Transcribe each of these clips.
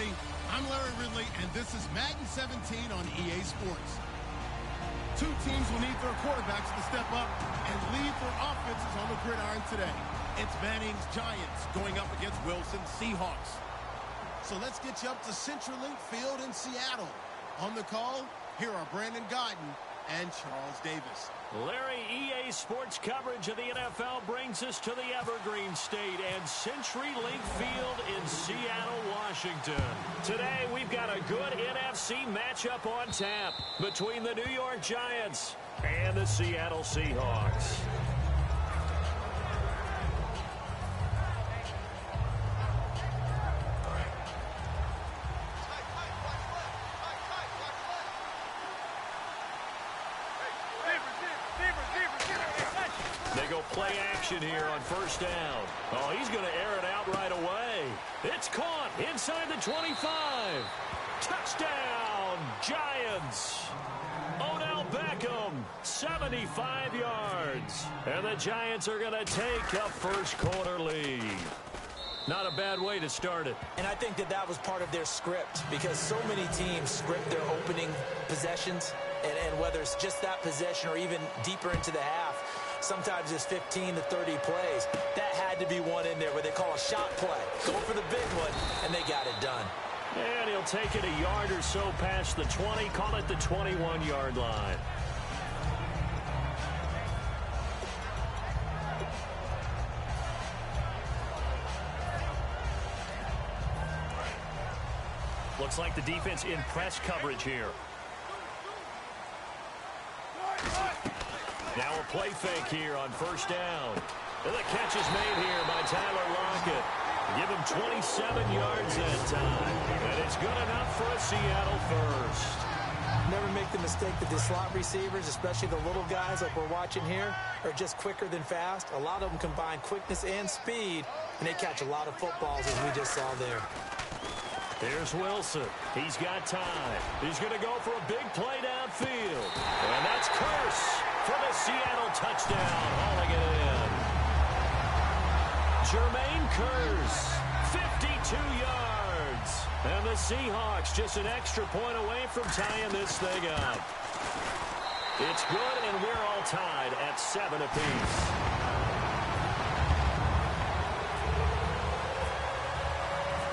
everybody. I'm Larry Ridley, and this is Madden 17 on EA Sports. Two teams will need their quarterbacks to step up and lead their offenses on the gridiron today. It's Manning's Giants going up against Wilson's Seahawks. So let's get you up to CenturyLink Field in Seattle. On the call, here are Brandon Guyton and Charles Davis. Larry, EA Sports coverage of the NFL brings us to the Evergreen State and CenturyLink Field in Seattle, Washington. Today, we've got a good NFC matchup on tap between the New York Giants and the Seattle Seahawks. They go play action here on first down. Oh, he's going to air it out right away. It's caught inside the 25. Touchdown, Giants. Odell Beckham, 75 yards. And the Giants are going to take a first quarter lead. Not a bad way to start it. And I think that was part of their script, because so many teams script their opening possessions, and whether it's just that possession or even deeper into the half, sometimes it's 15 to 30 plays. That had to be one in there where they call a shot play. Go for the big one, and they got it done. And he'll take it a yard or so past the 20, call it the 21-yard line. Looks like the defense in press coverage here. Now a play fake here on first down. And the catch is made here by Tyler Lockett. Give him 27 yards that time. And it's good enough for a Seattle first. Never make the mistake that the slot receivers, especially the little guys like we're watching here, are just quicker than fast. A lot of them combine quickness and speed, and they catch a lot of footballs, as we just saw there. Here's Wilson. He's got time. He's going to go for a big play downfield. And that's Curse for the Seattle touchdown, hauling it in. Jermaine Curse, 52 yards. And the Seahawks just an extra point away from tying this thing up. It's good, and we're all tied at 7 apiece.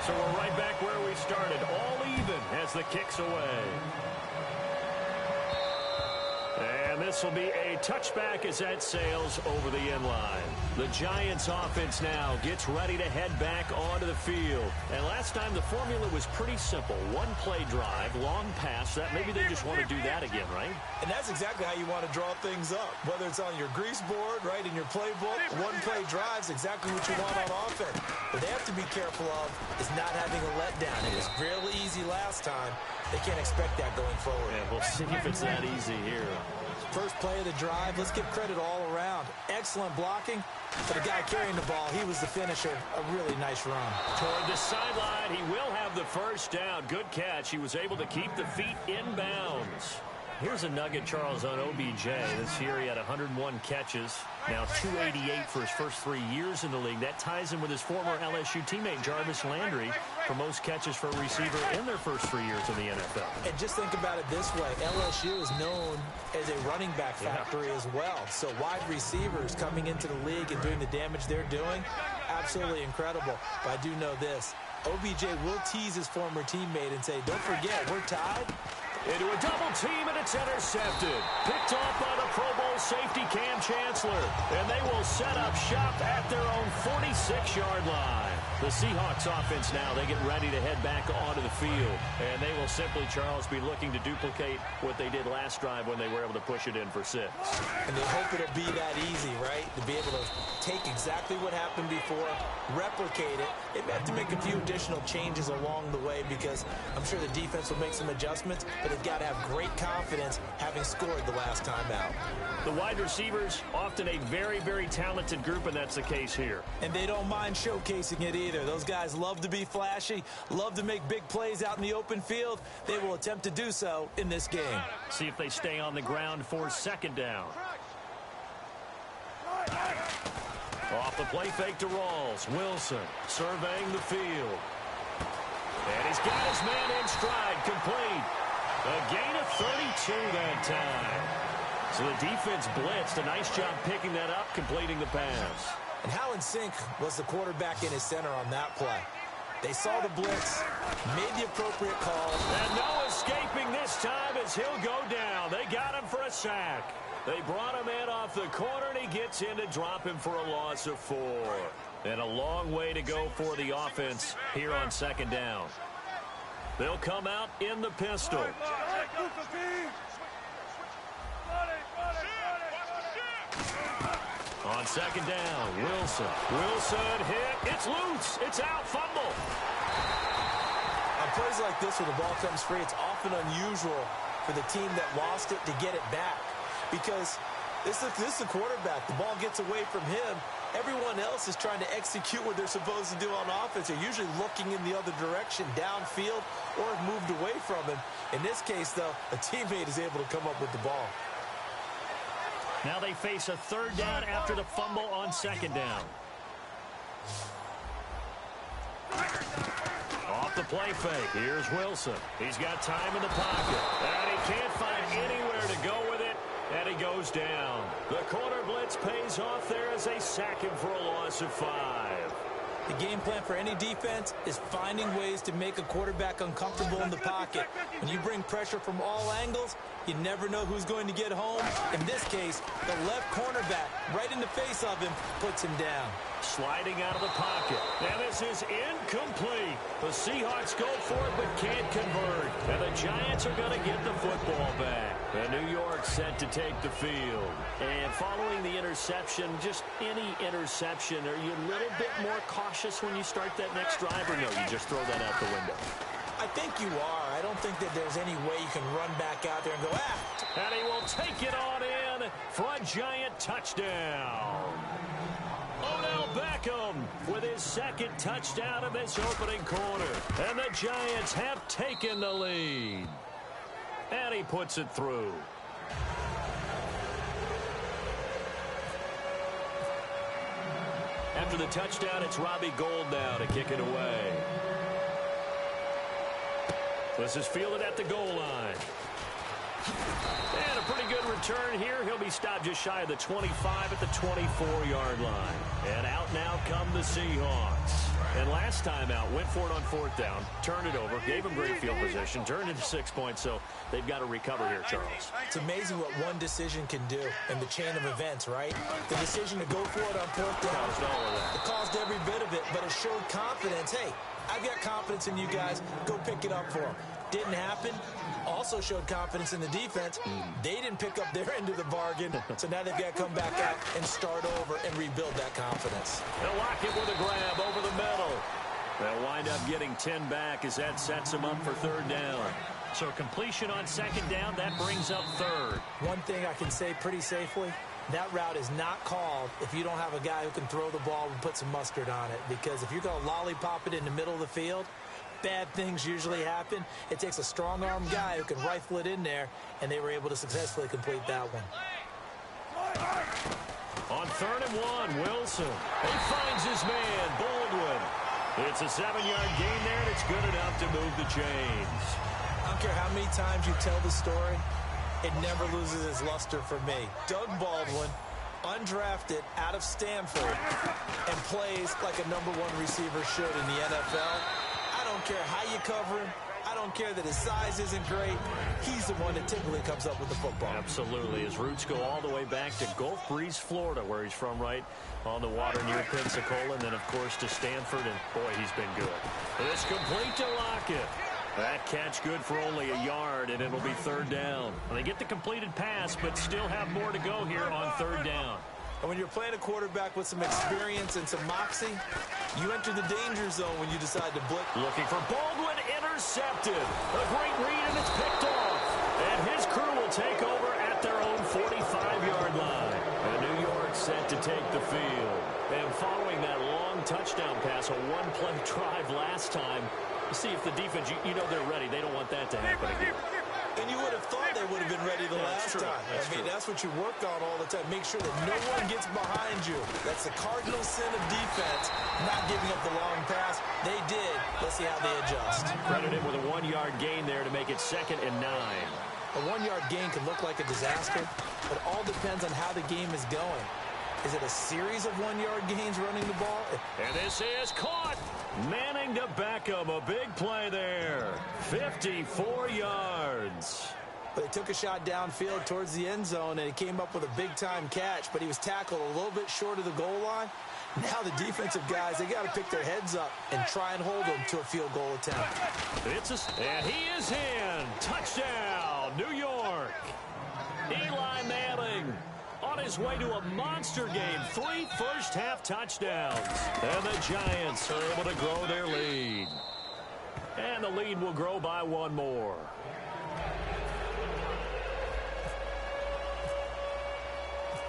So we're right back where we started, all even as the kick's away. And this will be a touchback as that sails over the end line. The Giants offense now gets ready to head back onto the field. And last time the formula was pretty simple. One play drive, long pass. That maybe they just want to do that again, right? And that's exactly how you want to draw things up. Whether it's on your grease board, right, in your playbook, one play drive's exactly what you want on offense. What they have to be careful of is not having a letdown. It was real easy last time. They can't expect that going forward. Yeah, we'll see if it's that easy here. First play of the drive, let's give credit all around. Excellent blocking. For the guy carrying the ball, he was the finisher. A really nice run. Toward the sideline, he will have the first down. Good catch. He was able to keep the feet in bounds. Here's a nugget, Charles, on OBJ. This year he had 101 catches. Now 288 for his first 3 years in the league. That ties him with his former LSU teammate, Jarvis Landry, for most catches for a receiver in their first 3 years in the NFL. And just think about it this way. LSU is known as a running back factory as well. So wide receivers coming into the league and doing the damage they're doing, absolutely incredible. But I do know this. OBJ will tease his former teammate and say, don't forget, we're tied. Into a double team, and it's intercepted. Picked off by the Pro Bowl safety Cam Chancellor. And they will set up shop at their own 46-yard line. The Seahawks offense now, they get ready to head back onto the field. And they will simply, Charles, be looking to duplicate what they did last drive when they were able to push it in for 6. And they hope it'll be that easy, right? To be able to take exactly what happened before, replicate it. They may have to make a few additional changes along the way because I'm sure the defense will make some adjustments, but they've got to have great confidence having scored the last time out. The wide receivers, often a very, very talented group, and that's the case here. And they don't mind showcasing it either. Those guys love to be flashy, love to make big plays out in the open field. They will attempt to do so in this game. See if they stay on the ground for second down. Off the play fake to Rawls. Wilson surveying the field. And he's got his man in stride, complete. A gain of 32 that time. So the defense blitzed. A nice job picking that up, completing the pass. And how in sync was the quarterback in his center on that play? They saw the blitz, made the appropriate call. And no escaping this time as he'll go down. They got him for a sack. They brought him in off the corner, and he gets in to drop him for a loss of 4. And a long way to go for the offense here on second down. They'll come out in the pistol. On second down, Wilson. Wilson hit. It's loose. It's out. Fumble. On plays like this where the ball comes free, it's often unusual for the team that lost it to get it back. Because this is the quarterback. The ball gets away from him. Everyone else is trying to execute what they're supposed to do on offense. They're usually looking in the other direction, downfield, or have moved away from him. In this case, though, a teammate is able to come up with the ball. Now they face a third down after the fumble on second down. Off the play fake. Here's Wilson. He's got time in the pocket. And he can't find anywhere to go with it. And he goes down. The corner blitz pays off there as they sack him for a loss of 5. The game plan for any defense is finding ways to make a quarterback uncomfortable in the pocket. When you bring pressure from all angles, you never know who's going to get home. In this case, the left cornerback, right in the face of him, puts him down. Sliding out of the pocket. And this is incomplete. The Seahawks go for it but can't convert. And the Giants are going to get the football back. And New York set to take the field. And following the interception, just any interception, are you a little bit more cautious when you start that next drive, or no, you just throw that out the window? I think you are. I don't think that there's any way you can run back out there and go, And he will take it on in for a Giant touchdown. Odell Beckham with his second touchdown of this opening quarter. And the Giants have taken the lead. And he puts it through. After the touchdown, it's Robbie Gould now to kick it away. This is fielded at the goal line. And a pretty good return here. He'll be stopped just shy of the 25 at the 24-yard line. And out now come the Seahawks. And last time out, went for it on fourth down, turned it over, gave him great field position, turned it to 6 points, so they've got to recover here, Charles. It's amazing what one decision can do in the chain of events, right? The decision to go for it on fourth down, it caused every bit of it, but it showed confidence. Hey, I've got confidence in you guys. Go pick it up for them. Didn't happen. Also showed confidence in the defense. They didn't pick up their end of the bargain, so now they've got to come back out and start over and rebuild that confidence. They'll lock it with a grab over the middle. They'll wind up getting 10 back as that sets them up for third down. So completion on second down, that brings up third. One thing I can say pretty safely, that route is not called if you don't have a guy who can throw the ball and put some mustard on it. Because if you're going to lollipop it in the middle of the field, bad things usually happen. It takes a strong-arm guy who can rifle it in there, and they were able to successfully complete that one. On 3rd and 1, Wilson. He finds his man, Baldwin. It's a 7-yard gain there, and it's good enough to move the chains. I don't care how many times you tell the story, it never loses its luster for me. Doug Baldwin, undrafted out of Stanford, and plays like a #1 receiver should in the NFL. I don't care how you cover him. I don't care that his size isn't great. He's the one that typically comes up with the football. Absolutely. His roots go all the way back to Gulf Breeze, Florida, where he's from, right on the water near Pensacola, and then, of course, to Stanford, and, boy, he's been good. It's complete to Lockett. That catch good for only a yard, and it'll be third down. They get the completed pass, but still have more to go here on third down. And when you're playing a quarterback with some experience and some moxie, you enter the danger zone when you decide to blitz. Looking for Baldwin, intercepted. A great read, and it's picked off. And his crew will take over at their own 45-yard line. And New York set to take the field. And following that long touchdown pass, a one-play drive last time, see if the defense, you know they're ready. They don't want that to happen again. And you would have thought they would have been ready the last time. I mean, that's what you work on all the time. Make sure that no one gets behind remind you, that's the cardinal sin of defense, not giving up the long pass. They did. Let's see how they adjust. Credit him with a 1-yard gain there to make it 2nd and 9. A 1-yard gain can look like a disaster, but all depends on how the game is going. Is it a series of 1-yard gains running the ball? And this is caught. Manning to Beckham. A big play there. 54 yards. But he took a shot downfield towards the end zone, and he came up with a big-time catch, but he was tackled a little bit short of the goal line. Now the defensive guys, they got to pick their heads up and try and hold them to a field goal attempt. And he is in. Touchdown, New York. Eli Manning on his way to a monster game. 3 first-half touchdowns. And the Giants are able to grow their lead. And the lead will grow by 1 more.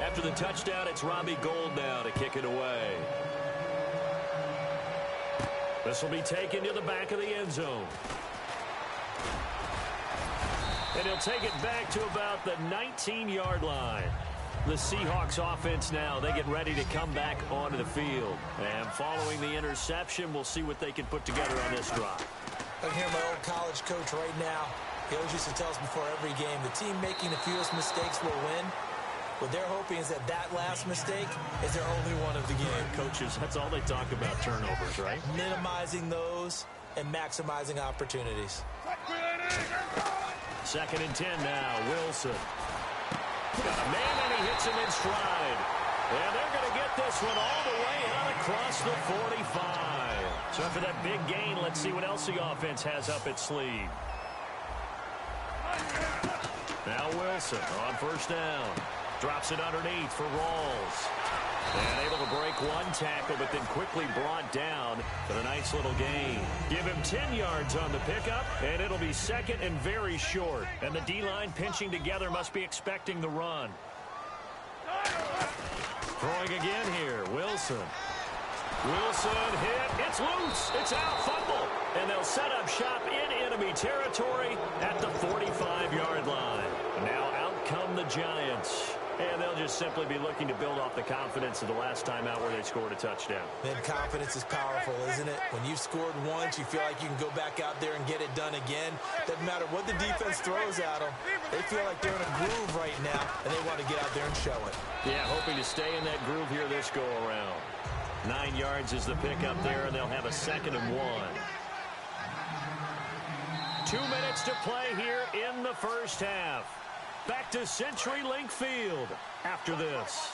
After the touchdown, it's Robbie Gould now to kick it away. This will be taken to the back of the end zone. And he'll take it back to about the 19-yard line. The Seahawks offense now, they get ready to come back onto the field. And following the interception, we'll see what they can put together on this drive. I can hear my old college coach right now. He always used to tell us before every game, the team making the fewest mistakes will win. What they're hoping is that last mistake is their only one of the game. Coaches, that's all they talk about, turnovers, right? Minimizing those and maximizing opportunities. 2nd and 10 now. Wilson. Got a man, and he hits him in stride. And they're going to get this one all the way out across the 45. So after that big gain, let's see what else the offense has up its sleeve. Now Wilson on 1st down. Drops it underneath for Rawls. And able to break 1 tackle, but then quickly brought down for the nice little gain. Give him 10 yards on the pickup, and it'll be 2nd and very short. And the D-line pinching together must be expecting the run. Throwing again here, Wilson. Wilson hit. It's loose. It's out. Fumble. And they'll set up shop in enemy territory at the 45-yard line. Now out come the Giants. And they'll just simply be looking to build off the confidence of the last time out where they scored a touchdown. Man, confidence is powerful, isn't it? When you've scored once, you feel like you can go back out there and get it done again. Doesn't matter what the defense throws at them. They feel like they're in a groove right now, and they want to get out there and show it. Yeah, hoping to stay in that groove here this go-around. 9 yards is the pickup there, and they'll have a 2nd and 1. 2 minutes to play here in the first half. Back to CenturyLink Field after this.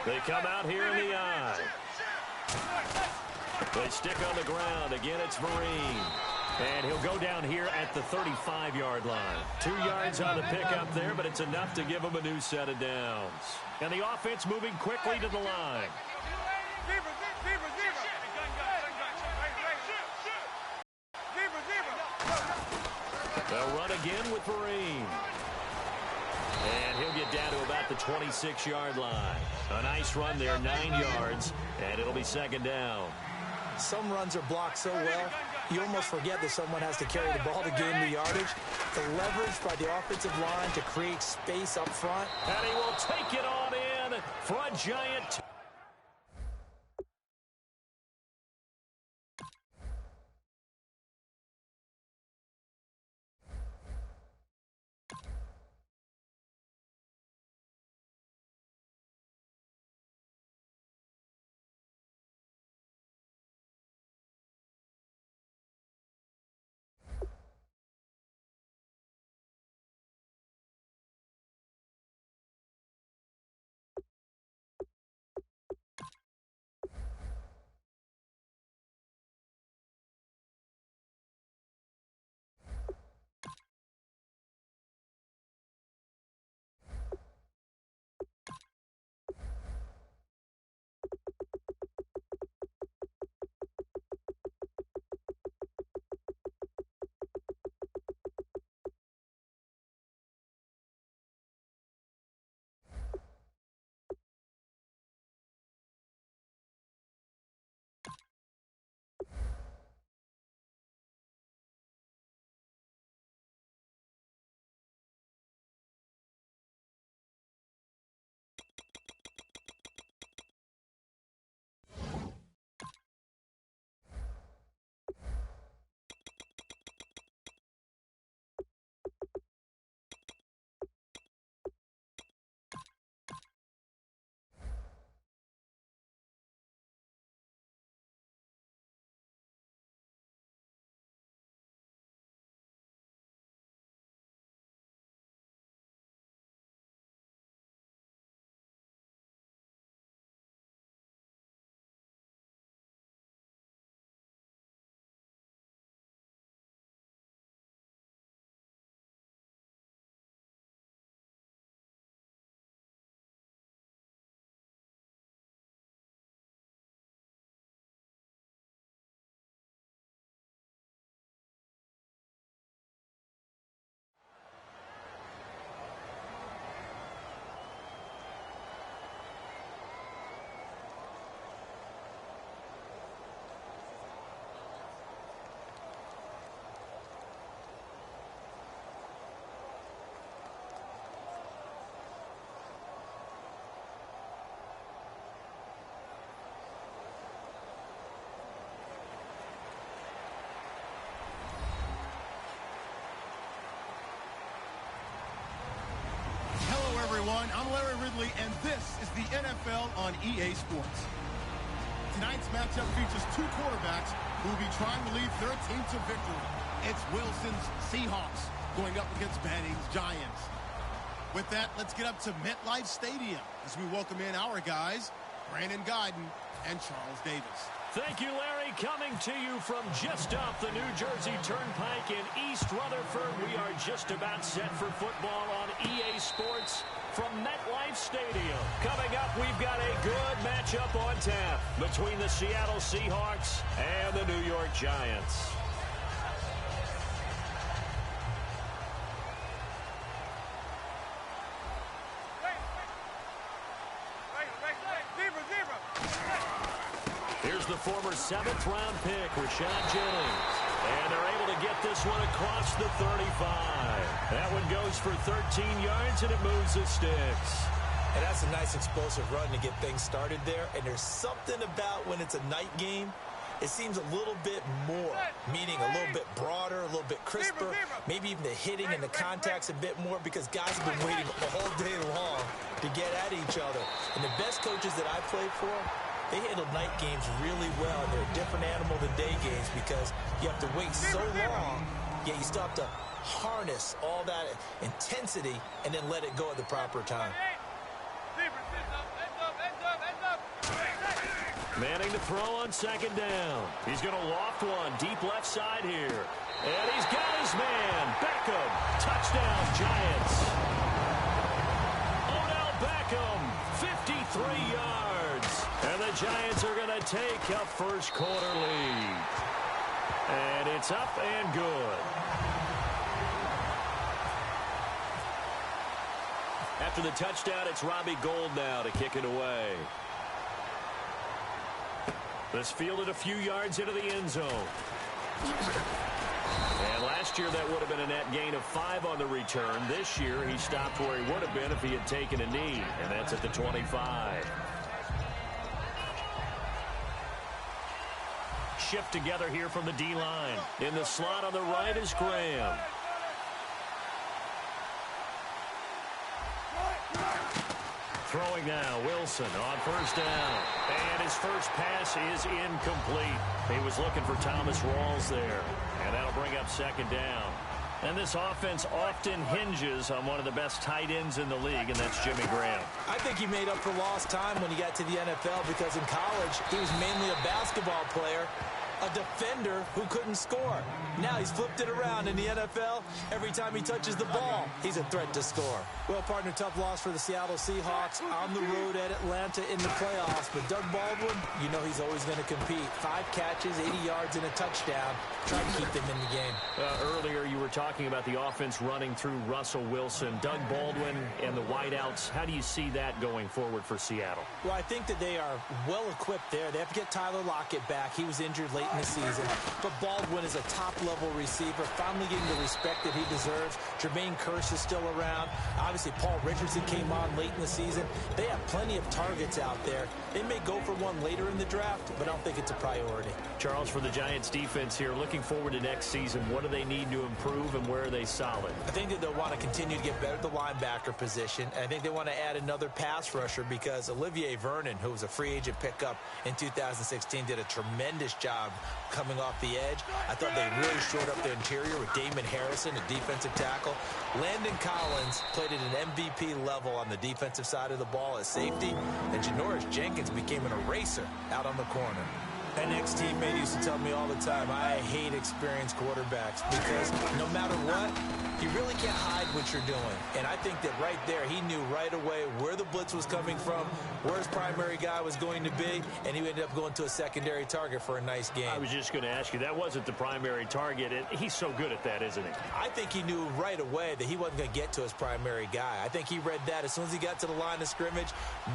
They come out here in the eye. They stick on the ground. Again, it's Vereen. And he'll go down here at the 35-yard line. 2 yards on the pickup there, but it's enough to give him a new set of downs. And the offense moving quickly to the line. They'll run again with Vereen. And he'll get down to about the 26-yard line. A nice run there, 9 yards, and it'll be 2nd down. Some runs are blocked so well, you almost forget that someone has to carry the ball to gain the yardage. The leverage by the offensive line to create space up front. And he will take it on in for a Giant everyone. I'm Larry Ridley, and this is the NFL on EA Sports. Tonight's matchup features two quarterbacks who will be trying to lead their team to victory. It's Wilson's Seahawks going up against Manning's Giants. With that, let's get up to MetLife Stadium as we welcome in our guys, Brandon Guyton and Charles Davis. Thank you, Larry. Coming to you from just off the New Jersey Turnpike in East Rutherford. We are just about set for football on EA Sports from MetLife Stadium. Coming up, we've got a good matchup on tap between the Seattle Seahawks and the New York Giants. Here's the former 7th-round pick, Rashad Jennings. And they're able to get this one across the 35. That one goes for 13 yards, and it moves the sticks. And that's a nice explosive run to get things started there. And there's something about when it's a night game, it seems a little bit more, meaning a little bit broader, a little bit crisper, maybe even the hitting and the contact's a bit more because guys have been waiting all day long to get at each other. And the best coaches that I played for, they handle night games really well. They're a different animal than day games because you have to wait so long, yet you still have to harness all that intensity and then let it go at the proper time. Manning to throw on second down. He's going to loft one deep left side here. And he's got his man. Beckham. Touchdown, Giants. Odell Beckham, 53 yards. And the Giants are going to take a first quarter lead. And it's up and good. After the touchdown, it's Robbie Gould now to kick it away. This fielded a few yards into the end zone. And last year, that would have been a net gain of 5 on the return. This year, he stopped where he would have been if he had taken a knee, and that's at the 25. Shift together here from the D-line. In the slot on the right is Graham. Throwing now, Wilson on first down. And his first pass is incomplete. He was looking for Thomas Rawls there. And that'll bring up second down. And this offense often hinges on one of the best tight ends in the league, and that's Jimmy Graham. I think he made up for lost time when he got to the NFL because in college, he was mainly a basketball player, a defender who couldn't score. Now he's flipped it around in the NFL. Every time he touches the ball, he's a threat to score. Well, partner, tough loss for the Seattle Seahawks on the road at Atlanta in the playoffs. But Doug Baldwin, you know he's always going to compete. 5 catches, 80 yards, and a touchdown. Try to keep them in the game. Earlier, you were talking about the offense running through Russell Wilson. Doug Baldwin and the wideouts, how do you see that going forward for Seattle? Well, I think that they are well-equipped there. They have to get Tyler Lockett back. He was injured late in the season. But Baldwin is a top-level receiver, finally getting the respect that he deserves. Jermaine Kearse is still around. Obviously, Paul Richardson came on late in the season. They have plenty of targets out there. They may go for one later in the draft, but I don't think it's a priority. Charles, for the Giants defense here, looking forward to next season, what do they need to improve and where are they solid? I think that they'll want to continue to get better at the linebacker position. And I think they want to add another pass rusher because Olivier Vernon, who was a free agent pickup in 2016, did a tremendous job coming off the edge. I thought they really shored up their interior with Damon Harrison, a defensive tackle. Landon Collins played at an MVP level on the defensive side of the ball as safety. And Janoris Jenkins became an eraser out on the corner. An ex-teammate used to tell me all the time, I hate experienced quarterbacks because no matter what, you really can't hide what you're doing. And I think that right there, he knew right away where the blitz was coming from, where his primary guy was going to be, and he ended up going to a secondary target for a nice game. I was just going to ask you, that wasn't the primary target. He's so good at that, isn't he? I think he knew right away that he wasn't going to get to his primary guy. I think he read that as soon as he got to the line of scrimmage,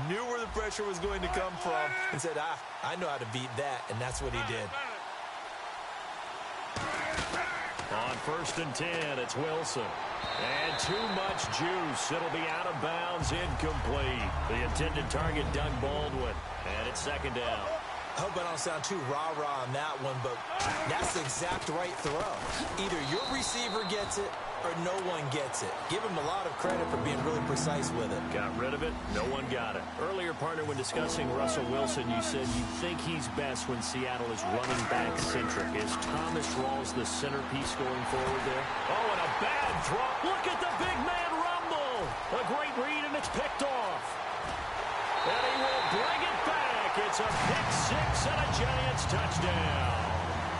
knew where the pressure was going to come from, and said, I know how to beat that, and that's what he did. On 1st and 10, it's Wilson. And too much juice. It'll be out of bounds, incomplete. The intended target, Doug Baldwin. And it's second down. I hope I don't sound too rah-rah on that one, but that's the exact right throw. Either your receiver gets it or no one gets it. Give him a lot of credit for being really precise with it. Got rid of it. No one got it. Earlier, partner, when discussing Russell Wilson, you said you think he's best when Seattle is running back-centric. Is Thomas Rawls the centerpiece going forward there? Oh, and a bad throw. Look at the big man rumble. A great read, and it's picked off. And he will bring it back. It's a pick six and a Giants touchdown.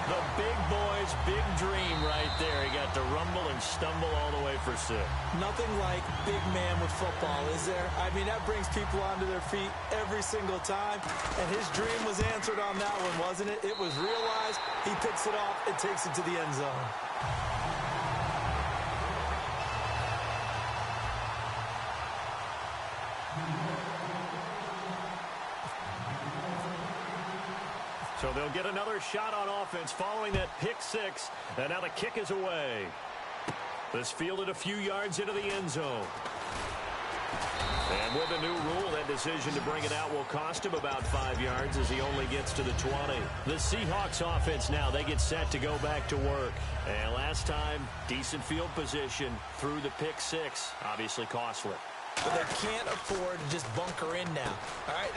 The big boy's big dream right there. He got to rumble and stumble all the way for six. Nothing like big man with football, is there? I mean, that brings people onto their feet every single time. And his dream was answered on that one, wasn't it? It was realized. He picks it off and takes it to the end zone. So they'll get another shot on offense following that pick six. And now the kick is away. This fielded a few yards into the end zone. And with the new rule, that decision to bring it out will cost him about 5 yards as he only gets to the 20. The Seahawks offense now, they get set to go back to work. And last time, decent field position through the pick six. Obviously costly. But they can't afford to just bunker in now. All right,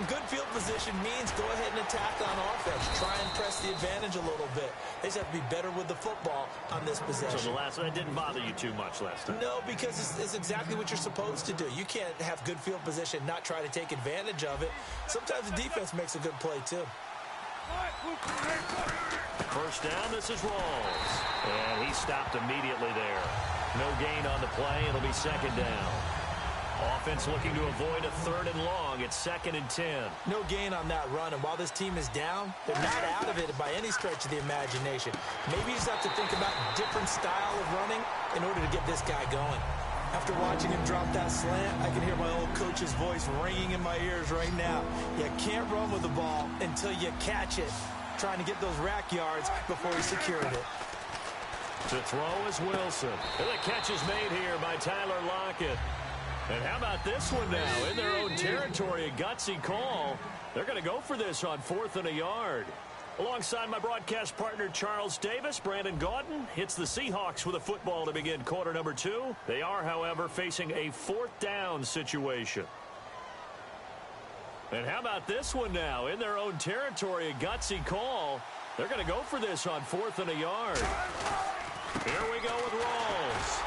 good field position means go ahead and attack on offense. Try and press the advantage a little bit. They just have to be better with the football on this possession. So the last one, that didn't bother you too much last time? No, because it's exactly what you're supposed to do. You can't have good field position, not try to take advantage of it. Sometimes the defense makes a good play, too. First down, this is Rawls. And he stopped immediately there. No gain on the play. It'll be second down. Offense looking to avoid a third and long. It's 2nd and 10. No gain on that run, and while this team is down, they're not out of it by any stretch of the imagination. Maybe you just have to think about a different style of running in order to get this guy going. After watching him drop that slant, I can hear my old coach's voice ringing in my ears right now. You can't run with the ball until you catch it. Trying to get those rack yards before he secured it. To throw is Wilson. And the catch is made here by Tyler Lockett. And how about this one now? In their own territory, a gutsy call. They're going to go for this on 4th and a yard. Alongside my broadcast partner, Charles Davis, Brandon Gaudin hits the Seahawks with a football to begin quarter number 2. They are, however, facing a 4th down situation. And how about this one now? In their own territory, a gutsy call. They're going to go for this on 4th and a yard. Here we go with Rawls.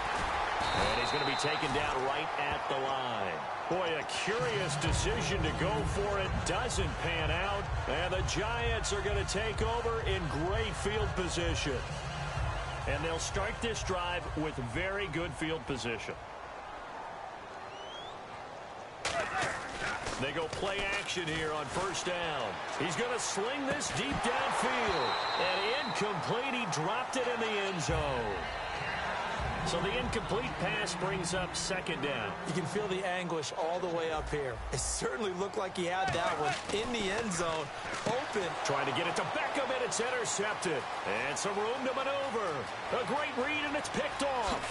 And he's going to be taken down right at the line. Boy, a curious decision to go for it. Doesn't pan out. And the Giants are going to take over in great field position. And they'll start this drive with very good field position. They go play action here on first down. He's going to sling this deep downfield. And incomplete. He dropped it in the end zone. So the incomplete pass brings up 2nd down. You can feel the anguish all the way up here. It certainly looked like he had that one in the end zone, open. Trying to get it to Beckham, and it's intercepted. And some room to maneuver. A great read, and it's picked off.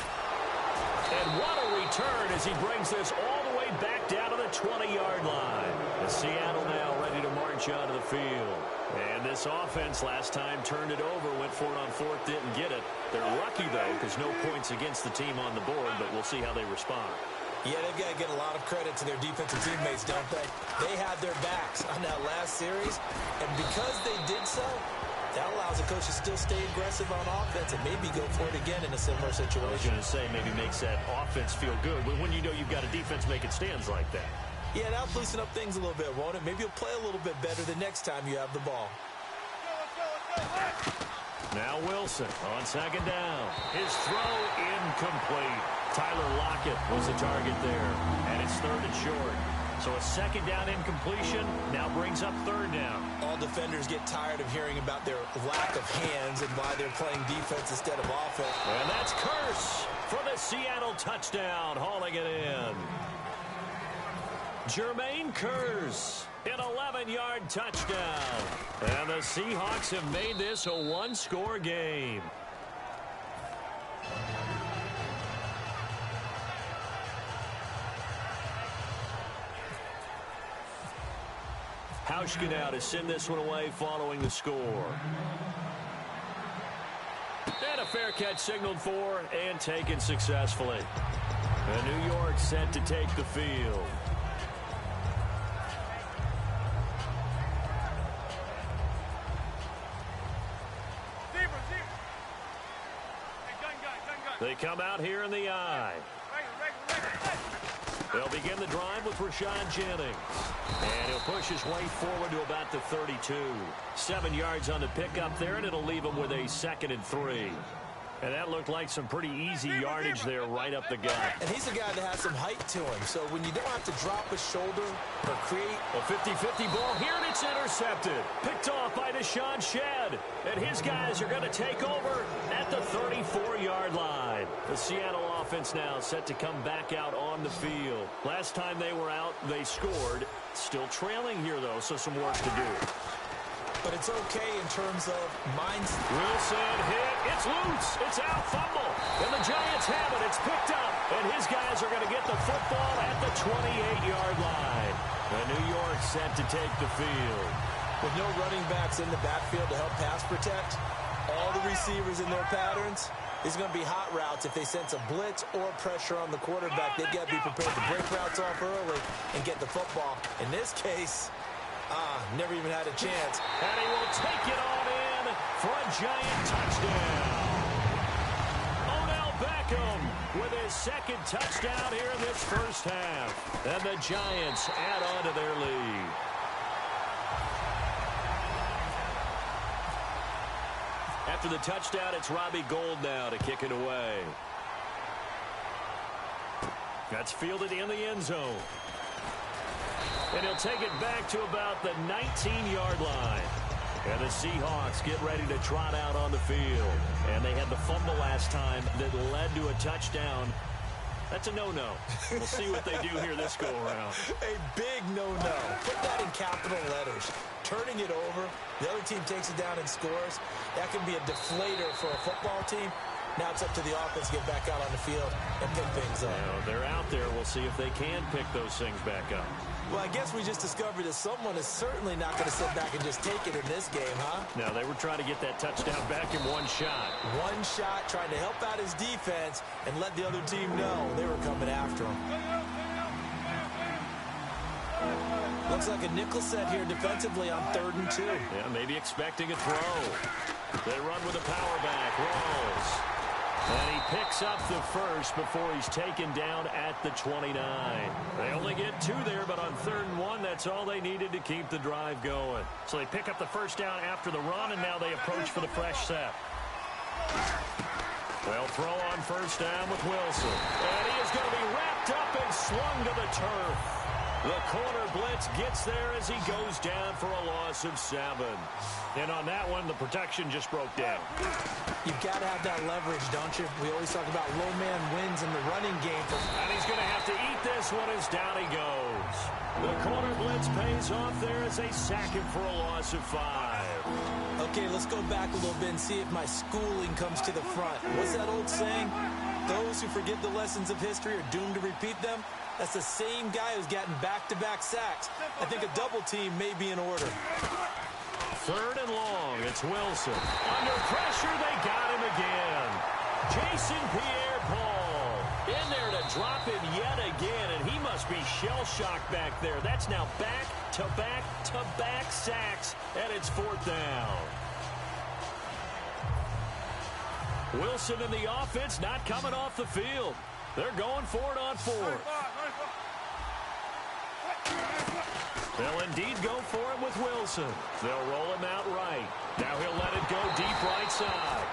And what a return as he brings this all the way back down to the 20-yard line. And Seattle now ready to march out of the field. And this offense last time turned it over, went for it on 4th, didn't get it. They're lucky, though, because no points against the team on the board, but we'll see how they respond. Yeah, they've got to get a lot of credit to their defensive teammates, don't they? They had their backs on that last series, and because they did so, that allows the coach to still stay aggressive on offense and maybe go for it again in a similar situation. I was going to say maybe makes that offense feel good, but when you know you've got a defense making stands like that. Yeah, that'll loosen up things a little bit, won't it? Maybe you'll play a little bit better the next time you have the ball. Now Wilson on 2nd down. His throw incomplete. Tyler Lockett was the target there, and it's 3rd and short. So a 2nd down incompletion now brings up 3rd down. All defenders get tired of hearing about their lack of hands and why they're playing defense instead of offense. And that's Curse for the Seattle touchdown, hauling it in. Jermaine Curse, an 11-yard touchdown. And the Seahawks have made this a one-score game. Hauschka now to send this one away following the score. And a fair catch signaled for and taken successfully. And New York set to take the field. They come out here in the I. They'll begin the drive with Rashad Jennings. And he'll push his way forward to about the 32. 7 yards on the pickup there, and it'll leave him with a 2nd and 3. And that looked like some pretty easy yardage there right up the gut. And he's a guy that has some height to him. So when you don't have to drop a shoulder or create a 50-50 ball here, and it's intercepted. Picked off by Deshaun Shedd. And his guys are going to take over at the 34-yard line. The Seattle offense now set to come back out on the field. Last time they were out, they scored. Still trailing here, though, so some work to do. But it's okay in terms of mindset. Wilson hit. It's loose. It's out. Fumble. And the Giants have it. It's picked up. And his guys are going to get the football at the 28-yard line. And New York set to take the field. With no running backs in the backfield to help pass protect, all the receivers in their patterns, these are going to be hot routes. If they sense a blitz or pressure on the quarterback, they've got to be prepared to break routes off early and get the football. In this case, never even had a chance. And he will take it on in for a Giant touchdown. Odell Beckham with his 2nd touchdown here in this first half. And the Giants add on to their lead. After the touchdown, it's Robbie Gould now to kick it away. That's fielded in the end zone. And he'll take it back to about the 19-yard line. And the Seahawks get ready to trot out on the field. And they had the fumble last time that led to a touchdown. That's a no-no. We'll see what they do here this go-around. A big no-no. Put that in capital letters. Turning it over, the other team takes it down and scores. That can be a deflator for a football team. Now it's up to the offense to get back out on the field and pick things up. They're out there. We'll see if they can pick those things back up. Well, I guess we just discovered that someone is certainly not going to sit back and just take it in this game, huh? No, they were trying to get that touchdown back in one shot. One shot, trying to help out his defense and let the other team know they were coming after him. Looks like a nickel set here defensively on 3rd and 2. Yeah, maybe expecting a throw. They run with a power back. Rolls. And he picks up the first before he's taken down at the 29. They only get 2 there, but on 3rd and 1, that's all they needed to keep the drive going. So they pick up the first down after the run, and now they approach for the fresh set. They'll throw on first down with Wilson. And he is going to be wrapped up and slung to the turf. The corner blitz gets there as he goes down for a loss of 7. And on that one, the protection just broke down. You've got to have that leverage, don't you? We always talk about low man wins in the running game. And he's going to have to eat this one as down he goes. The corner blitz pays off there as they sack him for a loss of 5. Okay, let's go back a little bit and see if my schooling comes to the front. What's that old saying? Those who forget the lessons of history are doomed to repeat them. That's the same guy who's gotten back-to-back sacks. I think a double team may be in order. 3rd and long. It's Wilson. Under pressure, they got him again. Jason Pierre-Paul in there to drop him yet again, and he must be shell-shocked back there. That's now back-to-back-to-back sacks, and it's 4th down. Wilson and the offense not coming off the field. They're going for it on 4th. They'll indeed go for it with Wilson. They'll roll him out right. Now he'll let it go deep right side.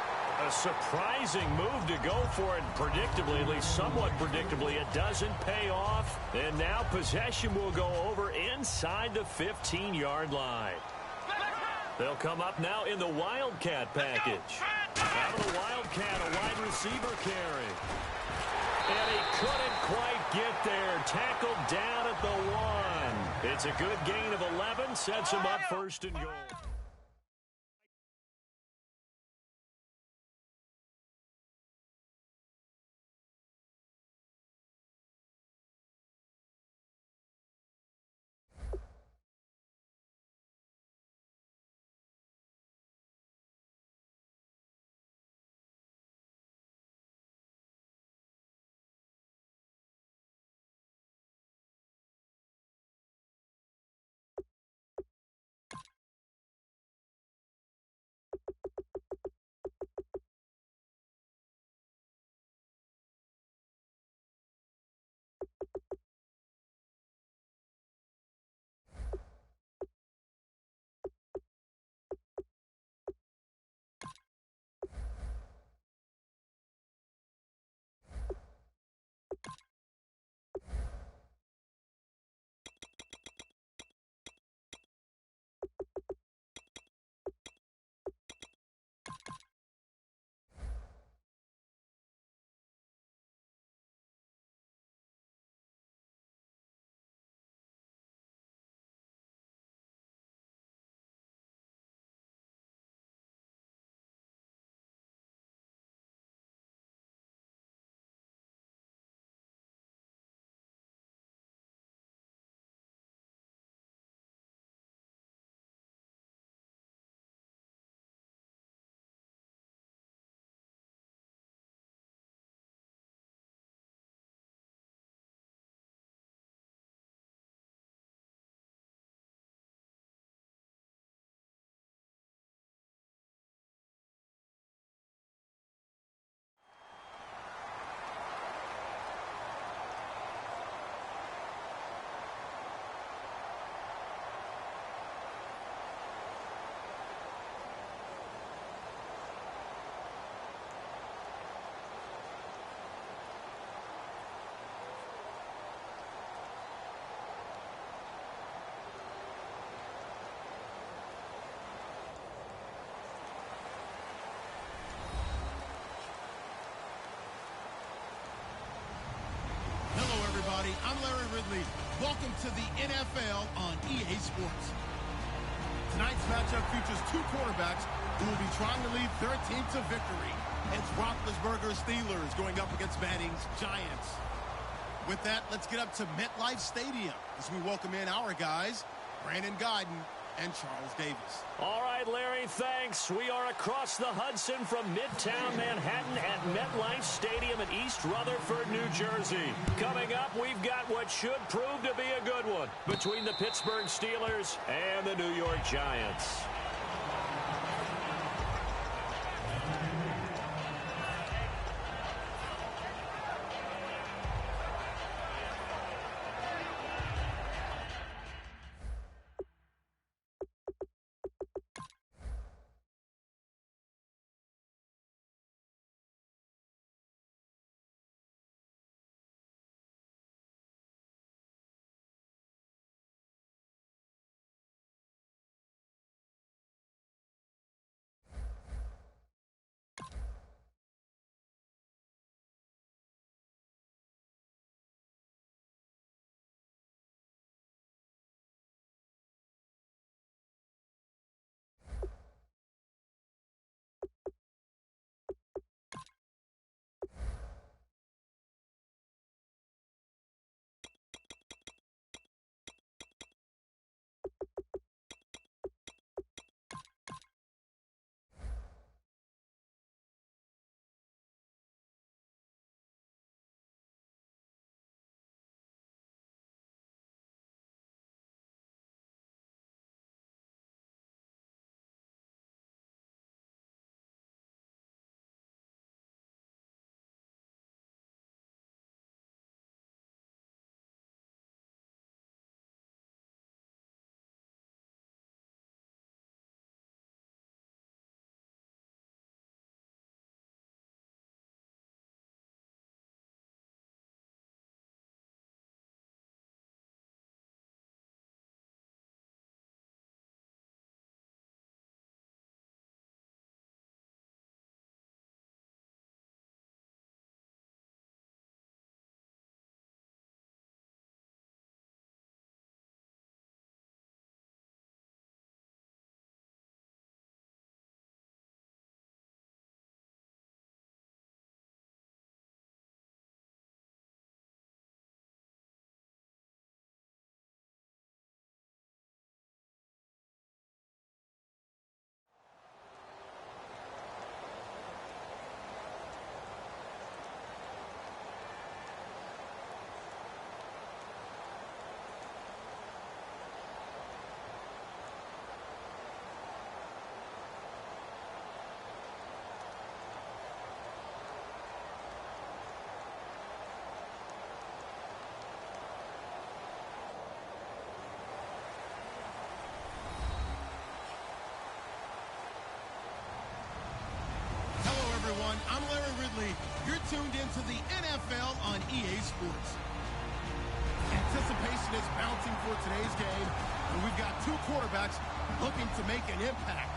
A surprising move to go for it predictably, at least somewhat predictably. It doesn't pay off. And now possession will go over inside the 15-yard line. They'll come up now in the Wildcat package. Out of the Wildcat, a wide receiver carry. And he couldn't quite get there. Tackled down at the 1. It's a good gain of 11. Sets him up 1st and goal. Ridley. Welcome to the NFL on EA Sports. Tonight's matchup features two quarterbacks who will be trying to lead their team to victory. It's Roethlisberger's Steelers going up against Manning's Giants. With that, let's get up to MetLife Stadium as we welcome in our guys, Brandon Gaudin and Charles Davis. All right, Larry, thanks. We are across the Hudson from Midtown Manhattan at MetLife Stadium in East Rutherford, New Jersey. Coming up, we've got what should prove to be a good one between the Pittsburgh Steelers and the New York Giants. I'm Larry Ridley. You're tuned into the NFL on EA Sports. Anticipation is mounting for today's game, and we've got two quarterbacks looking to make an impact.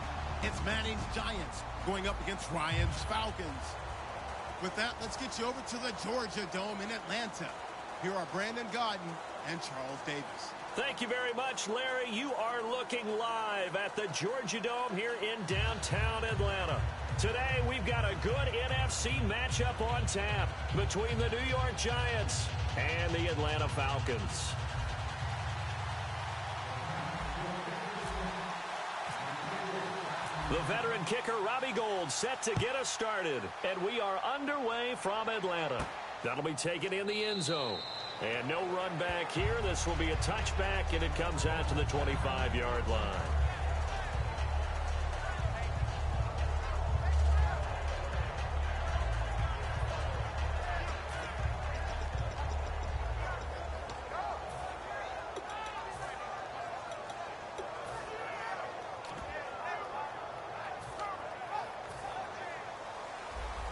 It's Manning's Giants going up against Ryan's Falcons. With that, let's get you over to the Georgia Dome in Atlanta. Here are Brandon Gaudin and Charles Davis. Thank you very much, Larry. You are looking live at the Georgia Dome here in downtown Atlanta. Today, we've got a good NFC matchup on tap between the New York Giants and the Atlanta Falcons. The veteran kicker, Robbie Gould, set to get us started. And we are underway from Atlanta. That'll be taken in the end zone. And no run back here. This will be a touchback, and it comes out to the 25-yard line.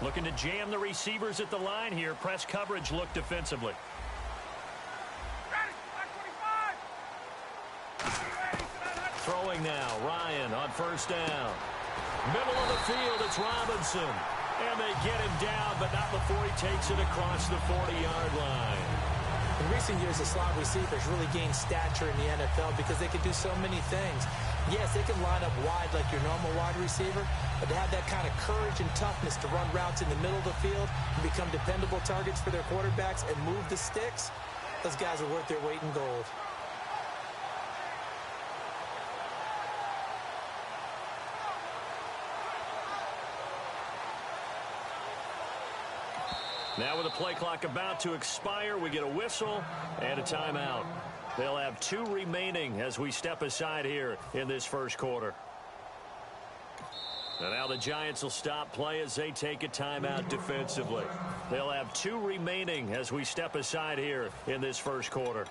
Looking to jam the receivers at the line here. Press coverage look defensively. Throwing now. Ryan on first down. Middle of the field, it's Robinson. And they get him down, but not before he takes it across the 40-yard line. In recent years, the slot receivers really gained stature in the NFL because they can do so many things. Yes, they can line up wide like your normal wide receiver, but to have that kind of courage and toughness to run routes in the middle of the field and become dependable targets for their quarterbacks and move the sticks, those guys are worth their weight in gold. Now with the play clock about to expire, we get a whistle and a timeout. They'll have 2 remaining as we step aside here in this first quarter. And now the Giants will stop play as they take a timeout defensively. They'll have 2 remaining as we step aside here in this first quarter.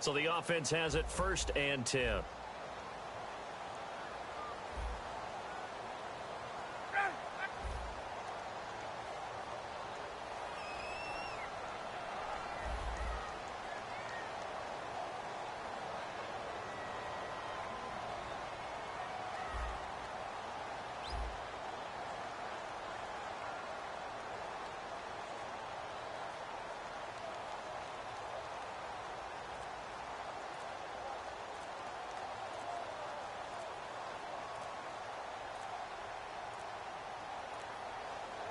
So the offense has it 1st and 10.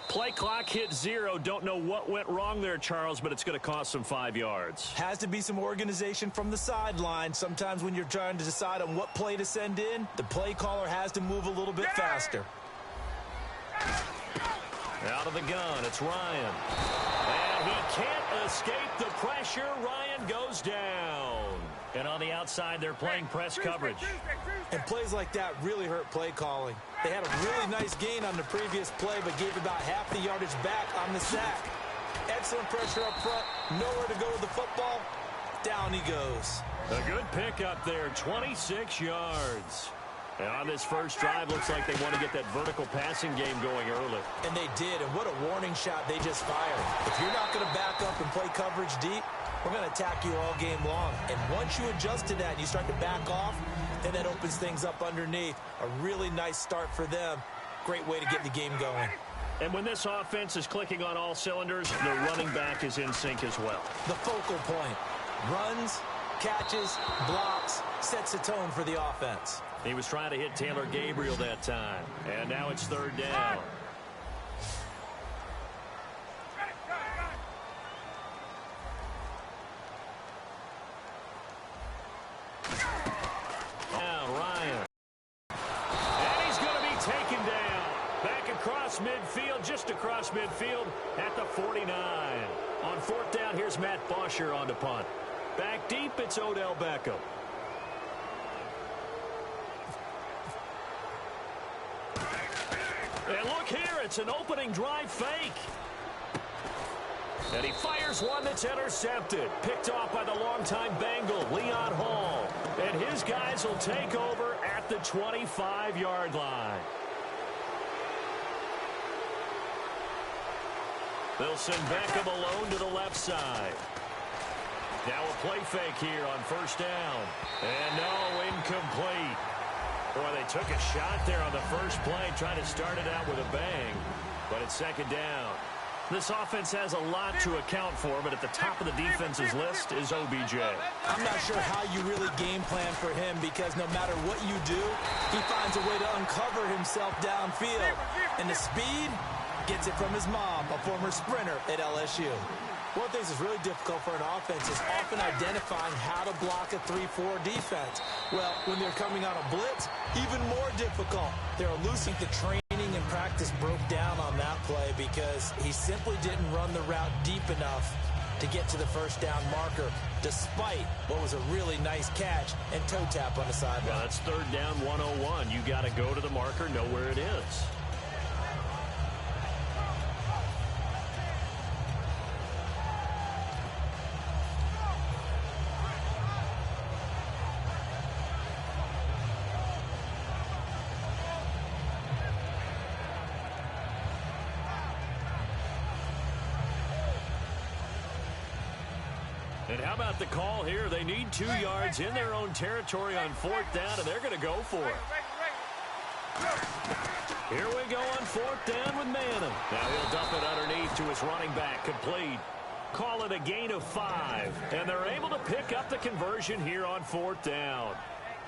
Play clock hit 0. Don't know what went wrong there, Charles, but it's going to cost them 5 yards. Has to be some organization from the sideline. Sometimes when you're trying to decide on what play to send in, the play caller has to move a little bit faster. Out of the gun, it's Ryan. And he can't escape the pressure. Ryan goes down. And on the outside, they're playing press coverage. And plays like that really hurt play calling. They had a really nice gain on the previous play, but gave about half the yardage back on the sack. Excellent pressure up front. Nowhere to go with the football. Down he goes. A good pickup there, 26 yards. And on this first drive, looks like they want to get that vertical passing game going early. And they did, and what a warning shot they just fired. If you're not going to back up and play coverage deep, we're going to attack you all game long. And once you adjust to that and you start to back off, then that opens things up underneath. A really nice start for them. Great way to get the game going. And when this offense is clicking on all cylinders, the running back is in sync as well. The focal point. Runs, catches, blocks, sets the tone for the offense. He was trying to hit Taylor Gabriel that time. And now it's 3rd down. Midfield, just across midfield at the 49. On 4th down, here's Matt Bosher on the punt. Back deep, it's Odell Beckham. And look here, it's an opening drive fake. And he fires one that's intercepted. Picked off by the longtime Bengal, Leon Hall. And his guys will take over at the 25-yard line. They'll send Beckham alone to the left side. Now a play fake here on 1st down. And no, incomplete. Boy, they took a shot there on the first play, trying to start it out with a bang. But it's 2nd down. This offense has a lot to account for, but at the top of the defense's list is OBJ. I'm not sure how you really game plan for him because no matter what you do, he finds a way to uncover himself downfield. And the speed gets it from his mom, a former sprinter at LSU. One of the things that's really difficult for an offense is often identifying how to block a 3-4 defense. Well, when they're coming on a blitz, even more difficult. They're losing the training and practice broke down on that play because he simply didn't run the route deep enough to get to the 1st down marker, despite what was a really nice catch and toe tap on the sideline. Well, that's 3rd down 101. You got to go to the marker, know where it is. And how about the call here? They need 2 yards in their own territory on 4th down, and they're going to go for it. Here we go on 4th down with Manning. Now he'll dump it underneath to his running back, complete. Call it a gain of 5, and they're able to pick up the conversion here on 4th down.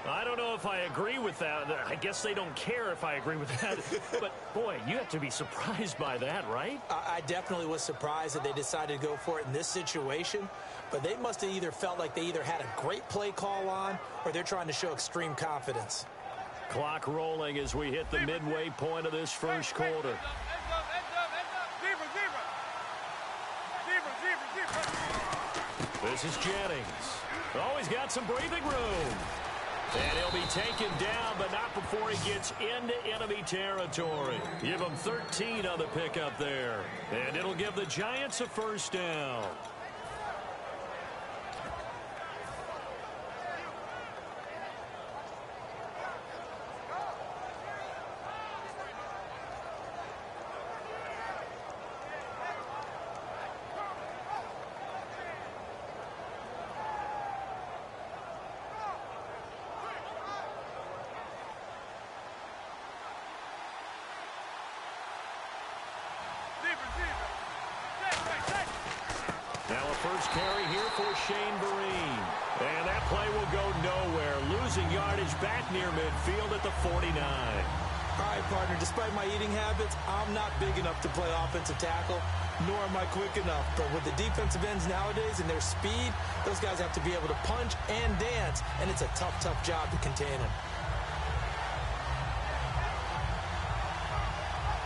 I don't know if I agree with that. I guess they don't care if I agree with that. But, boy, you have to be surprised by that, right? I definitely was surprised that they decided to go for it in this situation. But they must have either felt like they either had a great play call on or they're trying to show extreme confidence. Clock rolling as we hit the midway point of this first quarter. This is Jennings. Oh, he's got some breathing room. And he'll be taken down, but not before he gets into enemy territory. Give him 13 on the pickup there. And it'll give the Giants a first down. Now a first carry here for Shane Vereen. And that play will go nowhere. Losing yardage back near midfield at the 49. All right, partner, despite my eating habits, I'm not big enough to play offensive tackle, nor am I quick enough. But with the defensive ends nowadays and their speed, those guys have to be able to punch and dance, and it's a tough, tough job to contain them.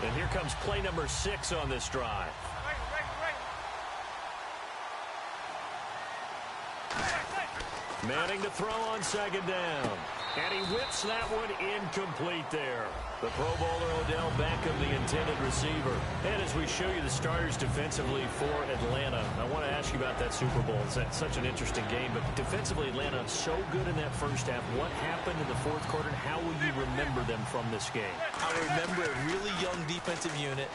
And here comes play number 6 on this drive. Manning to throw on 2nd down. And he whips that one incomplete there. The Pro Bowler Odell Beckham, the intended receiver. And as we show you the starters defensively for Atlanta, I want to ask you about that Super Bowl. It's such an interesting game, but defensively Atlanta so good in that first half. What happened in the 4th quarter, and how will you remember them from this game? I remember a really young defensive unit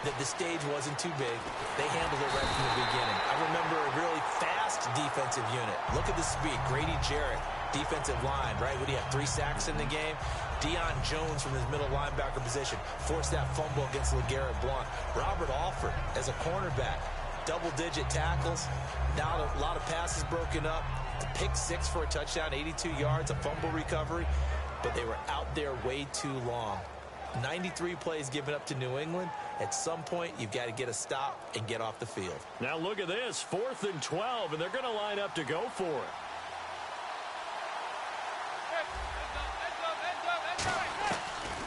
that the stage wasn't too big. They handled it right from the beginning. I remember a really fast defensive unit. Look at the speed. Grady Jarrett, defensive line, right? Would he have 3 sacks in the game? Deion Jones from his middle linebacker position forced that fumble against LeGarrette Blount. Robert Alford as a cornerback, double-digit tackles. Now a lot of passes broken up. The pick 6 for a touchdown, 82 yards, a fumble recovery. But they were out there way too long. 93 plays given up to New England. At some point, you've got to get a stop and get off the field. Now look at this, 4th and 12, and they're going to line up to go for it.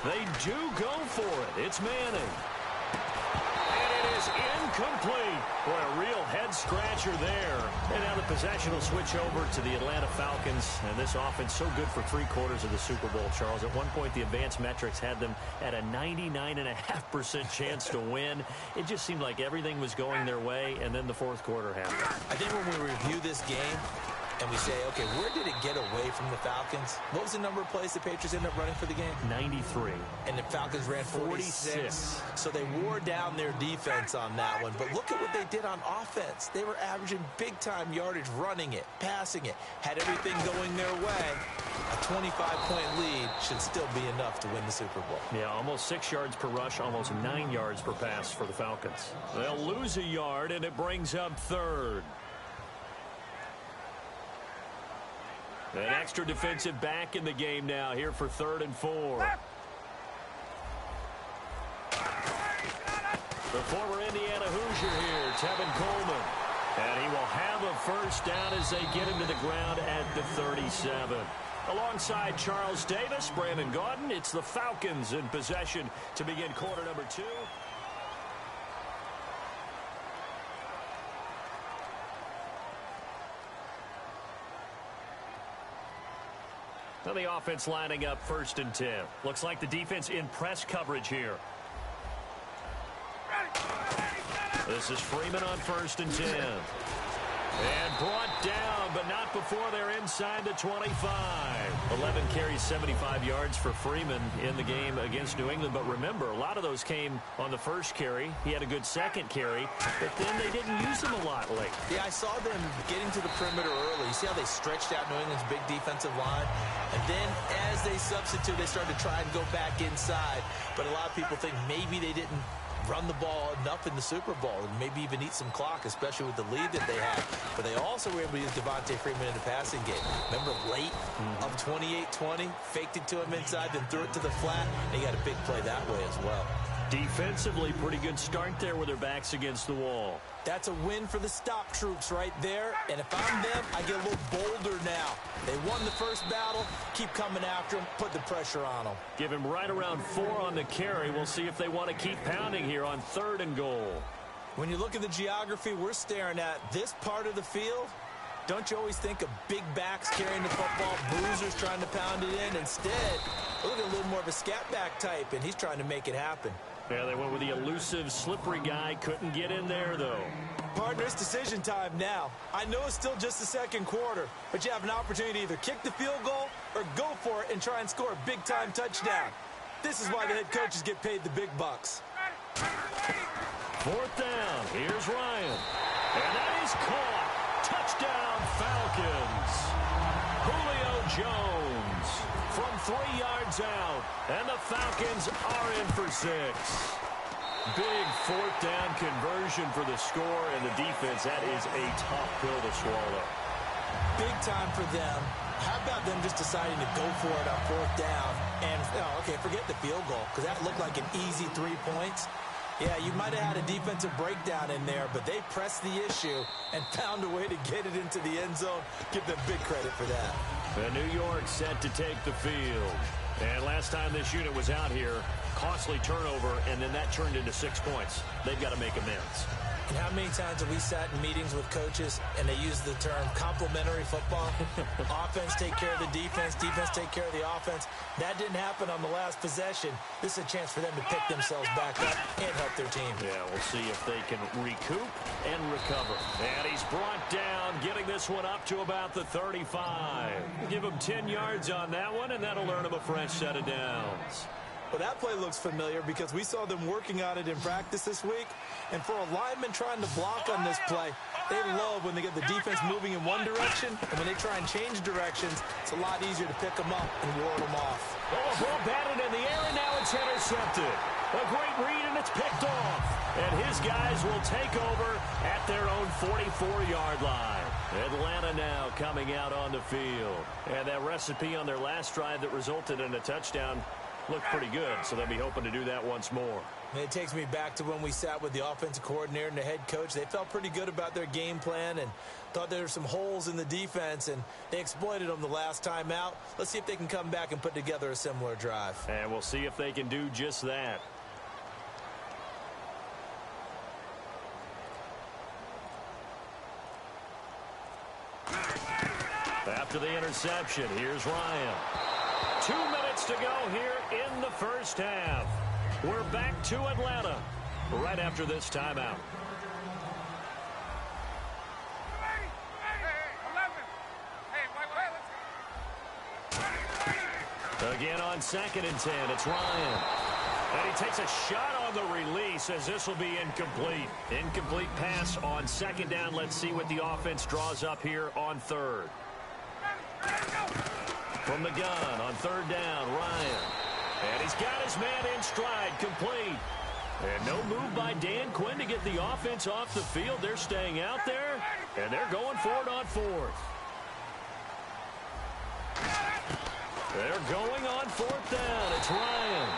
They do go for it. It's Manning. And it is incomplete. Boy, a real head-scratcher there. And now the possession will switch over to the Atlanta Falcons. And this offense so good for 3 quarters of the Super Bowl, Charles. At one point, the advanced metrics had them at a 99.5% chance to win. It just seemed like everything was going their way, and then the 4th quarter happened. I think when we review this game, and we say, okay, where did it get away from the Falcons? What was the number of plays the Patriots ended up running for the game? 93. And the Falcons ran 46. So they wore down their defense on that one. But look at what they did on offense. They were averaging big-time yardage, running it, passing it, had everything going their way. A 25-point lead should still be enough to win the Super Bowl. Yeah, almost 6 yards per rush, almost 9 yards per pass for the Falcons. They'll lose a yard, and it brings up 3rd. An extra defensive back in the game now here for 3rd and 4. The former Indiana Hoosier here, Tevin Coleman. And he will have a first down as they get him to the ground at the 37. Alongside Charles Davis, Brandon Gaudin, it's the Falcons in possession to begin quarter number 2. Now the offense lining up 1st and 10. Looks like the defense in press coverage here. This is Freeman on 1st and 10. And brought down, but not before they're inside the 25. 11 carries, 75 yards for Freeman in the game against New England. But remember, a lot of those came on the first carry. He had a good second carry, but then they didn't use him a lot late. Yeah, I saw them getting to the perimeter early. You see how they stretched out New England's big defensive line? And then as they substitute, they started to try and go back inside. But a lot of people think maybe they didn't run the ball enough in the Super Bowl and maybe even eat some clock, especially with the lead that they had. But they also were able to use Devontae Freeman in the passing game. Remember late of 28-20, faked it to him inside, then threw it to the flat, and he got a big play that way as well. Defensively, pretty good start there with their backs against the wall. That's a win for the stop troops right there. And if I'm them, I get a little bolder now. They won the first battle. Keep coming after them. Put the pressure on them. Give him right around 4 on the carry. We'll see if they want to keep pounding here on 3rd and goal. When you look at the geography we're staring at, this part of the field, don't you always think of big backs carrying the football, bruisers trying to pound it in? Instead, look at a little more of a scat back type, and he's trying to make it happen. Yeah, they went with the elusive, slippery guy. Couldn't get in there, though. Partner, it's decision time now. I know it's still just the second quarter, but you have an opportunity to either kick the field goal or go for it and try and score a big-time touchdown. This is why the head coaches get paid the big bucks. 4th down. Here's Ryan. And that is caught. Touchdown, Falcons. Julio Jones from 3 yards out. And the Falcons are in for 6. Big 4th down conversion for the score, and the defense, that is a tough pill to swallow. Big time for them. How about them just deciding to go for it on 4th down? And, okay, forget the field goal, because that looked like an easy 3 points. Yeah, you might have had a defensive breakdown in there, but they pressed the issue and found a way to get it into the end zone. Give them big credit for that. And New York set to take the field. And last time this unit was out here, costly turnover, and then that turned into 6 points. They've got to make amends. And how many times have we sat in meetings with coaches and they use the term complementary football? Offense take care of the defense, defense take care of the offense. That didn't happen on the last possession. This is a chance for them to pick themselves back up and help their team. Yeah, we'll see if they can recoup and recover. And he's brought down, getting this one up to about the 35. Give him 10 yards on that one, and that'll earn him a fresh set of downs. Well, that play looks familiar because we saw them working on it in practice this week. And for a lineman trying to block on this play, they love when they get the defense moving in one direction. And when they try and change directions, it's a lot easier to pick them up and ward them off. Oh, ball batted in the air, and now it's intercepted. A great read, and it's picked off. And his guys will take over at their own 44-yard line. Atlanta now coming out on the field. And that recipe on their last drive that resulted in a touchdown looked pretty good, so they'll be hoping to do that once more. And it takes me back to when we sat with the offensive coordinator and the head coach. They felt pretty good about their game plan and thought there were some holes in the defense, and they exploited them the last time out. Let's see if they can come back and put together a similar drive. And we'll see if they can do just that. After the interception, here's Ryan. 2 minutes to go here in the first half. We're back to Atlanta right after this timeout. Again on 2nd and 10, it's Ryan. And he takes a shot on the release as this will be incomplete. Incomplete pass on 2nd down. Let's see what the offense draws up here on 3rd. From the gun on 3rd down, Ryan. And he's got his man in stride, complete. And no move by Dan Quinn to get the offense off the field. They're staying out there, and they're going for it on 4th. They're going on 4th down. It's Ryan.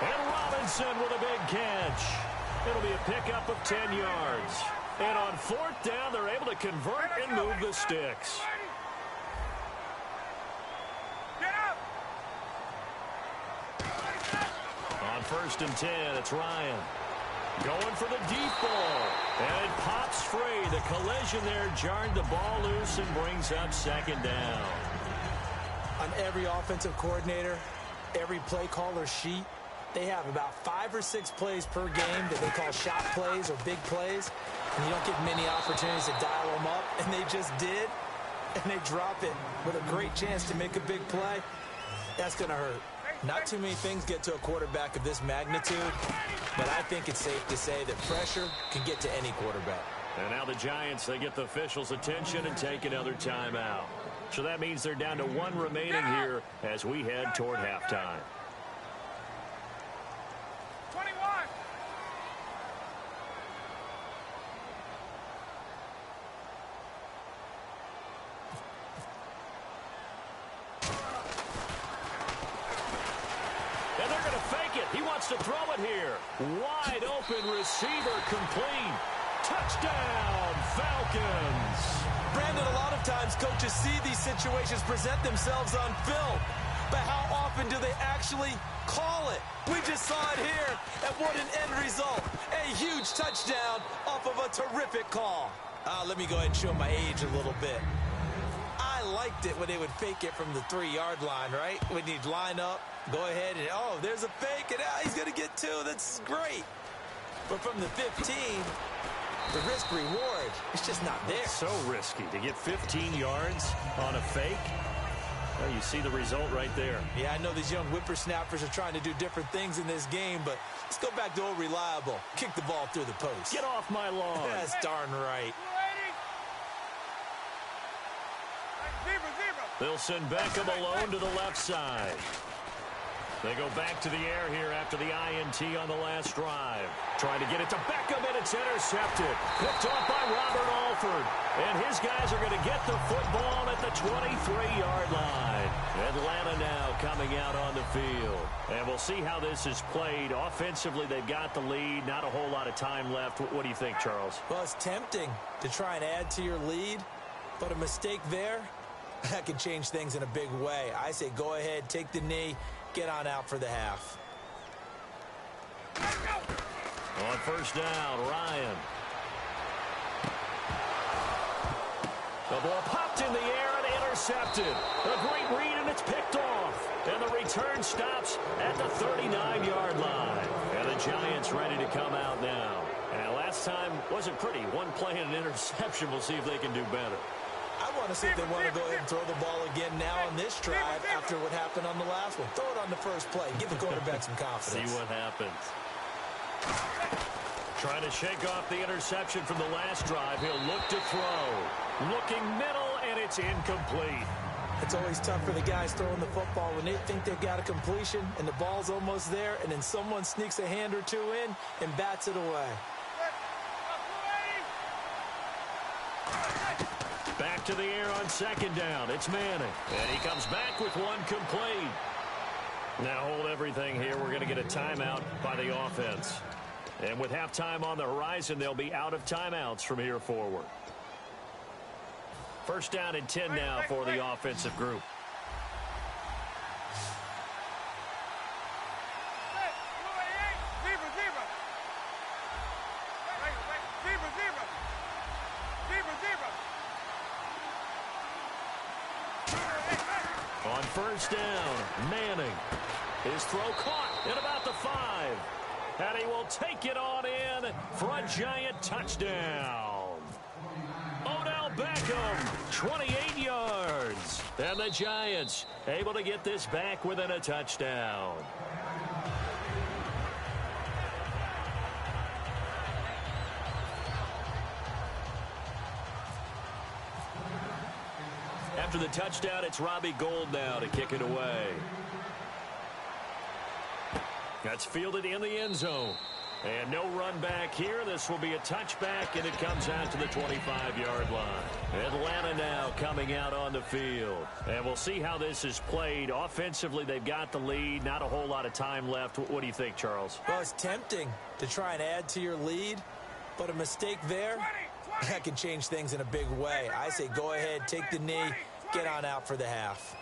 And Robinson with a big catch. It'll be a pickup of 10 yards. And on 4th down, they're able to convert and move the sticks. On 1st and 10, it's Ryan. Going for the deep ball. And it pops free. The collision there jarred the ball loose and brings up 2nd down. On every offensive coordinator, every play caller sheet, They have about 5 or 6 plays per game that they call shot plays or big plays, and you don't get many opportunities to dial them up, and they just did, and they drop it with a great chance to make a big play. That's going to hurt. Not too many things get to a quarterback of this magnitude, but I think it's safe to say that pressure can get to any quarterback. And now the Giants, they get the officials' attention and take another timeout. So that means they're down to 1 remaining here as we head toward halftime. 21. And they're going to fake it. He wants to throw it here. Wide open receiver complete. Touchdown, Falcons. Brandon, a lot of times coaches see these situations present themselves on film, but how often do they actually call it? We just saw it here, and what an end result. A huge touchdown off of a terrific call. Let me go ahead and show my age a little bit. I liked it when they would fake it from the 3-yard line, right? When you'd line up, go ahead, and oh, there's a fake, and he's going to get 2. That's great. But from the 15... the risk-reward is just not there. So risky to get 15 yards on a fake. Well, you see the result right there. Yeah, I know these young whippersnappers are trying to do different things in this game, but let's go back to old reliable. Kick the ball through the post. Get off my lawn. That's darn right. They'll send Beckham alone to the left side. They go back to the air here after the INT on the last drive. Trying to get it to Beckham, and it's intercepted. Picked off by Robert Alford. And his guys are going to get the football at the 23-yard line. Atlanta now coming out on the field. And we'll see how this is played. Offensively, they've got the lead. Not a whole lot of time left. What do you think, Charles? Well, it's tempting to try and add to your lead, but a mistake there, that could change things in a big way. I say go ahead, take the knee, get on out for the half. On first down, Ryan. The ball popped in the air and intercepted. A great read, and it's picked off. And the return stops at the 39-yard line. And the Giants ready to come out now. And last time wasn't pretty. One play and an interception. We'll see if they can do better. I want to see if they want to go ahead and throw the ball again now on this drive after what happened on the last one. Throw it on the first play. Give the quarterback some confidence. See what happens. Trying to shake off the interception from the last drive. He'll look to throw. Looking middle, and it's incomplete. It's always tough for the guys throwing the football when they think they've got a completion and the ball's almost there, and then someone sneaks a hand or two in and bats it away. Back to the air on second down. It's Manning. And he comes back with one complete. Now hold everything here. We're going to get a timeout by the offense. And with halftime on the horizon, they'll be out of timeouts from here forward. First down and 10 now for the offensive group. On first down, Manning. His throw caught at about the 5. And he will take it on in for a Giant touchdown. Odell Beckham, 28 yards. And the Giants able to get this back within a touchdown. After the touchdown, it's Robbie Gould now to kick it away. That's fielded in the end zone. And no run back here. This will be a touchback, and it comes out to the 25-yard line. Atlanta now coming out on the field. And we'll see how this is played. Offensively, they've got the lead. Not a whole lot of time left. What do you think, Charles? Well, it's tempting to try and add to your lead, but a mistake there, that can change things in a big way. I say go ahead, take the knee, get on out for the half.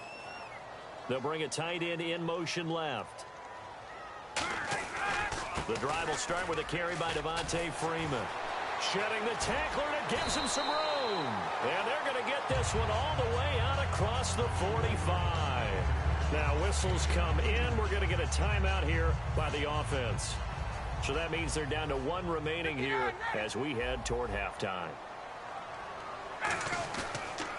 They'll bring a tight end in motion left. The drive will start with a carry by Devontae Freeman. Shedding the tackler, and it gives him some room. And they're going to get this one all the way out across the 45. Now whistles come in. We're going to get a timeout here by the offense. So that means they're down to one remaining here as we head toward halftime.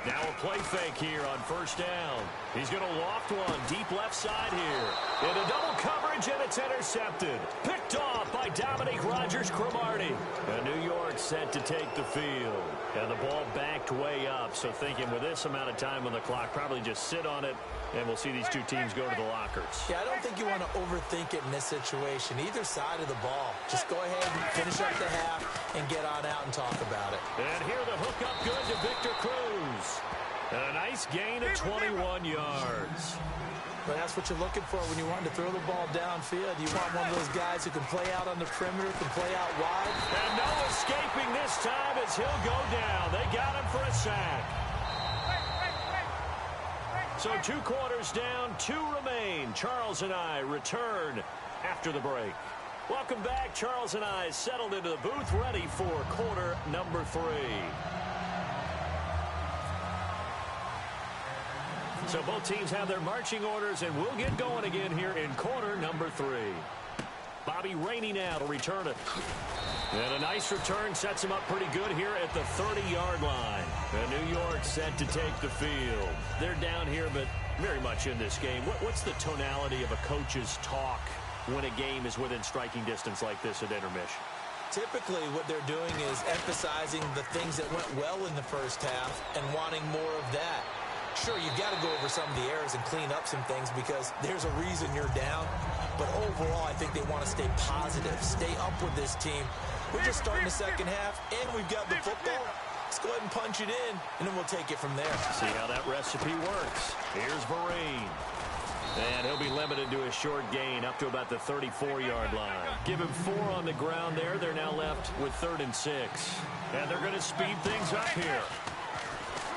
Now a play fake here on first down. He's going to loft one deep left side here. Into double coverage, and it's intercepted. Picked off by Dominique Rodgers-Cromartie. And New York set to take the field. And the ball backed way up. So thinking with this amount of time on the clock, probably just sit on it, and we'll see these two teams go to the lockers. Yeah, I don't think you want to overthink it in this situation. Either side of the ball. Just go ahead and finish up the half and get on out and talk about it. And here the hook up good to Victor Cruz. And a nice gain of 21 yards. But that's what you're looking for when you want to throw the ball downfield. You want one of those guys who can play out on the perimeter, can play out wide. And no escaping this time as he'll go down. They got him for a sack. So 2 quarters down, 2 remain. Charles and I return after the break. Welcome back. Charles and I settled into the booth, ready for quarter number 3. So both teams have their marching orders, and we'll get going again here in quarter number 3. Bobby Rainey now to return it. And a nice return sets him up pretty good here at the 30-yard line. And New York set to take the field. They're down here, but very much in this game. What's the tonality of a coach's talk when a game is within striking distance like this at intermission? Typically, what they're doing is emphasizing the things that went well in the first half and wanting more of that. Sure, you've got to go over some of the errors and clean up some things because there's a reason you're down. But overall, I think they want to stay positive, stay up with this team. We're just starting the second half, and we've got the football. Let's go ahead and punch it in, and then we'll take it from there. See how that recipe works. Here's Vereen. And he'll be limited to a short gain up to about the 34-yard line. Give him 4 on the ground there. They're now left with 3rd and 6. And they're going to speed things up here.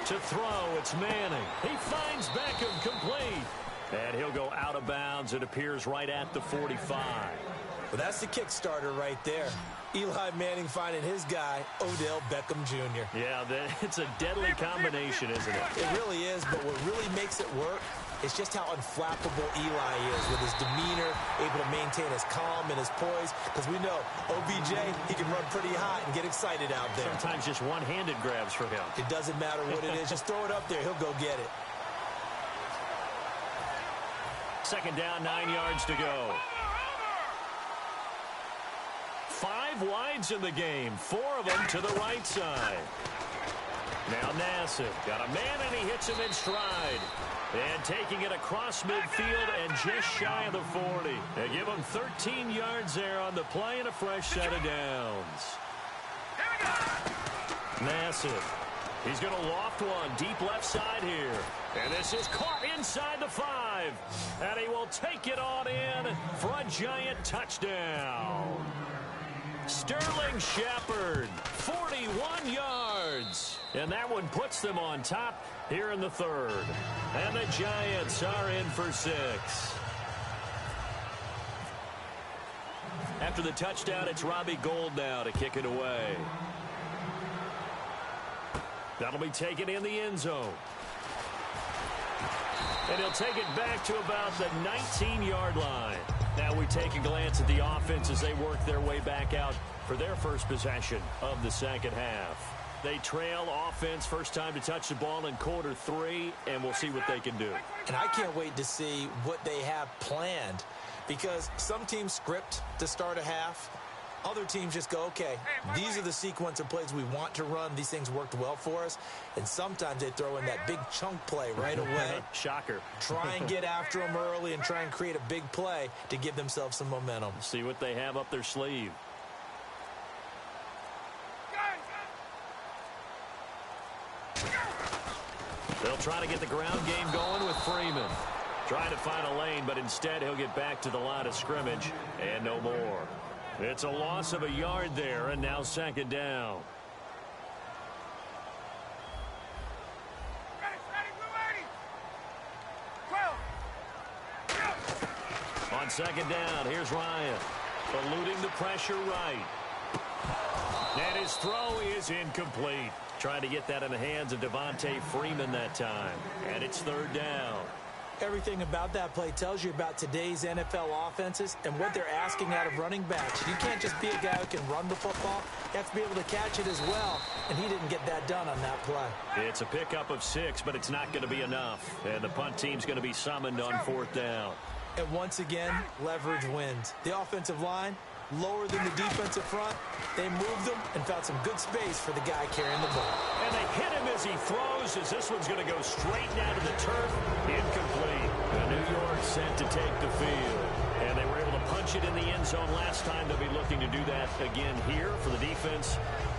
To throw, it's Manning. He finds Beckham complete. And he'll go out of bounds. It appears right at the 45. Well, that's the kickstarter right there. Eli Manning finding his guy, Odell Beckham Jr. Yeah, it's a deadly combination, isn't it? It really is, but what really makes it work is just how unflappable Eli is with his demeanor, able to maintain his calm and his poise. Because we know, OBJ, he can run pretty hot and get excited out there. Sometimes just one-handed grabs for him. It doesn't matter what it is. Just throw it up there. He'll go get it. 2nd down, 9 yards to go. 5 wides in the game, 4 of them to the right side. Now Nassib got a man, and he hits him in stride. And taking it across midfield and just shy of the 40. They give him 13 yards there on the play and a fresh set of downs. Nassib. He's going to loft one deep left side here. And this is caught inside the 5. And he will take it on in for a giant touchdown. Sterling Shepard, 41 yards. And that one puts them on top here in the 3rd. And the Giants are in for 6. After the touchdown, it's Robbie Gould now to kick it away. That'll be taken in the end zone. And he'll take it back to about the 19-yard line. Now we take a glance at the offense as they work their way back out for their first possession of the second half. They trail offense, first time to touch the ball in quarter 3, and we'll see what they can do. And I can't wait to see what they have planned because some teams script to start a half. Other teams just go, okay, these are the sequence of plays we want to run. These things worked well for us. And sometimes they throw in that big chunk play right away. Shocker. Try and get after them early and try and create a big play to give themselves some momentum. See what they have up their sleeve. They'll try to get the ground game going with Freeman. Trying to find a lane, but instead he'll get back to the line of scrimmage and no more. It's a loss of a yard there, and now 2nd down. On 2nd down, here's Ryan. Eluding the pressure right. And his throw is incomplete. Trying to get that in the hands of Devontae Freeman that time. And it's 3rd down. Everything about that play tells you about today's NFL offenses and what they're asking out of running backs. You can't just be a guy who can run the football. You have to be able to catch it as well, and he didn't get that done on that play. It's a pickup of 6, but it's not going to be enough. And the punt team's going to be summoned on 4th down. And once again, leverage wins. The offensive line, lower than the defensive front. They moved them and found some good space for the guy carrying the ball. And they hit him as he throws, as this one's going to go straight down to the turf. Incomplete. New York sent to take the field. And they were able to punch it in the end zone last time. They'll be looking to do that again here for the defense.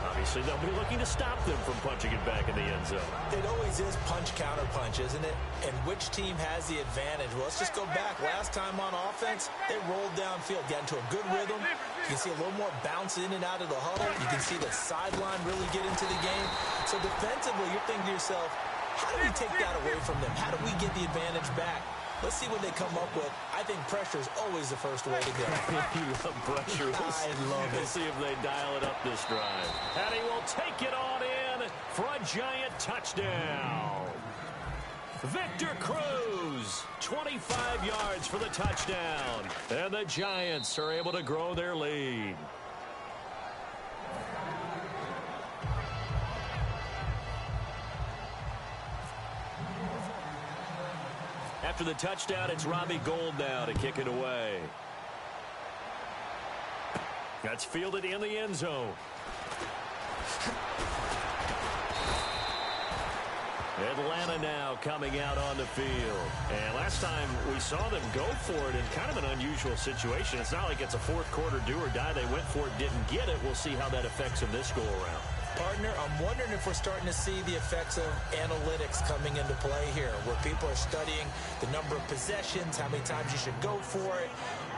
Obviously, they'll be looking to stop them from punching it back in the end zone. It always is punch-counter-punch, isn't it? And which team has the advantage? Well, let's just go back. Last time on offense, they rolled downfield, got into a good rhythm. You can see a little more bounce in and out of the huddle. You can see the sideline really get into the game. So defensively, you're thinking to yourself, how do we take that away from them? How do we get the advantage back? Let's see what they come up with. I think pressure is always the first way to go. You love pressure. I love it. Let's see if they dial it up this drive. And he will take it on in for a giant touchdown. Victor Cruz, 25 yards for the touchdown. And the Giants are able to grow their lead. After the touchdown, it's Robbie Gould now to kick it away. That's fielded in the end zone. Atlanta now coming out on the field. And last time we saw them go for it in kind of an unusual situation. It's not like it's a fourth quarter do or die. They went for it, didn't get it. We'll see how that affects them this go around. Partner, I'm wondering if we're starting to see the effects of analytics coming into play here, where people are studying the number of possessions, how many times you should go for it,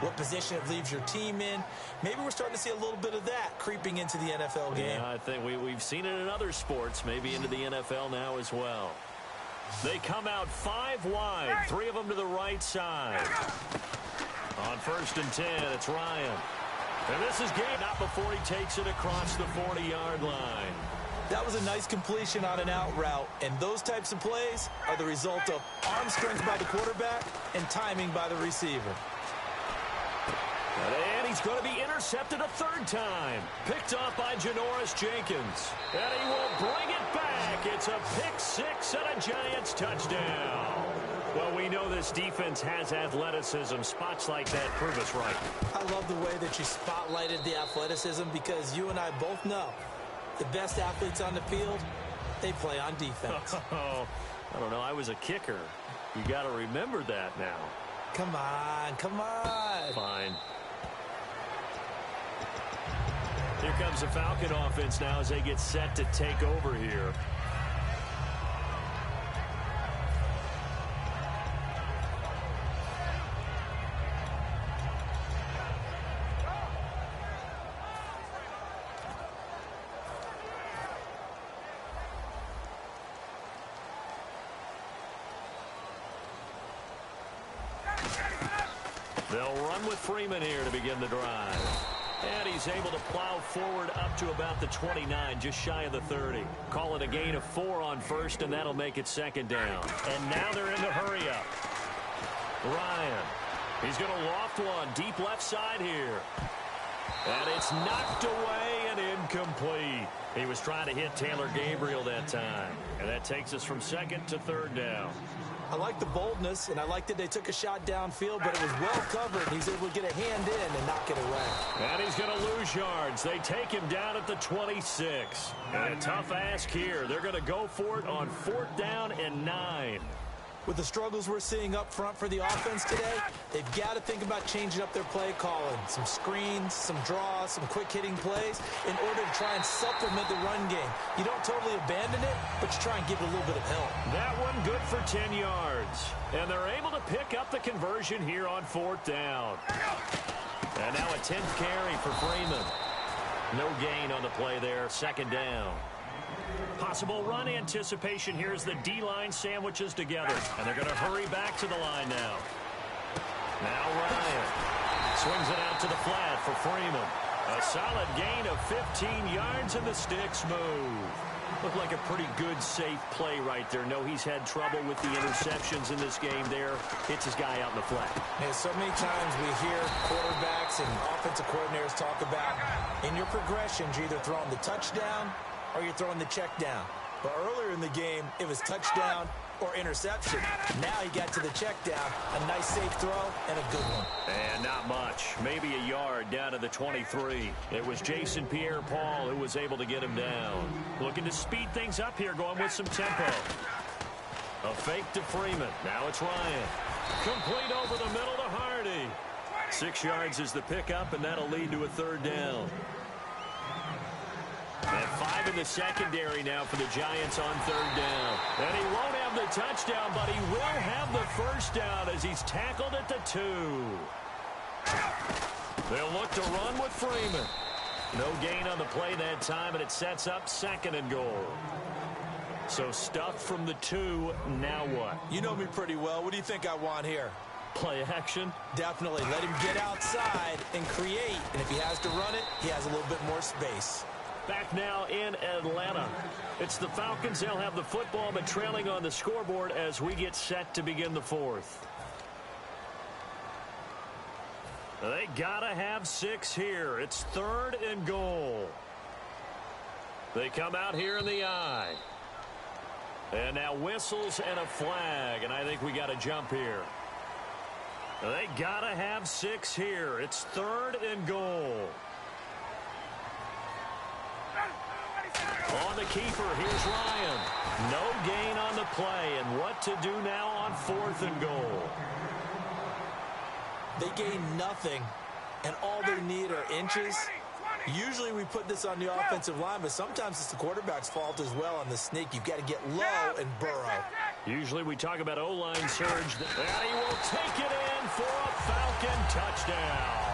what position it leaves your team in. Maybe we're starting to see a little bit of that creeping into the NFL game. Yeah, I think we've seen it in other sports, maybe into the NFL now as well. They come out 5 wide, 3 of them to the right side. On 1st and 10, it's Ryan. And this is game not before he takes it across the 40-yard line. That was a nice completion on an out route, and those types of plays are the result of arm strength by the quarterback and timing by the receiver. And he's going to be intercepted a 3rd time. Picked off by Janoris Jenkins. And he will bring it back. It's a pick 6 and a Giants touchdown. Well, we know this defense has athleticism. Spots like that prove us right. I love the way that you spotlighted the athleticism, because you and I both know the best athletes on the field, they play on defense. Oh, I don't know. I was a kicker. You got to remember that now. Come on, come on. Fine. Here comes the Falcon offense now as they get set to take over here. They'll run with Freeman here to begin the drive. And he's able to plow forward up to about the 29, just shy of the 30. Call it a gain of 4 on 1st, and that'll make it 2nd down. And now they're in the hurry-up. Ryan. He's going to loft one deep left side here. And it's knocked away and incomplete. He was trying to hit Taylor Gabriel that time. And that takes us from 2nd to 3rd down. I like the boldness, and I like that they took a shot downfield, but it was well covered. He's able to get a hand in and knock it away. And he's going to lose yards. They take him down at the 26. And a tough ask here. They're going to go for it on 4th down and 9. With the struggles we're seeing up front for the offense today, they've got to think about changing up their play calling. Some screens, some draws, some quick-hitting plays in order to try and supplement the run game. You don't totally abandon it, but you try and give it a little bit of help. That one good for 10 yards. And they're able to pick up the conversion here on 4th down. And now a 10th carry for Freeman. No gain on the play there, 2nd down. Possible run anticipation here as the D-line sandwiches together. And they're going to hurry back to the line now. Now Ryan swings it out to the flat for Freeman. A solid gain of 15 yards and the sticks move. Looked like a pretty good, safe play right there. No, he's had trouble with the interceptions in this game there. Hits his guy out in the flat. Yeah, so many times we hear quarterbacks and offensive coordinators talk about in your progressions, you're either throwing the touchdown or you're throwing the check down. But earlier in the game, it was touchdown or interception. Now he got to the check down. A nice safe throw and a good one. And not much. Maybe a yard down to the 23. It was Jason Pierre-Paul who was able to get him down. Looking to speed things up here, going with some tempo. A fake to Freeman. Now it's Ryan. Complete over the middle to Hardy. 6 yards is the pickup, and that'll lead to a third down. And 5 in the secondary now for the Giants on third down. And he won't have the touchdown, but he will have the first down as he's tackled at the 2. They'll look to run with Freeman. No gain on the play that time, and it sets up 2nd and goal. So stuffed from the 2, now what? You know me pretty well. What do you think I want here? Play action? Definitely. Let him get outside and create. And if he has to run it, he has a little bit more space. Back now in Atlanta. It's the Falcons. They'll have the football, but trailing on the scoreboard as we get set to begin the 4th. They gotta have 6 here. It's 3rd and goal. They come out here in the I. And now whistles and a flag, and I think we got to jump here. They gotta have 6 here. It's 3rd and goal. On the keeper, here's Ryan. No gain on the play, and what to do now on 4th and goal. They gain nothing, and all they need are inches. Usually we put this on the offensive line, but sometimes it's the quarterback's fault as well on the sneak. You've got to get low and burrow. Usually we talk about O-line surge, and he will take it in for a Falcon touchdown.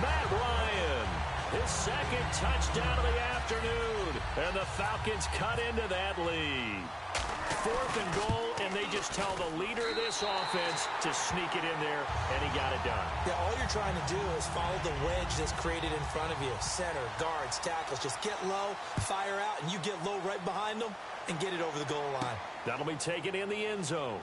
Matt Ryan, his 2nd touchdown of the afternoon, and the Falcons cut into that lead. 4th and goal, and they just tell the leader of this offense to sneak it in there, and he got it done. Yeah, all you're trying to do is follow the wedge that's created in front of you. Center, guards, tackles. Just get low, fire out, and you get low right behind them and get it over the goal line. That'll be taken in the end zone.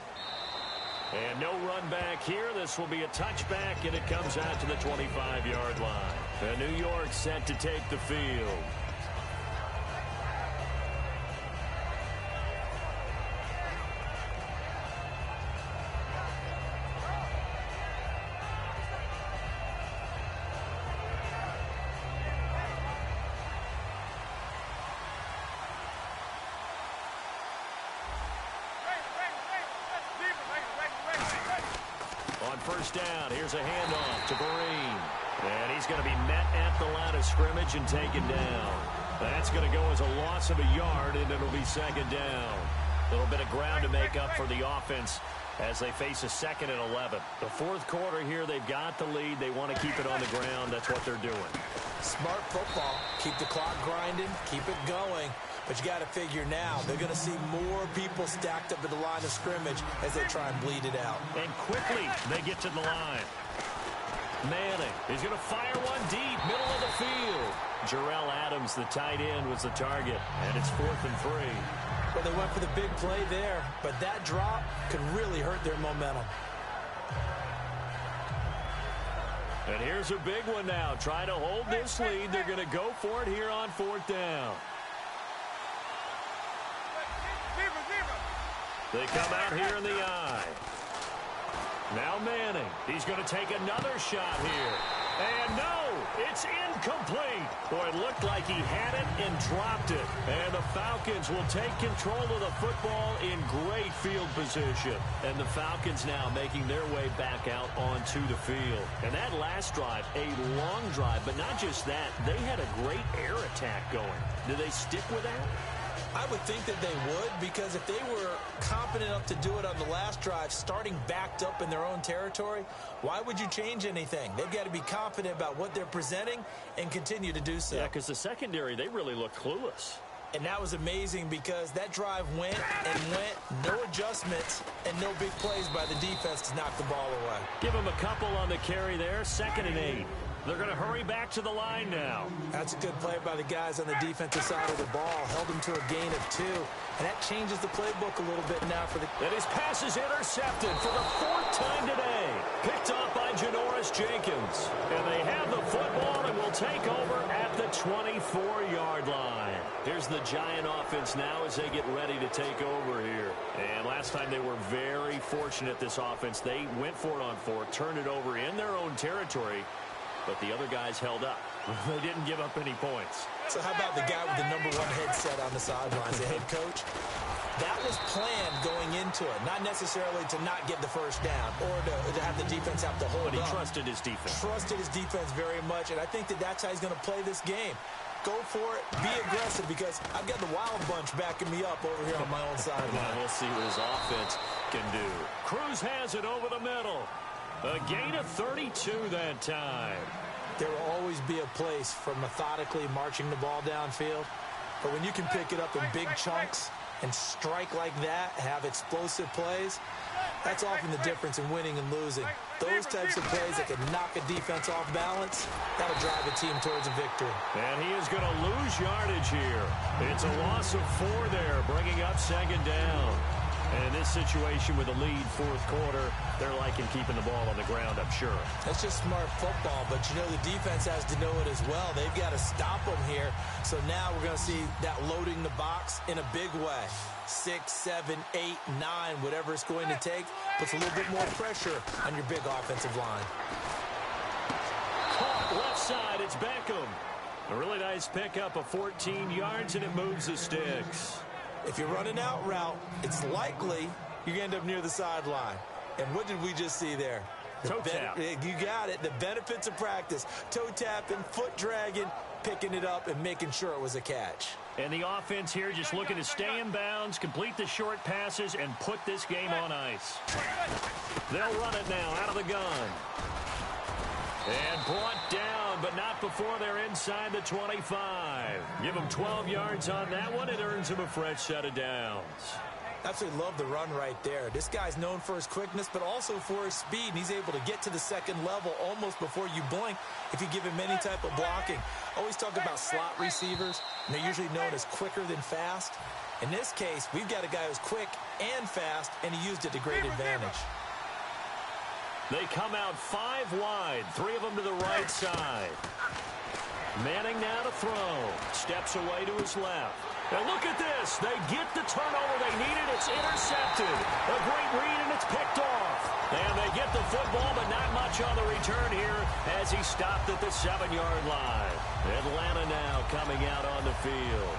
And no run back here. This will be a touchback, and it comes out to the 25-yard line. And New York set to take the field. First down. Here's a handoff to Vereen. And he's going to be met at the line of scrimmage and taken down. That's going to go as a loss of a yard, and it'll be 2nd down. A little bit of ground to make up for the offense as they face a 2nd and 11. The 4th quarter here, they've got the lead. They want to keep it on the ground. That's what they're doing. Smart football. Keep the clock grinding. Keep it going. But you got to figure now, they're going to see more people stacked up at the line of scrimmage as they try and bleed it out. And quickly, they get to the line. Manning, he's going to fire one deep, middle of the field. Jarrell Adams, the tight end, was the target, and it's 4th and 3. Well, they went for the big play there, but that drop could really hurt their momentum. And here's a big one now. Trying to hold this lead. They're going to go for it here on 4th down. They come out here in the I. Now Manning. He's going to take another shot here. And no, it's incomplete. Boy, it looked like he had it and dropped it. And the Falcons will take control of the football in great field position. And the Falcons now making their way back out onto the field. And that last drive, a long drive, but not just that. They had a great air attack going. Do they stick with that? I would think that they would, because if they were confident enough to do it on the last drive, starting backed up in their own territory, why would you change anything? They've got to be confident about what they're presenting and continue to do so. Yeah, because the secondary, they really looked clueless. And that was amazing because that drive went and went, no adjustments, and no big plays by the defense to knock the ball away. Give them a couple on the carry there, 2nd and 8. They're going to hurry back to the line now. That's a good play by the guys on the defensive side of the ball. Held them to a gain of 2. And that changes the playbook a little bit now for the... And his pass is intercepted for the 4th time today. Picked off by Janoris Jenkins. And they have the football and will take over at the 24-yard line. Here's the Giant offense now as they get ready to take over here. And last time they were very fortunate, this offense. They went for it on 4, turned it over in their own territory. But the other guys held up. They didn't give up any points. So how about the guy with the #1 headset on the sidelines, the head coach? That was planned going into it, not necessarily to not get the first down or to have the defense have to hold up. But he trusted his defense. Trusted his defense very much, and I think that's how he's going to play this game. Go for it, be aggressive, because I've got the Wild Bunch backing me up over here on my own sideline. We'll see what his offense can do. Cruz has it over the middle. A gain of 32 that time. There will always be a place for methodically marching the ball downfield. But when you can pick it up in big chunks and strike like that, have explosive plays, that's often the difference in winning and losing. Those types of plays that can knock a defense off balance, that'll drive a team towards a victory. And he is going to lose yardage here. It's a loss of 4 there, bringing up 2nd down. And in this situation with the lead 4th quarter, they're liking keeping the ball on the ground, I'm sure. That's just smart football, but you know the defense has to know it as well. They've got to stop them here. So now we're going to see that loading the box in a big way. 6, 7, 8, 9, whatever it's going to take, puts a little bit more pressure on your big offensive line. Caught left side, it's Beckham. A really nice pickup of 14 yards, and it moves the sticks. If you're running out route, it's likely you're going to end up near the sideline. And what did we just see there? Toe tap. You got it. The benefits of practice. Toe tapping, foot dragging, picking it up, and making sure it was a catch. And the offense here just looking to stay in bounds, complete the short passes, and put this game on ice. They'll run it now out of the gun. And brought down, but not before they're inside the 25. Give them 12 yards on that one. It earns them a fresh set of downs. Absolutely love the run right there. This guy's known for his quickness, but also for his speed. And he's able to get to the 2nd level almost before you blink if you give him any type of blocking. Always talk about slot receivers, and they're usually known as quicker than fast. In this case, we've got a guy who's quick and fast, and he used it to great advantage. They come out 5 wide, 3 of them to the right side. Manning now to throw. Steps away to his left. And look at this. They get the turnover they needed. It's intercepted. A great read, and it's picked off. And they get the football, but not much on the return here as he stopped at the 7-yard line. Atlanta now coming out on the field.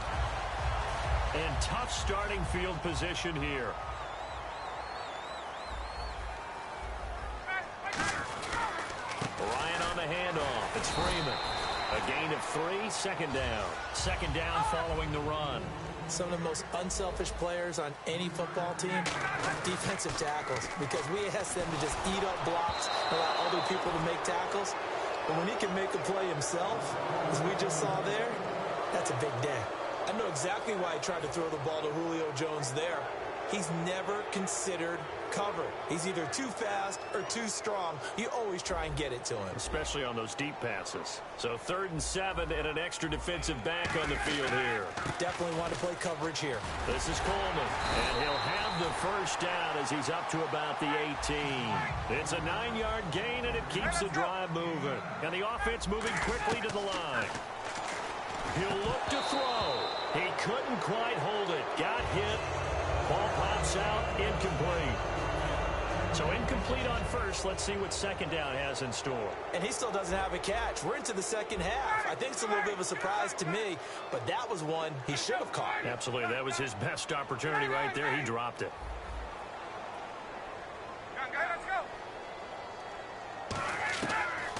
And tough starting field position here. Ryan on the handoff. It's Freeman. A gain of 3, 2nd down. 2nd down following the run. Some of the most unselfish players on any football team, defensive tackles, because we ask them to just eat up blocks, allow other people to make tackles. But when he can make a play himself, as we just saw there, that's a big day. I know exactly why he tried to throw the ball to Julio Jones there. He's never considered cover. He's either too fast or too strong. You always try and get it to him. Especially on those deep passes. So 3rd and 7 and an extra defensive back on the field here. Definitely want to play coverage here. This is Coleman. And he'll have the first down as he's up to about the 18. It's a 9-yard gain, and it keeps the drive moving. And the offense moving quickly to the line. He'll look to throw. He couldn't quite hold it. Got hit. Ball pops out, incomplete. So incomplete on first. Let's see what 2nd down has in store. And he still doesn't have a catch. We're into the 2nd half. I think it's a little bit of a surprise to me, but that was one he should have caught. Absolutely. That was his best opportunity right there. He dropped it.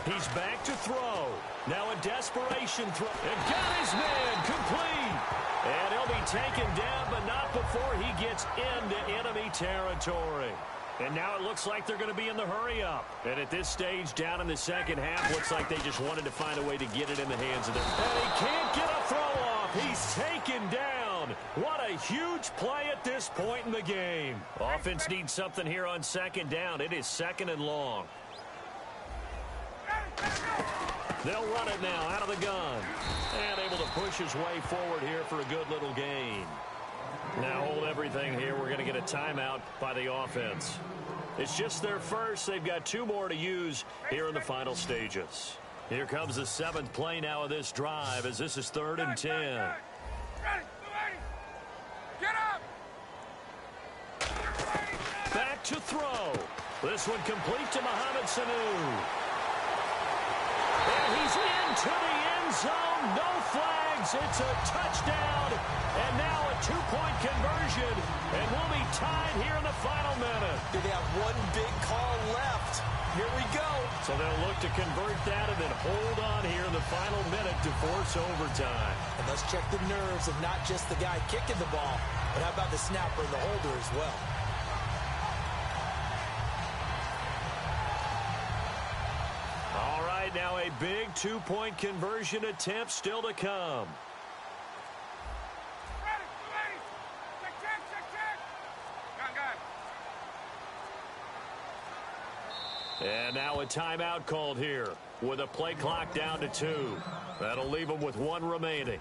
He's back to throw. Now a desperation throw. And got his man complete. And he'll be taken down, but not before he gets into enemy territory. And now it looks like they're going to be in the hurry-up. And at this stage, down in the 2nd half, looks like they just wanted to find a way to get it in the hands of their... And he can't get a throw off. He's taken down. down. What a huge play at this point in the game. Offense needs something here on second down. It is second and long. They'll run it now out of the gun. And able to push his way forward here for a good little gain. Now hold everything here. We're going to get a timeout by the offense. It's just their first. They've got 2 more to use here in the final stages. Here comes the 7th play now of this drive as this is 3rd and 10. Get up! Back to throw. This one complete to Mohamed Sanu. And he's into the end zone. No flags. It's a touchdown. And now a 2-point conversion. And we'll be tied here in the final minute. Do they have one big call left? Here we go. So they'll look to convert that and then hold on here in the final minute to force overtime. And let's check the nerves of not just the guy kicking the ball, but how about the snapper and the holder as well. All right, now a big 2-point conversion attempt still to come. And now a timeout called here with a play clock down to 2. That'll leave them with 1 remaining.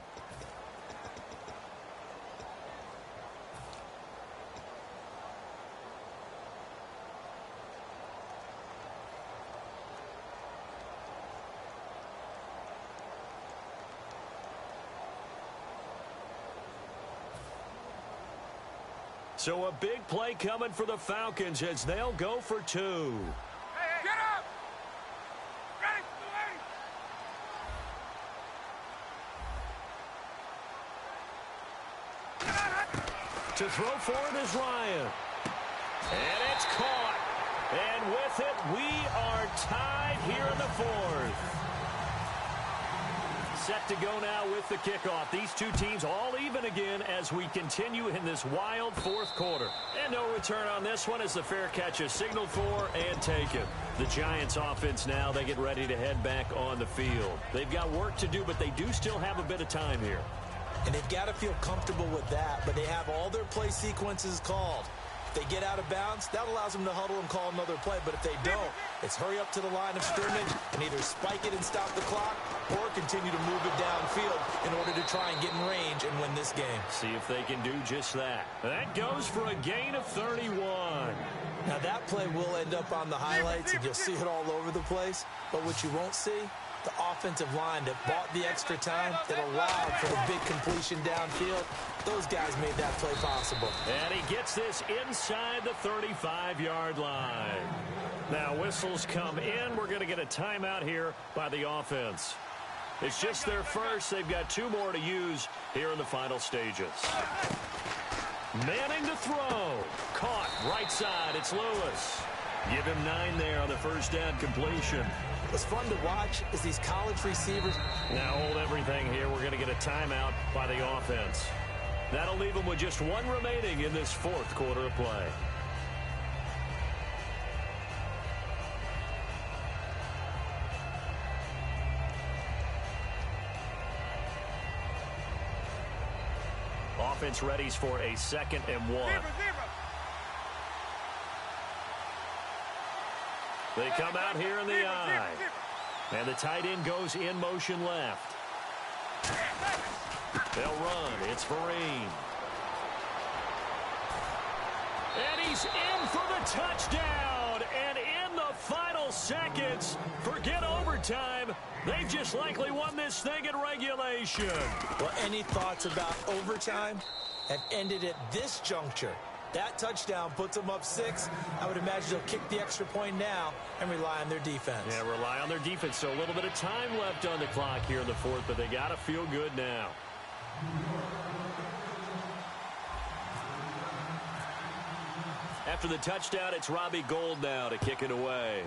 So a big play coming for the Falcons as they'll go for 2. Get up! Ready, to throw for it is Ryan. And it's caught. And with it, we are tied here in the 4th. Set to go now with the kickoff. These 2 teams all even again as we continue in this wild 4th quarter. And no return on this one as the fair catch is signaled for and taken. The Giants offense now, they get ready to head back on the field. They've got work to do, but they do still have a bit of time here. And they've got to feel comfortable with that, but they have all their play sequences called. If they get out of bounds, that allows them to huddle and call another play. But if they don't, it's hurry up to the line of scrimmage and either spike it and stop the clock or continue to move it downfield in order to try and get in range and win this game. See if they can do just that. That goes for a gain of 31. Now that play will end up on the highlights and you'll see it all over the place. But what you won't see, the offensive line that bought the extra time, that allowed for the big completion downfield, those guys made that play possible. And he gets this inside the 35-yard line. Now whistles come in. We're going to get a timeout here by the offense. It's just their first. They've got 2 more to use here in the final stages. Manning to throw. Caught right side. It's Lewis. Give him 9 there on the first down completion. What's fun to watch is these college receivers. Now hold everything here. We're going to get a timeout by the offense. That'll leave them with just 1 remaining in this 4th quarter of play. Offense readies for a 2nd and 1. They come out here in the eye. And the tight end goes in motion left. They'll run. It's Vereen. And he's in for the touchdown. And in the final seconds, forget overtime. They've just likely won this thing in regulation. Well, any thoughts about overtime have ended at this juncture. That touchdown puts them up 6. I would imagine they'll kick the extra point now and rely on their defense. Yeah, rely on their defense. So a little bit of time left on the clock here in the 4th, but they got to feel good now. After the touchdown, it's Robbie Gould now to kick it away.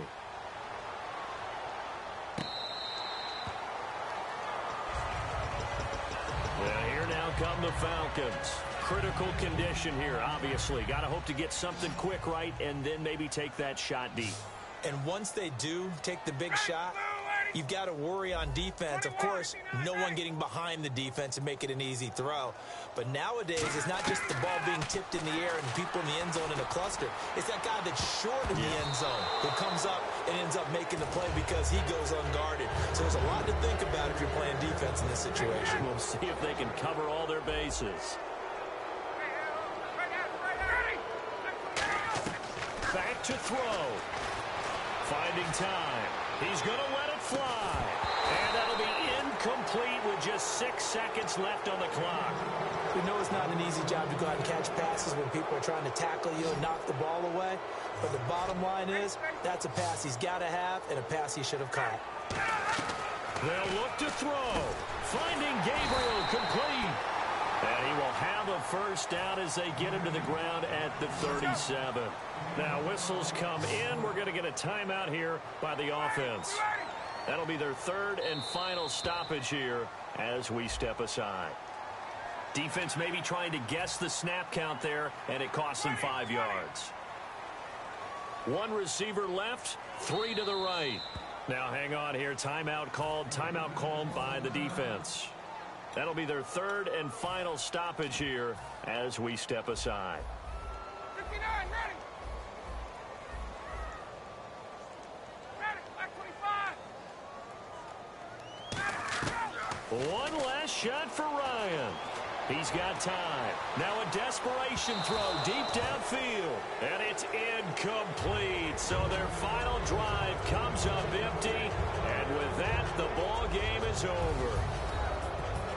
Well, here now come the Falcons. Critical condition here, obviously. Got to hope to get something quick right and then maybe take that shot deep. And once they do take the big shot, you've got to worry on defense. Of course, no one getting behind the defense and make it an easy throw. But nowadays, it's not just the ball being tipped in the air and people in the end zone in a cluster. It's that guy that's short in the end zone who comes up and ends up making the play because he goes unguarded. So there's a lot to think about if you're playing defense in this situation. We'll see if they can cover all their bases. Back to throw. Finding time. He's going to let it fly. And that'll be incomplete with just 6 seconds left on the clock. We know it's not an easy job to go out and catch passes when people are trying to tackle you and knock the ball away. But the bottom line is, that's a pass he's got to have and a pass he should have caught. They'll look to throw. Finding Gabriel complete. And he will have a first down as they get him to the ground at the 37. Now whistles come in. We're going to get a timeout here by the offense. That'll be their third and final stoppage here as we step aside. Defense maybe trying to guess the snap count there, and it costs them 5 yards. One receiver left, 3 to the right. Now hang on here. Timeout called by the defense. That'll be their third and final stoppage here as we step aside. 59, ready. One last shot for Ryan. He's got time. Now a desperation throw deep downfield. And it's incomplete. So their final drive comes up empty. And with that, the ball game is over.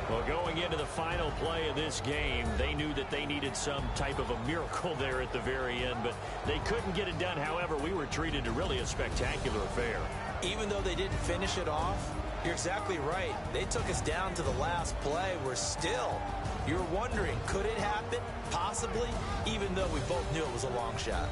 Well, going into the final play of this game, they knew that they needed some type of a miracle there at the very end, but they couldn't get it done. However, we were treated to really a spectacular affair. Even though they didn't finish it off, you're exactly right. They took us down to the last play. We're still, you're wondering, could it happen? Possibly, even though we both knew it was a long shot.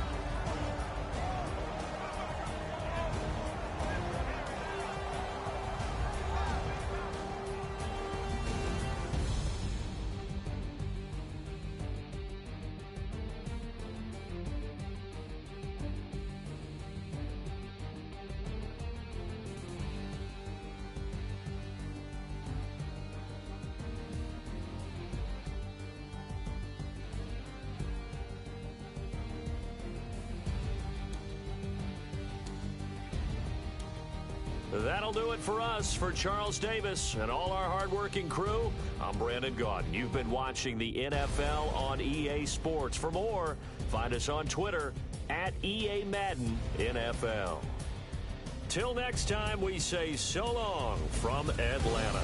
That'll do it for us. For Charles Davis and all our hardworking crew, I'm Brandon Gaudin. You've been watching the NFL on EA Sports. For more, find us on Twitter at EA Madden NFL. Till next time, we say so long from Atlanta.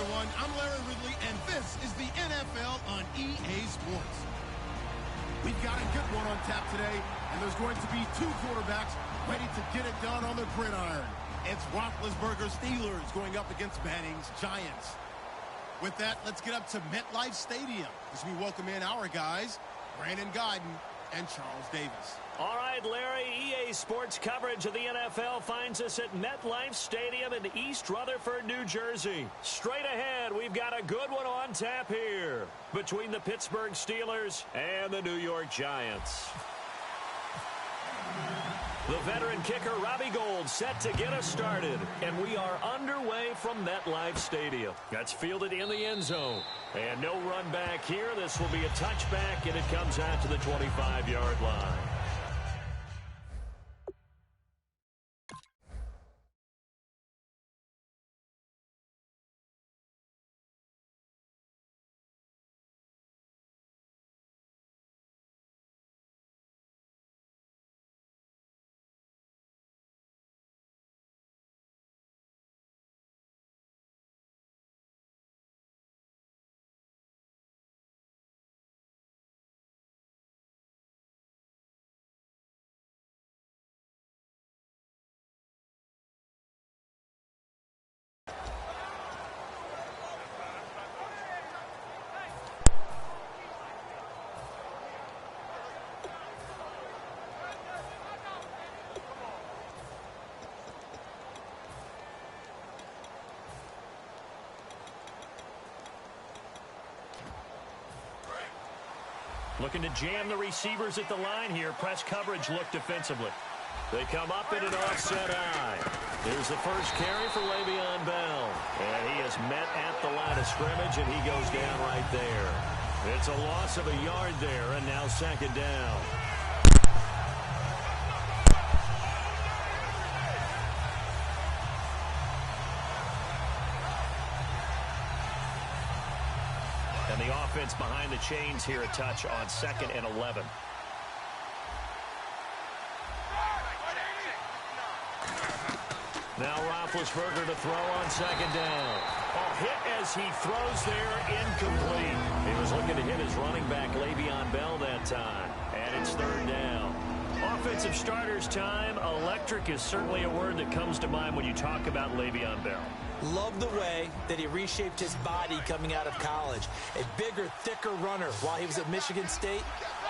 everyone. I'm Larry Ridley, and this is the NFL on EA Sports. We've got a good one on tap today, and there's going to be two quarterbacks ready to get it done on the gridiron. It's Roethlisberger's Steelers going up against Manning's Giants. With that, let's get up to MetLife Stadium as we welcome in our guys, Brandon Guyton and Charles Davis. All right, Larry, EA Sports coverage of the NFL finds us at MetLife Stadium in East Rutherford, New Jersey. Straight ahead, we've got a good one on tap here between the Pittsburgh Steelers and the New York Giants. The veteran kicker, Robbie Gould, set to get us started. And we are underway from MetLife Stadium. That's fielded in the end zone. And no run back here. This will be a touchback, and it comes out to the 25-yard line. Looking to jam the receivers at the line here. Press coverage look defensively. They come up in an offset eye. Here's the first carry for Le'Veon Bell. And he is met at the line of scrimmage, and he goes down right there. It's a loss of a yard there, and now second down. And the offense behind the chains here a touch on 2nd and 11. Now Roethlisberger to throw on 2nd down. Oh, hit as he throws there, incomplete. He was looking to hit his running back, Le'Veon Bell, that time. And it's 3rd down. Offensive starters time. Electric is certainly a word that comes to mind when you talk about Le'Veon Bell. Love the way that he reshaped his body coming out of college. A bigger, thicker runner while he was at Michigan State.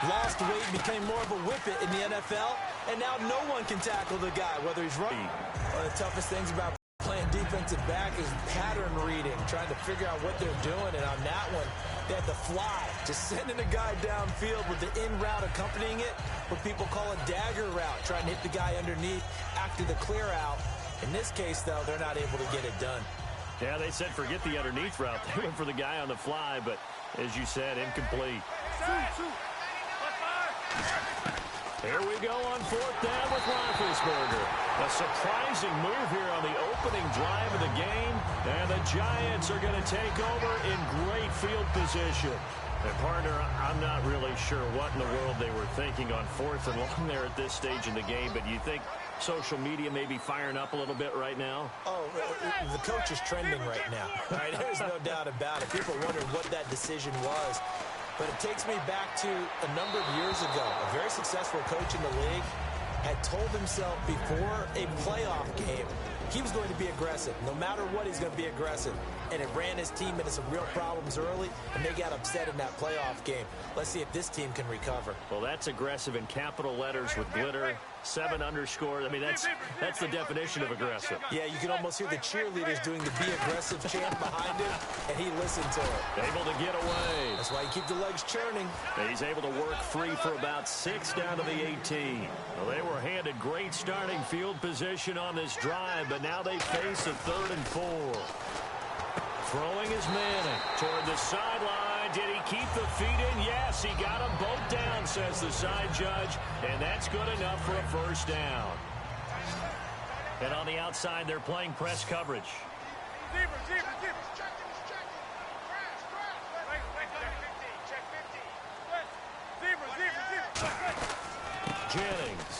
Lost weight, became more of a whippet in the NFL. And now no one can tackle the guy, whether he's running. One of the toughest things about playing defensive back is pattern reading, trying to figure out what they're doing. And on that one, they had to fly, just sending a guy downfield with the in route accompanying it, what people call a dagger route, trying to hit the guy underneath after the clear out. In this case, though, they're not able to get it done. Yeah, they said forget the underneath route. They went for the guy on the fly, but as you said, incomplete. Here we go on 4th down with Roethlisberger. A surprising move here on the opening drive of the game, and the Giants are going to take over in great field position. And, partner, I'm not really sure what in the world they were thinking on 4th and long there at this stage in the game, but you think social media may be firing up a little bit right now? Oh, the coach is trending right now. Right? There's no doubt about it. People wondering what that decision was. But it takes me back to a number of years ago. A very successful coach in the league had told himself before a playoff game he was going to be aggressive. No matter what, he's going to be aggressive. And it ran his team into some real problems early, and they got upset in that playoff game. Let's see if this team can recover. Well, that's aggressive in capital letters with glitter, 7 underscore. I mean, that's the definition of aggressive. Yeah, you can almost hear the cheerleaders doing the be aggressive chant behind him, and he listened to it. Able to get away. That's why you keep the legs churning. He's able to work free for about 6 down to the 18. Well, they were handed great starting field position on this drive, but now they face a 3rd and 4. Throwing is Manning toward the sideline. Did he keep the feet in? Yes, he got them both down, says the side judge, and that's good enough for a 1st down. And on the outside, they're playing press coverage. Jennings.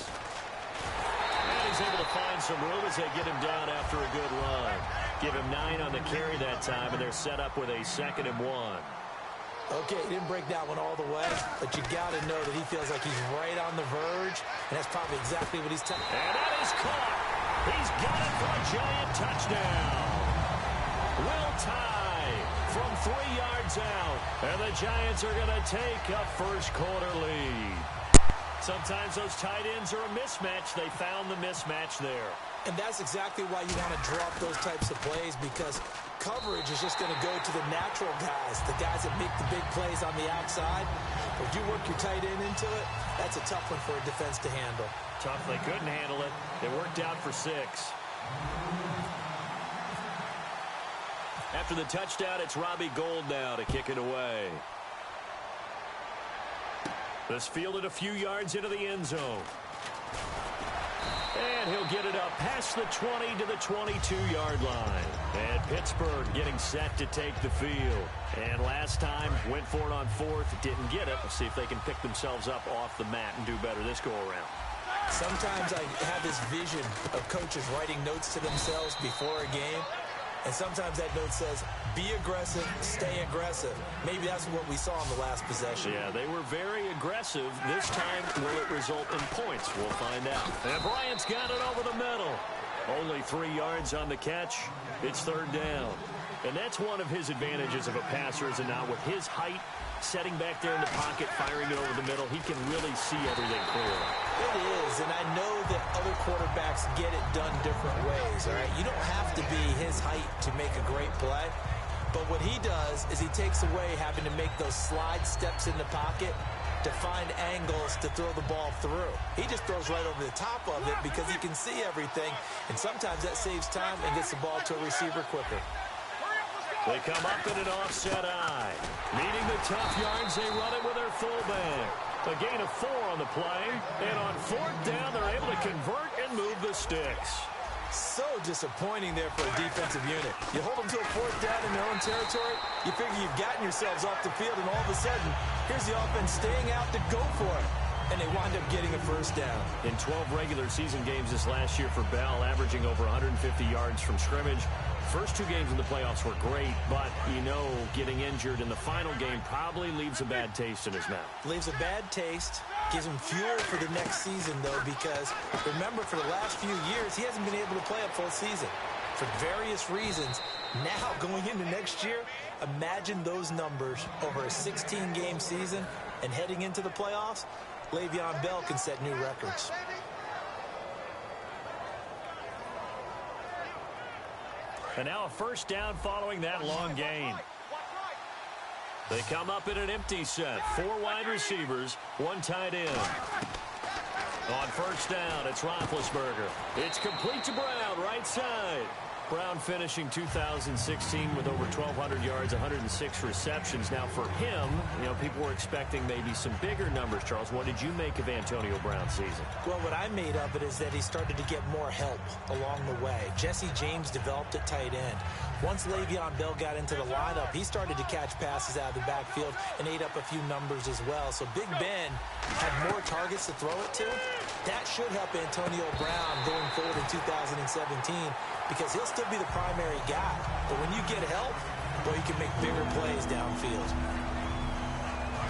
And he's able to find some room as they get him down after a good run. Give him 9 on the carry that time, and they're set up with a 2nd and 1. Okay, he didn't break that one all the way, but you got to know that he feels like he's right on the verge, and that's probably exactly what he's telling. And that is caught. He's got it for a giant touchdown. Will tie from 3 yards out, and the Giants are going to take a first-quarter lead. Sometimes those tight ends are a mismatch. They found the mismatch there. And that's exactly why you want to drop those types of plays, because coverage is just going to go to the natural guys, the guys that make the big plays on the outside. If you work your tight end into it, that's a tough one for a defense to handle. Tough. They couldn't handle it. It worked out for 6. After the touchdown, it's Robbie Gould now to kick it away. This fielded a few yards into the end zone. And he'll get it up past the 20 to the 22-yard line. And Pittsburgh getting set to take the field. And last time, went for it on 4th, didn't get it. Let's see if they can pick themselves up off the mat and do better this go-around. Sometimes I have this vision of coaches writing notes to themselves before a game. And sometimes that note says, be aggressive, stay aggressive. Maybe that's what we saw in the last possession. Yeah, they were very aggressive. This time, will it result in points? We'll find out. And Bryant's got it over the middle. Only 3 yards on the catch. It's 3rd down. And that's one of his advantages of a passer, is it not? With his height, setting back there in the pocket, firing it over the middle, he can really see everything clearly. It is, and I know that other quarterbacks get it done different ways, all right? You don't have to be his height to make a great play, but what he does is he takes away having to make those slide steps in the pocket to find angles to throw the ball through. He just throws right over the top of it because he can see everything, and sometimes that saves time and gets the ball to a receiver quicker. They come up in an offset eye. Needing the tough yards, they run it with their fullback. A gain of 4 on the play, and on 4th down, they're able to convert and move the sticks. So disappointing there for a defensive unit. You hold them to a 4th down in their own territory, you figure you've gotten yourselves off the field, and all of a sudden, here's the offense staying out to go for it. And they wind up getting a 1st down. In 12 regular season games this last year for Bell, averaging over 150 yards from scrimmage. First 2 games in the playoffs were great, but, you know, getting injured in the final game probably leaves a bad taste in his mouth. Leaves a bad taste, gives him fuel for the next season, though, because, remember, for the last few years, he hasn't been able to play a full season for various reasons. Now, going into next year, imagine those numbers over a 16-game season and heading into the playoffs. Le'Veon Bell can set new records. And now a 1st down following that long gain. They come up in an empty set. 4 wide receivers, 1 tight end. On 1st down, it's Roethlisberger. It's complete to Brown, right side. Brown finishing 2016 with over 1,200 yards, 106 receptions. Now for him, you know, people were expecting maybe some bigger numbers, Charles. What did you make of Antonio Brown's season? Well, what I made of it is that he started to get more help along the way. Jesse James developed at tight end. Once Le'Veon Bell got into the lineup, he started to catch passes out of the backfield and ate up a few numbers as well. So Big Ben had more targets to throw it to. That should help Antonio Brown going forward in 2017 because he'll still be the primary guy. But when you get help, well, you can make bigger plays downfield.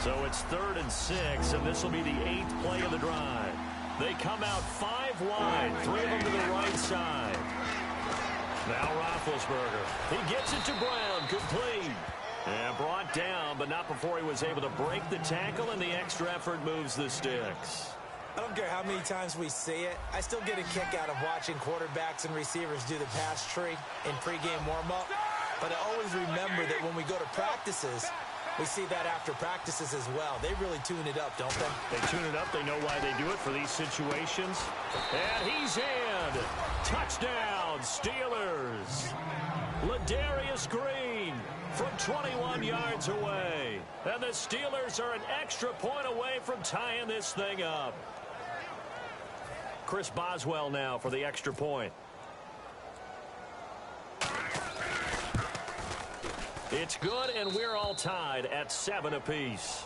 So it's 3rd and 6, and this will be the 8th play of the drive. They come out 5 wide, 3 of them to the right side. Now Roethlisberger. He gets it to Brown, complete. And brought down, but not before he was able to break the tackle, and the extra effort moves the sticks. I don't care how many times we see it. I still get a kick out of watching quarterbacks and receivers do the pass tree in pregame warm-up. But I always remember that when we go to practices, we see that after practices as well. They really tune it up, don't they? They tune it up. They know why they do it for these situations. And he's in. Touchdown, Steelers. Ladarius Green from 21 yards away. And the Steelers are an extra point away from tying this thing up. Chris Boswell now for the extra point. It's good, and we're all tied at 7 apiece.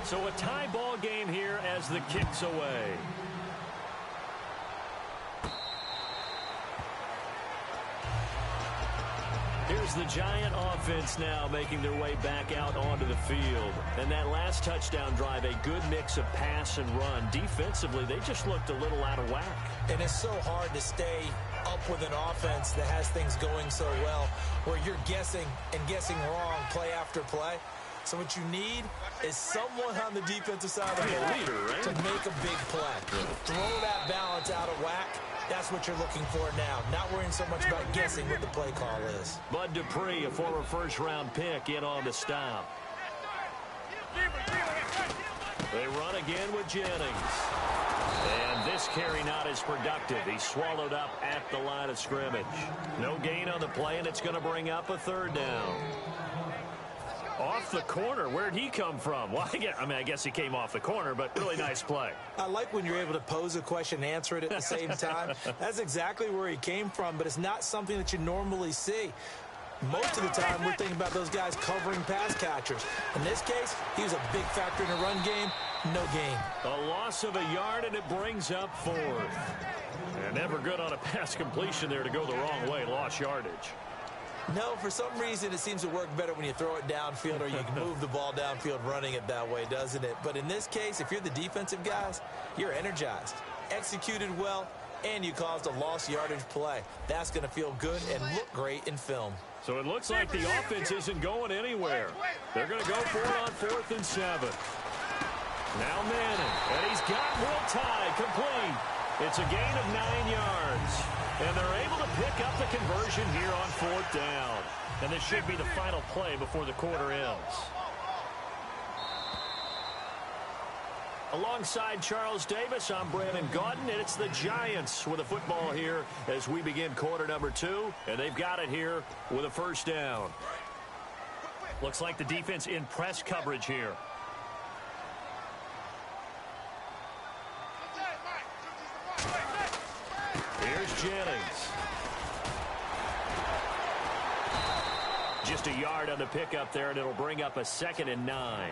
So a tie ball game here as the kick's away. Here's the Giant offense now making their way back out onto the field. And that last touchdown drive, a good mix of pass and run. Defensively, they just looked a little out of whack. And it's so hard to stay up with an offense that has things going so well, where you're guessing and guessing wrong play after play. So what you need is someone on the defensive side of the ball to make a big play. Throw that balance out of whack. That's what you're looking for now. Not worrying so much about guessing what the play call is. Bud Dupree, a former first-round pick, in on the stop. They run again with Jennings. And this carry not as productive. He's swallowed up at the line of scrimmage. No gain on the play, and it's going to bring up a third down. Off the corner. Where'd he come from? Well, I guess he came off the corner, but really nice play. I like when you're able to pose a question and answer it at the same time. That's exactly where he came from, but it's not something that you normally see. Most of the time, we're thinking about those guys covering pass catchers. In this case, he was a big factor in the run game. No gain. A loss of a yard, and it brings up fourth. And never good on a pass completion there to go the wrong way. Lost yardage. No, for some reason, it seems to work better when you throw it downfield or you can move the ball downfield running it that way, doesn't it? But in this case, if you're the defensive guys, you're energized, executed well, and you caused a lost yardage play. That's going to feel good and look great in film. So it looks like the offense isn't going anywhere. They're going to go for it on 4th and 7. Now Manning, and he's got Will Tye complete. It's a gain of 9 yards. And they're able to pick up the conversion here on 4th down. And this should be the final play before the quarter ends. Alongside Charles Davis, I'm Brandon Gaudin, and it's the Giants with a football here as we begin quarter number 2. And they've got it here with a first down. Looks like the defense in press coverage here. Here's Jennings. Just a yard on the pickup there, and it'll bring up a 2nd and 9.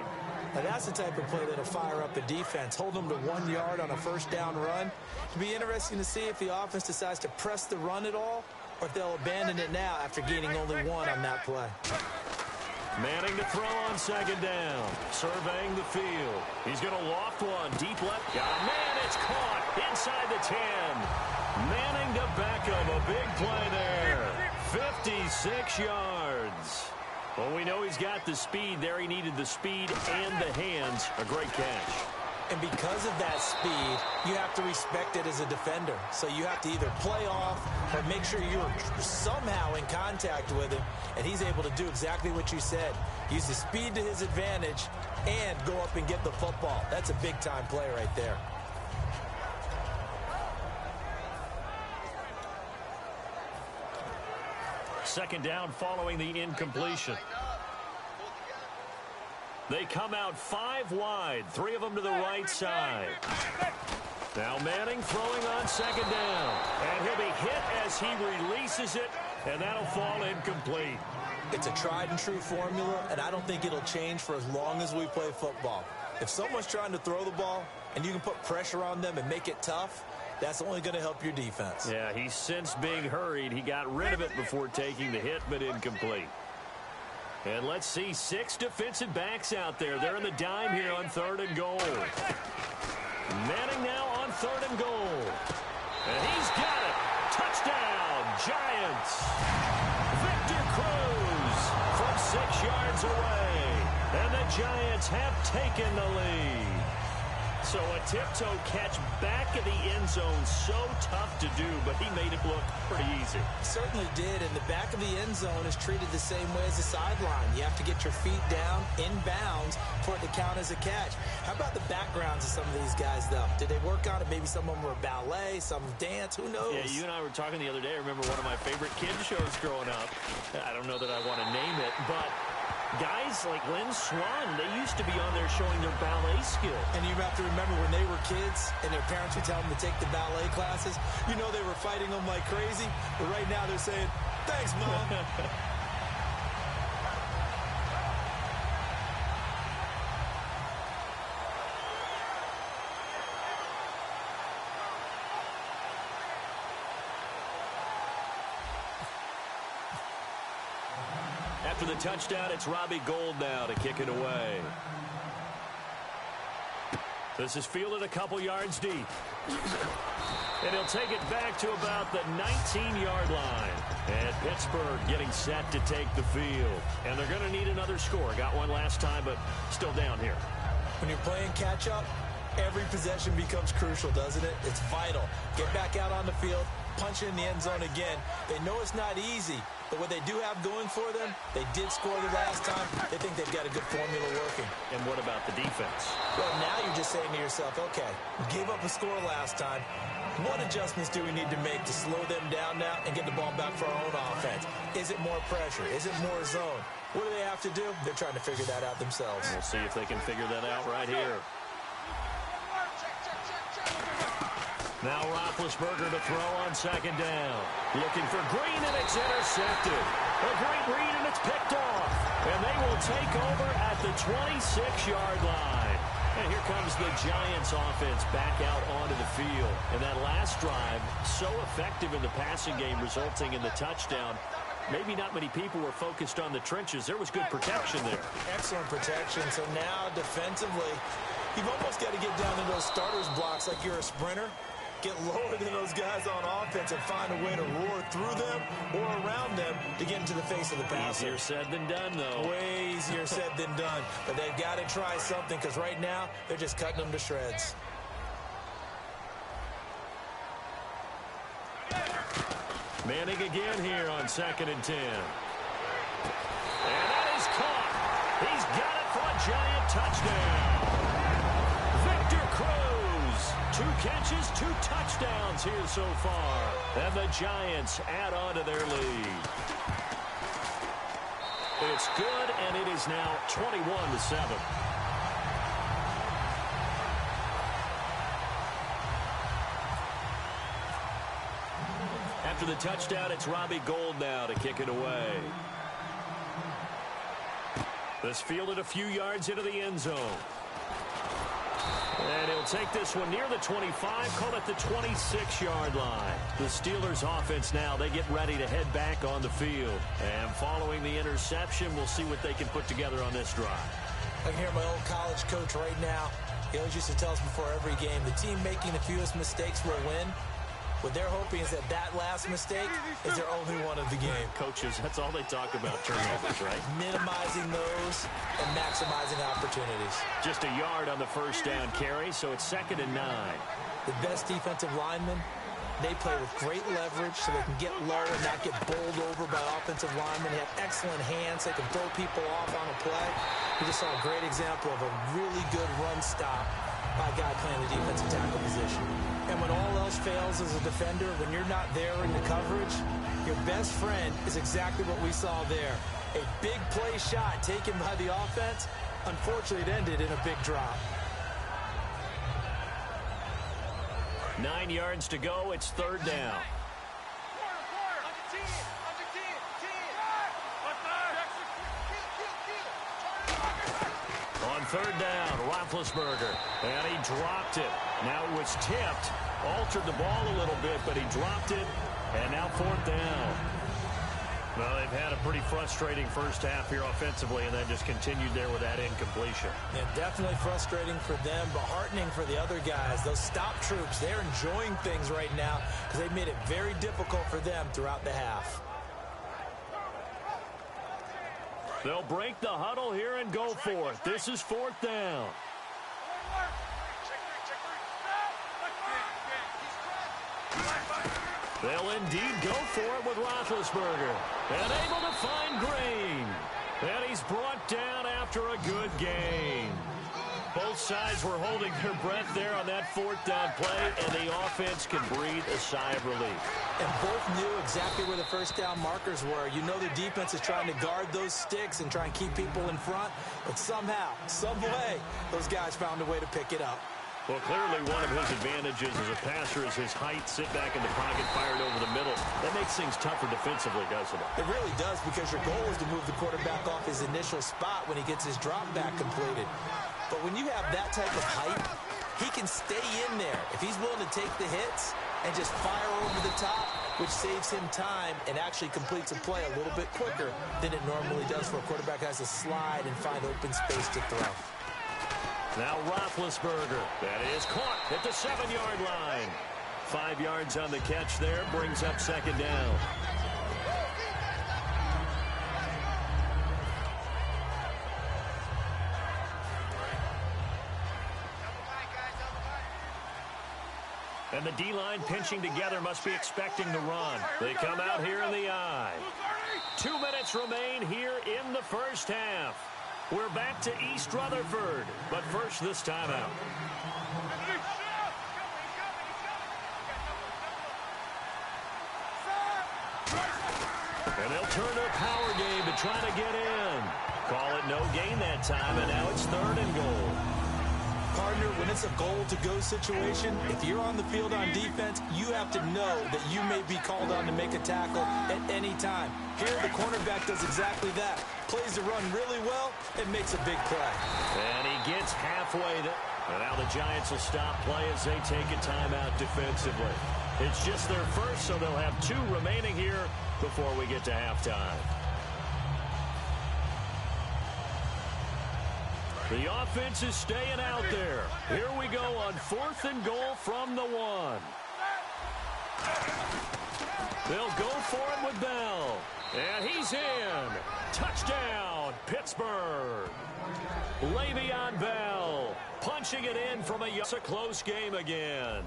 Now that's the type of play that'll fire up the defense. Hold them to 1 yard on a first down run. It'll be interesting to see if the offense decides to press the run at all, or if they'll abandon it now after gaining only 1 on that play. Manning to throw on 2nd down. Surveying the field. He's going to loft one. Deep left. Man, it's caught inside the 10. Manning to Beckham. A big play there. 56 yards. Well, we know he's got the speed there. He needed the speed and the hands. A great catch. And because of that speed, you have to respect it as a defender. So you have to either play off or make sure you're somehow in contact with him. And he's able to do exactly what you said. Use the speed to his advantage and go up and get the football. That's a big-time play right there. Second down following the incompletion. They come out 5 wide, 3 of them to the right side. Now Manning throwing on 2nd down. And he'll be hit as he releases it, and that'll fall incomplete. It's a tried-and-true formula, and I don't think it'll change for as long as we play football. If someone's trying to throw the ball, and you can put pressure on them and make it tough, that's only going to help your defense. Yeah, he's since being hurried. He got rid of it before taking the hit, but incomplete. And let's see 6 defensive backs out there. They're in the dime here on 3rd and goal. Manning now on 3rd and goal. And he's got it. Touchdown, Giants. Victor Cruz from 6 yards away. And the Giants have taken the lead. So a tiptoe catch back of the end zone, so tough to do, but he made it look pretty easy. Certainly did, and the back of the end zone is treated the same way as the sideline. You have to get your feet down in bounds for it to count as a catch. How about the backgrounds of some of these guys, though? Did they work on it? Maybe some of them were ballet, some dance, who knows? Yeah, you and I were talking the other day. I remember one of my favorite kids shows growing up. I don't know that I want to name it, but guys like Lynn Swan, they used to be on there showing their ballet skill. And you have to remember when they were kids and their parents would tell them to take the ballet classes, you know they were fighting them like crazy. But right now they're saying, thanks, Mom. After the touchdown, it's Robbie Gould now to kick it away. This is fielded a couple yards deep. And he'll take it back to about the 19-yard line. And Pittsburgh getting set to take the field. And they're going to need another score. Got one last time, but still down here. When you're playing catch-up, every possession becomes crucial, doesn't it? It's vital. Get back out on the field, punch it in the end zone again. They know it's not easy, but what they do have going for them, they did score the last time. They think they've got a good formula working. And what about the defense? Well, now you're just saying to yourself, okay, we gave up a score last time. What adjustments do we need to make to slow them down now and get the ball back for our own offense? Is it more pressure? Is it more zone? What do they have to do? They're trying to figure that out themselves. We'll see if they can figure that out right here. Now Roethlisberger to throw on second down. Looking for Green, and it's intercepted. A great read, and it's picked off. And they will take over at the 26-yard line. And here comes the Giants offense back out onto the field. And that last drive, so effective in the passing game, resulting in the touchdown. Maybe not many people were focused on the trenches. There was good protection there. Excellent protection. So now defensively, you've almost got to get down to those starters blocks like you're a sprinter. Get lower than those guys on offense and find a way to roar through them or around them to get into the face of the passer. Easier said than done, though. Way easier said than done. But they've got to try something because right now they're just cutting them to shreds. Manning again here on 2nd and 10. And that is caught. He's got it for a Giant touchdown. Victor Cruz. 2 catches, 2 touchdowns here so far. And the Giants add on to their lead. It's good, and it is now 21-7. After the touchdown, it's Robbie Gould now to kick it away. This fielded a few yards into the end zone. And he'll take this one near the 25, call it the 26-yard line. The Steelers offense now, they get ready to head back on the field. And following the interception, we'll see what they can put together on this drive. I can hear my old college coach right now. He always used to tell us before every game, the team making the fewest mistakes will win. What they're hoping is that last mistake is their only one of the game. Coaches, that's all they talk about, turnovers, right? Minimizing those and maximizing opportunities. Just a yard on the first down carry, so it's 2nd and 9. The best defensive linemen, they play with great leverage so they can get low and not get bowled over by offensive linemen. They have excellent hands. They can throw people off on a play. We just saw a great example of a really good run stop by a guy playing the defensive tackle position. And when all else fails as a defender, when you're not there in the coverage, your best friend is exactly what we saw there. A big play shot taken by the offense. Unfortunately, it ended in a big drop. 9 yards to go. It's 3rd down. On 3rd down, Roethlisberger. And he dropped it. Now it was tipped. Altered the ball a little bit, but he dropped it. And now 4th down. Well, they've had a pretty frustrating first half here offensively, and then just continued there with that incompletion. Yeah, definitely frustrating for them, but heartening for the other guys. Those stop troops, they're enjoying things right now because they made it very difficult for them throughout the half. They'll break the huddle here and go for it. This is 4th down. They'll indeed go for it with Roethlisberger. And able to find Green. And he's brought down after a good gain. Both sides were holding their breath there on that 4th down play, and the offense can breathe a sigh of relief. And both knew exactly where the first down markers were. You know the defense is trying to guard those sticks and try and keep people in front, but somehow, some way, those guys found a way to pick it up. Well, clearly one of his advantages as a passer is his height, sit back in the pocket, fired over the middle. That makes things tougher defensively, doesn't it? It really does, because your goal is to move the quarterback off his initial spot when he gets his drop back completed. But when you have that type of height, he can stay in there. If he's willing to take the hits and just fire over the top, which saves him time and actually completes a play a little bit quicker than it normally does for a quarterback who has to slide and find open space to throw. Now Roethlisberger. That is caught at the 7-yard line. 5 yards on the catch there, brings up second down. And the D-line pinching together must be expecting the run. They come out here in the I. 2 minutes remain here in the first half. We're back to East Rutherford, but first this timeout. And they'll turn to a power game to try to get in. Call it no gain that time, and now it's 3rd and goal. Partner, when it's a goal-to-go situation, if you're on the field on defense, you have to know that you may be called on to make a tackle at any time. Here, the cornerback does exactly that. Plays the run really well and makes a big play. And he gets halfway there. And now the Giants will stop play as they take a timeout defensively. It's just their first, so they'll have 2 remaining here before we get to halftime. The offense is staying out there. Here we go on 4th and goal from the 1. They'll go for it with Bell. And he's in. Touchdown, Pittsburgh. Le'Veon Bell punching it in from a close game again.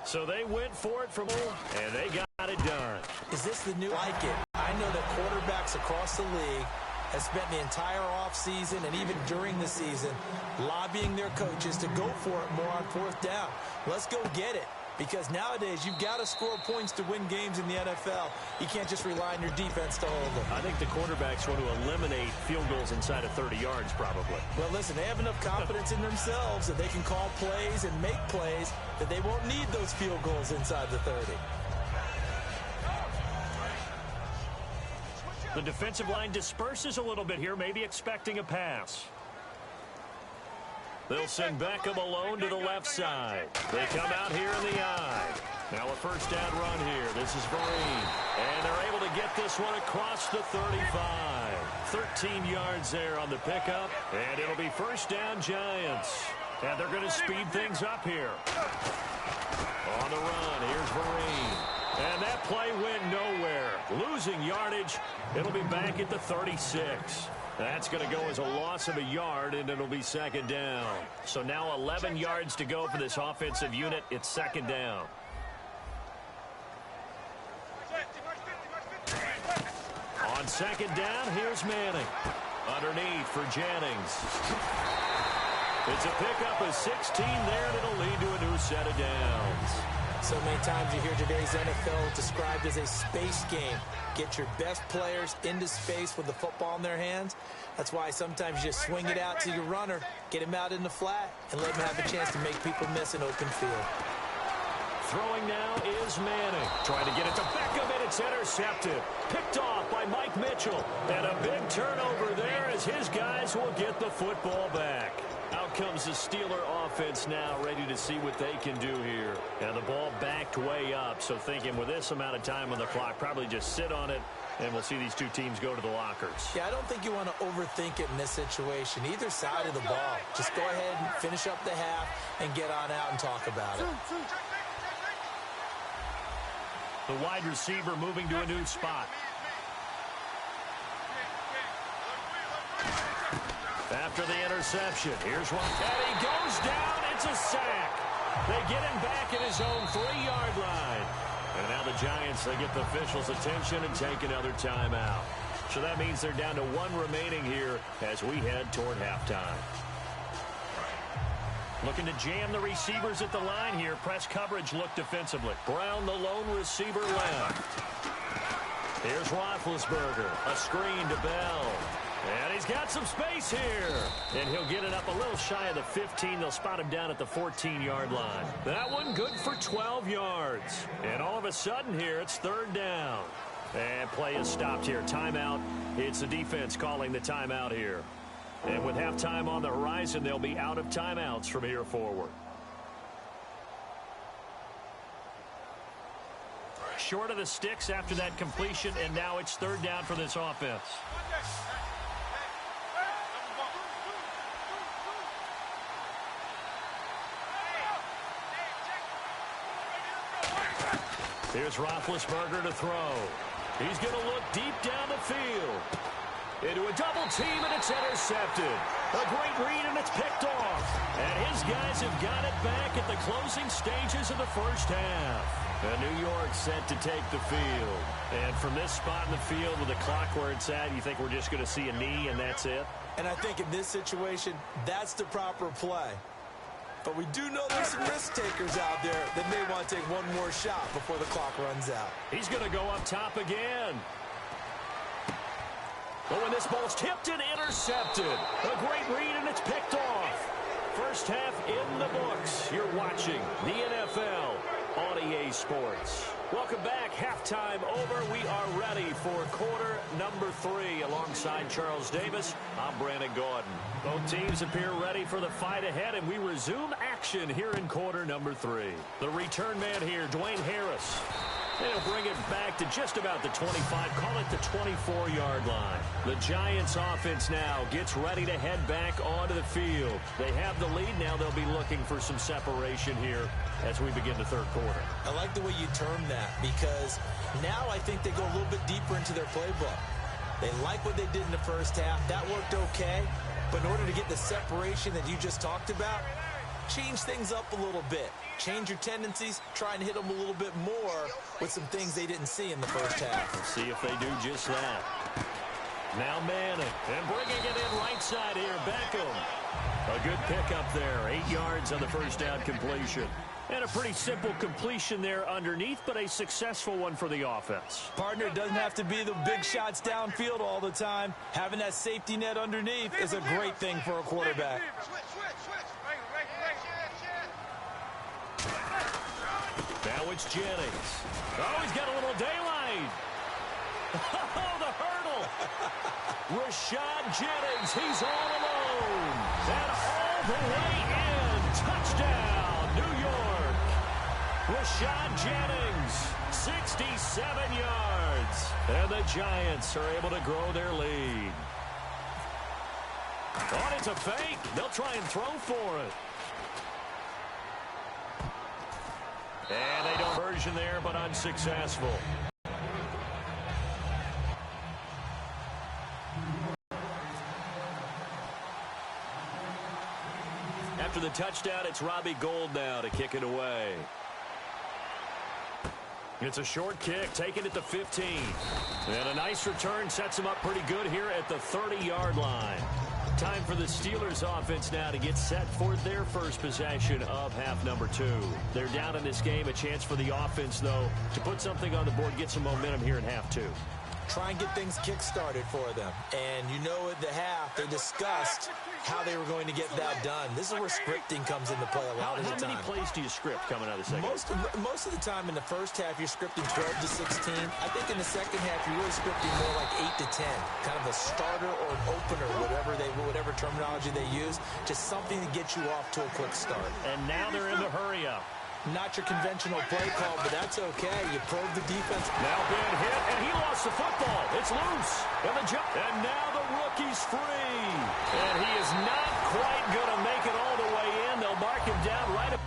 So they went for it from and they got it done. Is this the new like it? I know that quarterbacks across the league have spent the entire offseason and even during the season lobbying their coaches to go for it more on 4th down. Let's go get it. Because nowadays, you've got to score points to win games in the NFL. You can't just rely on your defense to hold them. I think the quarterbacks want to eliminate field goals inside of 30 yards, probably. Well, listen, they have enough confidence in themselves that they can call plays and make plays that they won't need those field goals inside the 30. The defensive line disperses a little bit here, maybe expecting a pass. They'll send Beckham alone to the left side. They come out here in the I. Now a first down run here. This is Vereen. And they're able to get this one across the 35. 13 yards there on the pickup. And it'll be first down Giants. And they're going to speed things up here. On the run, here's Vereen. And that play went nowhere. Losing yardage. It'll be back at the 36. That's going to go as a loss of a yard, and it'll be second down. So now 11 yards to go for this offensive unit. It's second down. On second down, here's Manning. Underneath for Jennings. It's a pickup of 16 there, and it'll lead to a new set of downs. So many times you hear today's NFL described as a space game. Get your best players into space with the football in their hands. That's why sometimes you just swing it out to your runner, get him out in the flat, and let him have a chance to make people miss an open field. Throwing now is Manning. Trying to get it to Beckham, and it's intercepted. Picked off by Mike Mitchell. And a big turnover there as his guys will get the football back. Out comes the Steeler offense now, ready to see what they can do here. And the ball backed way up, so thinking with this amount of time on the clock, probably just sit on it, and we'll see these 2 teams go to the lockers. Yeah, I don't think you want to overthink it in this situation. Either side of the ball. Just go ahead and finish up the half and get on out and talk about it. The wide receiver moving to a new spot. After the interception, here's one. And he goes down. It's a sack. They get him back at his own 3-yard line. And now the Giants, they get the officials' attention and take another timeout. So that means they're down to 1 remaining here as we head toward halftime. Looking to jam the receivers at the line here. Press coverage look defensively. Brown, the lone receiver left. Here's Roethlisberger. A screen to Bell. And he's got some space here. And he'll get it up a little shy of the 15. They'll spot him down at the 14-yard line. That one good for 12 yards. And all of a sudden here, it's 3rd down. And play is stopped here. Timeout. It's the defense calling the timeout here. And with halftime on the horizon, they'll be out of timeouts from here forward. short of the sticks after that completion, and now it's third down for this offense. Here's Roethlisberger to throw. He's going to look deep down the field. Into a double team, and it's intercepted. A great read, and it's picked off. And his guys have got it back at the closing stages of the first half. And New York set to take the field. And from this spot in the field with the clock where it's at, you think we're just going to see a knee and that's it? And I think in this situation, that's the proper play. But we do know there's some risk takers out there that may want to take one more shot before the clock runs out. He's going to go up top again. Oh, and this ball's tipped and intercepted. A great read, and it's picked off. First half in the books. You're watching the NFL on EA Sports. Welcome back. Halftime over. We are ready for quarter number 3. Alongside Charles Davis, I'm Brandon Gordon. Both teams appear ready for the fight ahead, and we resume action here in quarter number 3. The return man here, Dwayne Harris. They'll bring it back to just about the 25, call it the 24-yard line. The Giants offense now gets ready to head back onto the field. They have the lead. Now they'll be looking for some separation here as we begin the third quarter. I like the way you term that, because now I think they go a little bit deeper into their playbook. They like what they did in the first half. That worked okay. But in order to get the separation that you just talked about, change things up a little bit. Change your tendencies, try and hit them a little bit more with some things they didn't see in the first half. Let's see if they do just that. Now Manning, and bringing it in right side here, Beckham. A good pickup there, 8 yards on the first down completion. And a pretty simple completion there underneath, but a successful one for the offense. Partner, doesn't have to be the big shots downfield all the time. Having that safety net underneath is a great thing for a quarterback. Now it's Jennings. Oh, he's got a little daylight. Oh, the hurdle. Rashad Jennings, he's all alone. And all the way in. Touchdown, New York. Rashad Jennings, 67 yards. And the Giants are able to grow their lead. Oh, it's a fake. They'll try and throw for it. And they don't version there, but unsuccessful. After the touchdown, it's Robbie Gould now to kick it away. It's a short kick, taken at the 15. And a nice return sets him up pretty good here at the 30-yard line. Time for the Steelers offense now to get set for their first possession of half number 2. They're down in this game. A chance for the offense, though, to put something on the board, get some momentum here in half 2. Try and get things kick-started for them. And you know at the half, they discussed how they were going to get that done. This is where scripting comes into play a lot of the time. How many plays do you script coming out of the second? Most of the time in the first half, you're scripting 12 to 16. I think in the second half, you're really scripting more like 8 to 10. Kind of a starter or an opener, whatever terminology they use. Just something to get you off to a quick start. And now they're in the hurry up. Not your conventional play call, but that's okay. You probe the defense. Now bad hit, and he lost the football. It's loose. And now the rookie's free. And he is not quite going to make it all the way in. They'll mark him down right up.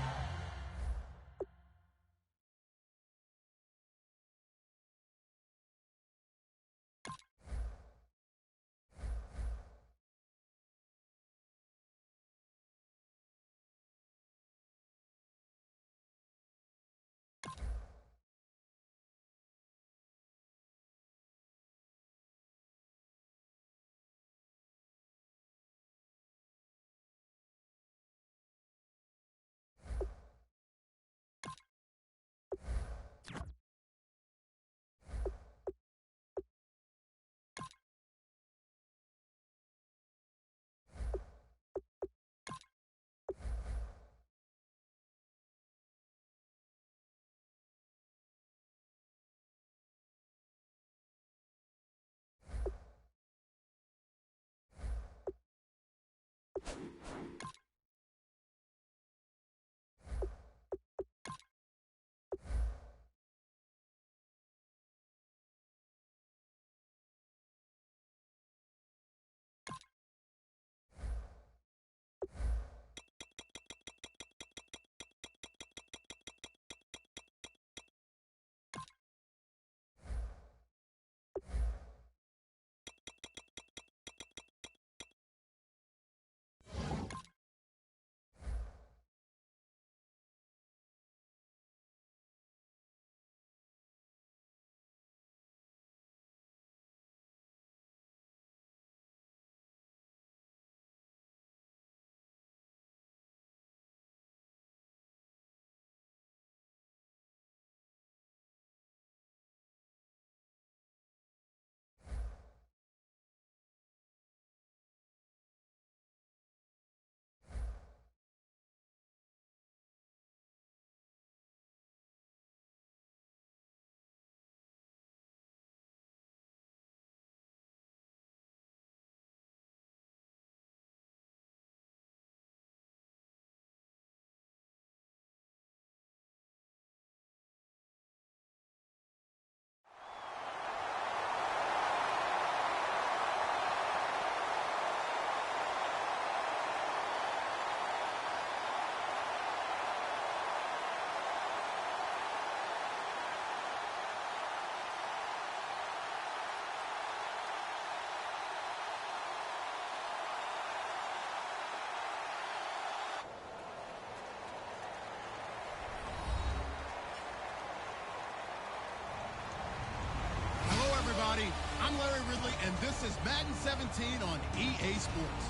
and this is Madden 17 on EA Sports.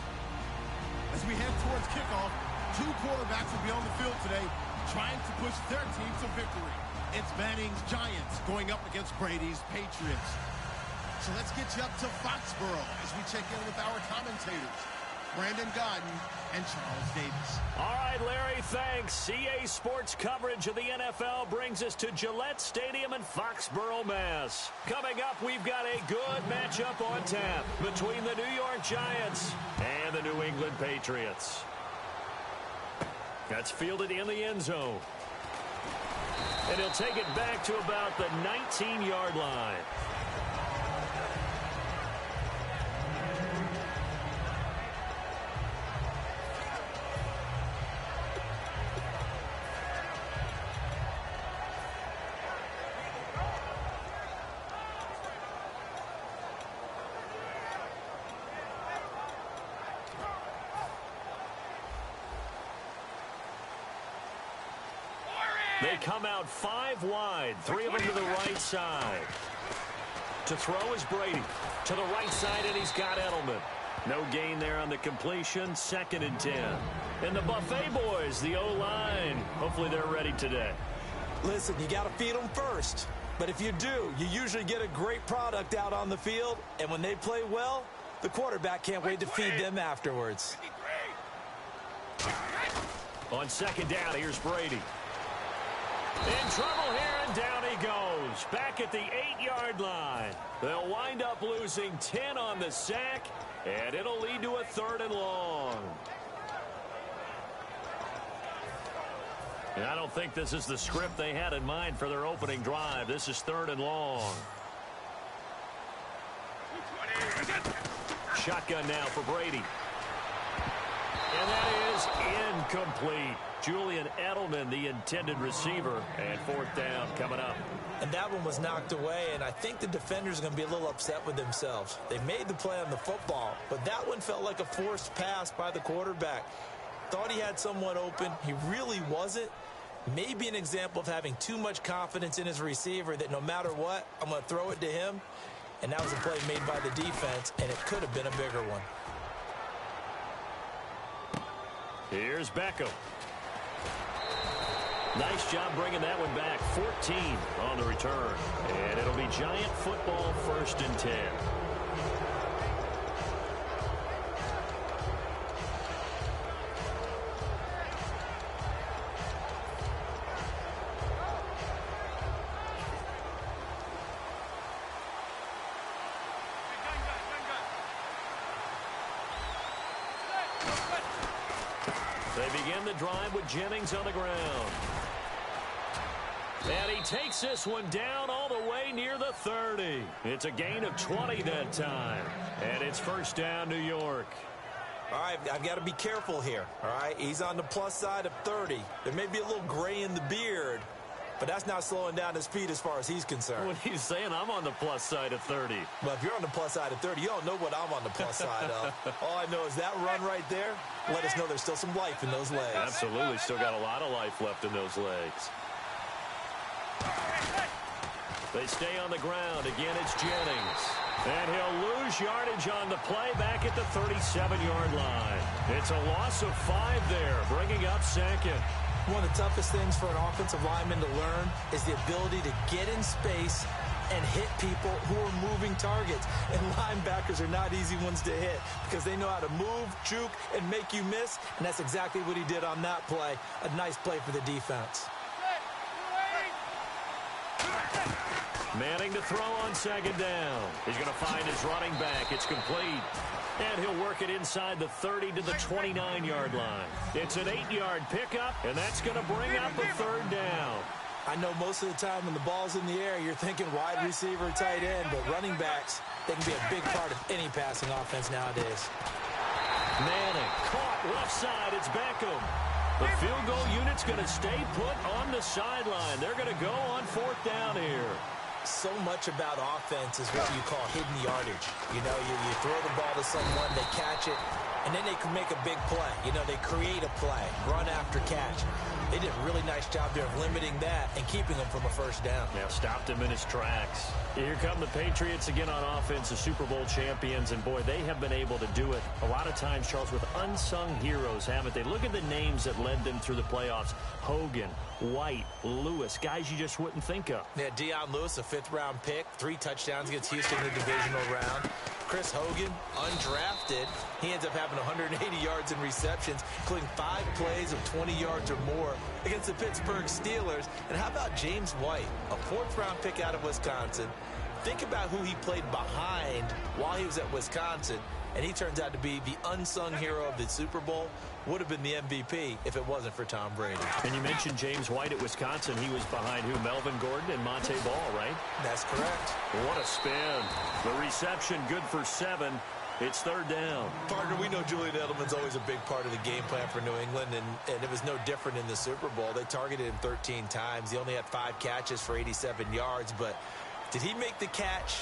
As we head towards kickoff, two quarterbacks will be on the field today trying to push their team to victory. It's Manning's Giants going up against Brady's Patriots. So let's get you up to Foxborough as we check in with our commentators, Brandon Godden and Charles Davis. All right, Larry, thanks. EA Sports coverage of the NFL brings us to Gillette Stadium in Foxborough, Mass. Coming up, we've got a good matchup on tap between the New York Giants and the New England Patriots. That's fielded in the end zone. And he'll take it back to about the 19-yard line. They come out 5 wide, 3 of them to the right side. To throw is Brady. To the right side, and he's got Edelman. No gain there on the completion, 2nd and 10. And the Buffet boys, the O-line. Hopefully they're ready today. Listen, you got to feed them first. But if you do, you usually get a great product out on the field. And when they play well, the quarterback can't wait to feed them afterwards. On 2nd down, here's Brady. In trouble here, and down he goes. Back at the 8-yard line. They'll wind up losing 10 on the sack, and it'll lead to a 3rd and long. And I don't think this is the script they had in mind for their opening drive. This is 3rd and long. Shotgun now for Brady. And that is incomplete. Julian Edelman, the intended receiver, and 4th down coming up. And that one was knocked away, and I think the defenders are going to be a little upset with themselves. They made the play on the football, but that one felt like a forced pass by the quarterback. Thought he had someone open. He really wasn't. Maybe an example of having too much confidence in his receiver that no matter what, I'm going to throw it to him. And that was a play made by the defense, and it could have been a bigger one. Here's Beckham. Nice job bringing that one back. 14 on the return. And it'll be Giant football, 1st and 10. They begin the drive with Jennings on the ground. And he takes this one down all the way near the 30. It's a gain of 20 that time. And it's 1st down, New York. All right, I've got to be careful here, all right? He's on the plus side of 30. There may be a little gray in the beard, but that's not slowing down his speed as far as he's concerned. When he's saying I'm on the plus side of 30. Well, if you're on the plus side of 30, you don't know what I'm on the plus side of. All I know is that run right there let us know there's still some life in those legs. Absolutely, still got a lot of life left in those legs. They stay on the ground. Again, it's Jennings. And he'll lose yardage on the play back at the 37-yard line. It's a loss of 5 there, bringing up 2nd. One of the toughest things for an offensive lineman to learn is the ability to get in space and hit people who are moving targets. And linebackers are not easy ones to hit because they know how to move, juke, and make you miss. And that's exactly what he did on that play. A nice play for the defense. Manning to throw on 2nd down. He's going to find his running back. It's complete. And he'll work it inside the 30 to the 29-yard line. It's an 8-yard pickup, and that's going to bring up a 3rd down. I know most of the time when the ball's in the air, you're thinking wide receiver, tight end, but running backs, they can be a big part of any passing offense nowadays. Manning caught left side. It's Beckham. The field goal unit's going to stay put on the sideline. They're going to go on 4th down here. So much about offense is what you call hidden yardage. You know, you throw the ball to someone, they catch it, and then they can make a big play. You know, they create a play, run after catch. They did a really nice job there of limiting that and keeping him from a first down. Now stopped him in his tracks. Here come the Patriots again on offense, the Super Bowl champions, and boy, they have been able to do it a lot of times, Charles, with unsung heroes, haven't they? Look at the names that led them through the playoffs. Hogan, White, Lewis, guys you just wouldn't think of. Yeah, Deion Lewis, a fifth-round pick, 3 touchdowns against Houston in the divisional round. Chris Hogan, undrafted. He ends up having 180 yards in receptions, including 5 plays of 20 yards or more against the Pittsburgh Steelers. And how about James White, a 4th-round pick out of Wisconsin? Think about who he played behind while he was at Wisconsin, and he turns out to be the unsung hero of the Super Bowl. Would have been the MVP if it wasn't for Tom Brady. And you mentioned James White at Wisconsin. He was behind who? Melvin Gordon and Monte Ball, right? That's correct. What a spin. The reception good for 7. It's 3rd down. Partner, we know Julian Edelman's always a big part of the game plan for New England, and it was no different in the Super Bowl. They targeted him 13 times. He only had 5 catches for 87 yards, but did he make the catch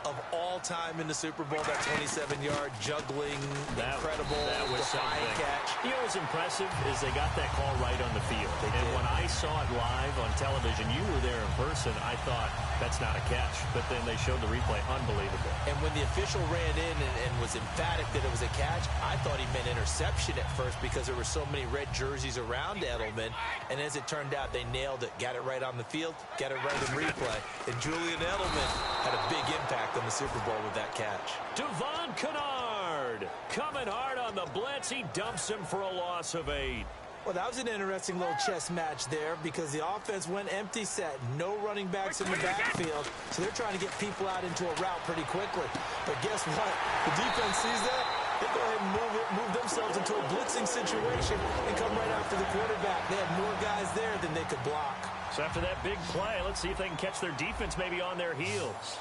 of all time in the Super Bowl, that 27-yard juggling, incredible, that was defying catch? You know what's impressive is they got that call right on the field. And when I saw it live on television, you were there in person, I thought, that's not a catch. But then they showed the replay. Unbelievable. And when the official ran in and was emphatic that it was a catch, I thought he meant interception at first because there were so many red jerseys around Edelman. And as it turned out, they nailed it. Got it right on the field, got it right in replay. And Julian Edelman had a big impact on the Super Bowl with that catch. Devon Kennard coming hard on the blitz. He dumps him for a loss of 8. Well, that was an interesting little chess match there because the offense went empty set. No running backs in the backfield, so they're trying to get people out into a route pretty quickly. But guess what? The defense sees that. They go ahead and move themselves into a blitzing situation and come right after the quarterback. They had more guys there than they could block. So after that big play, let's see if they can catch their defense maybe on their heels.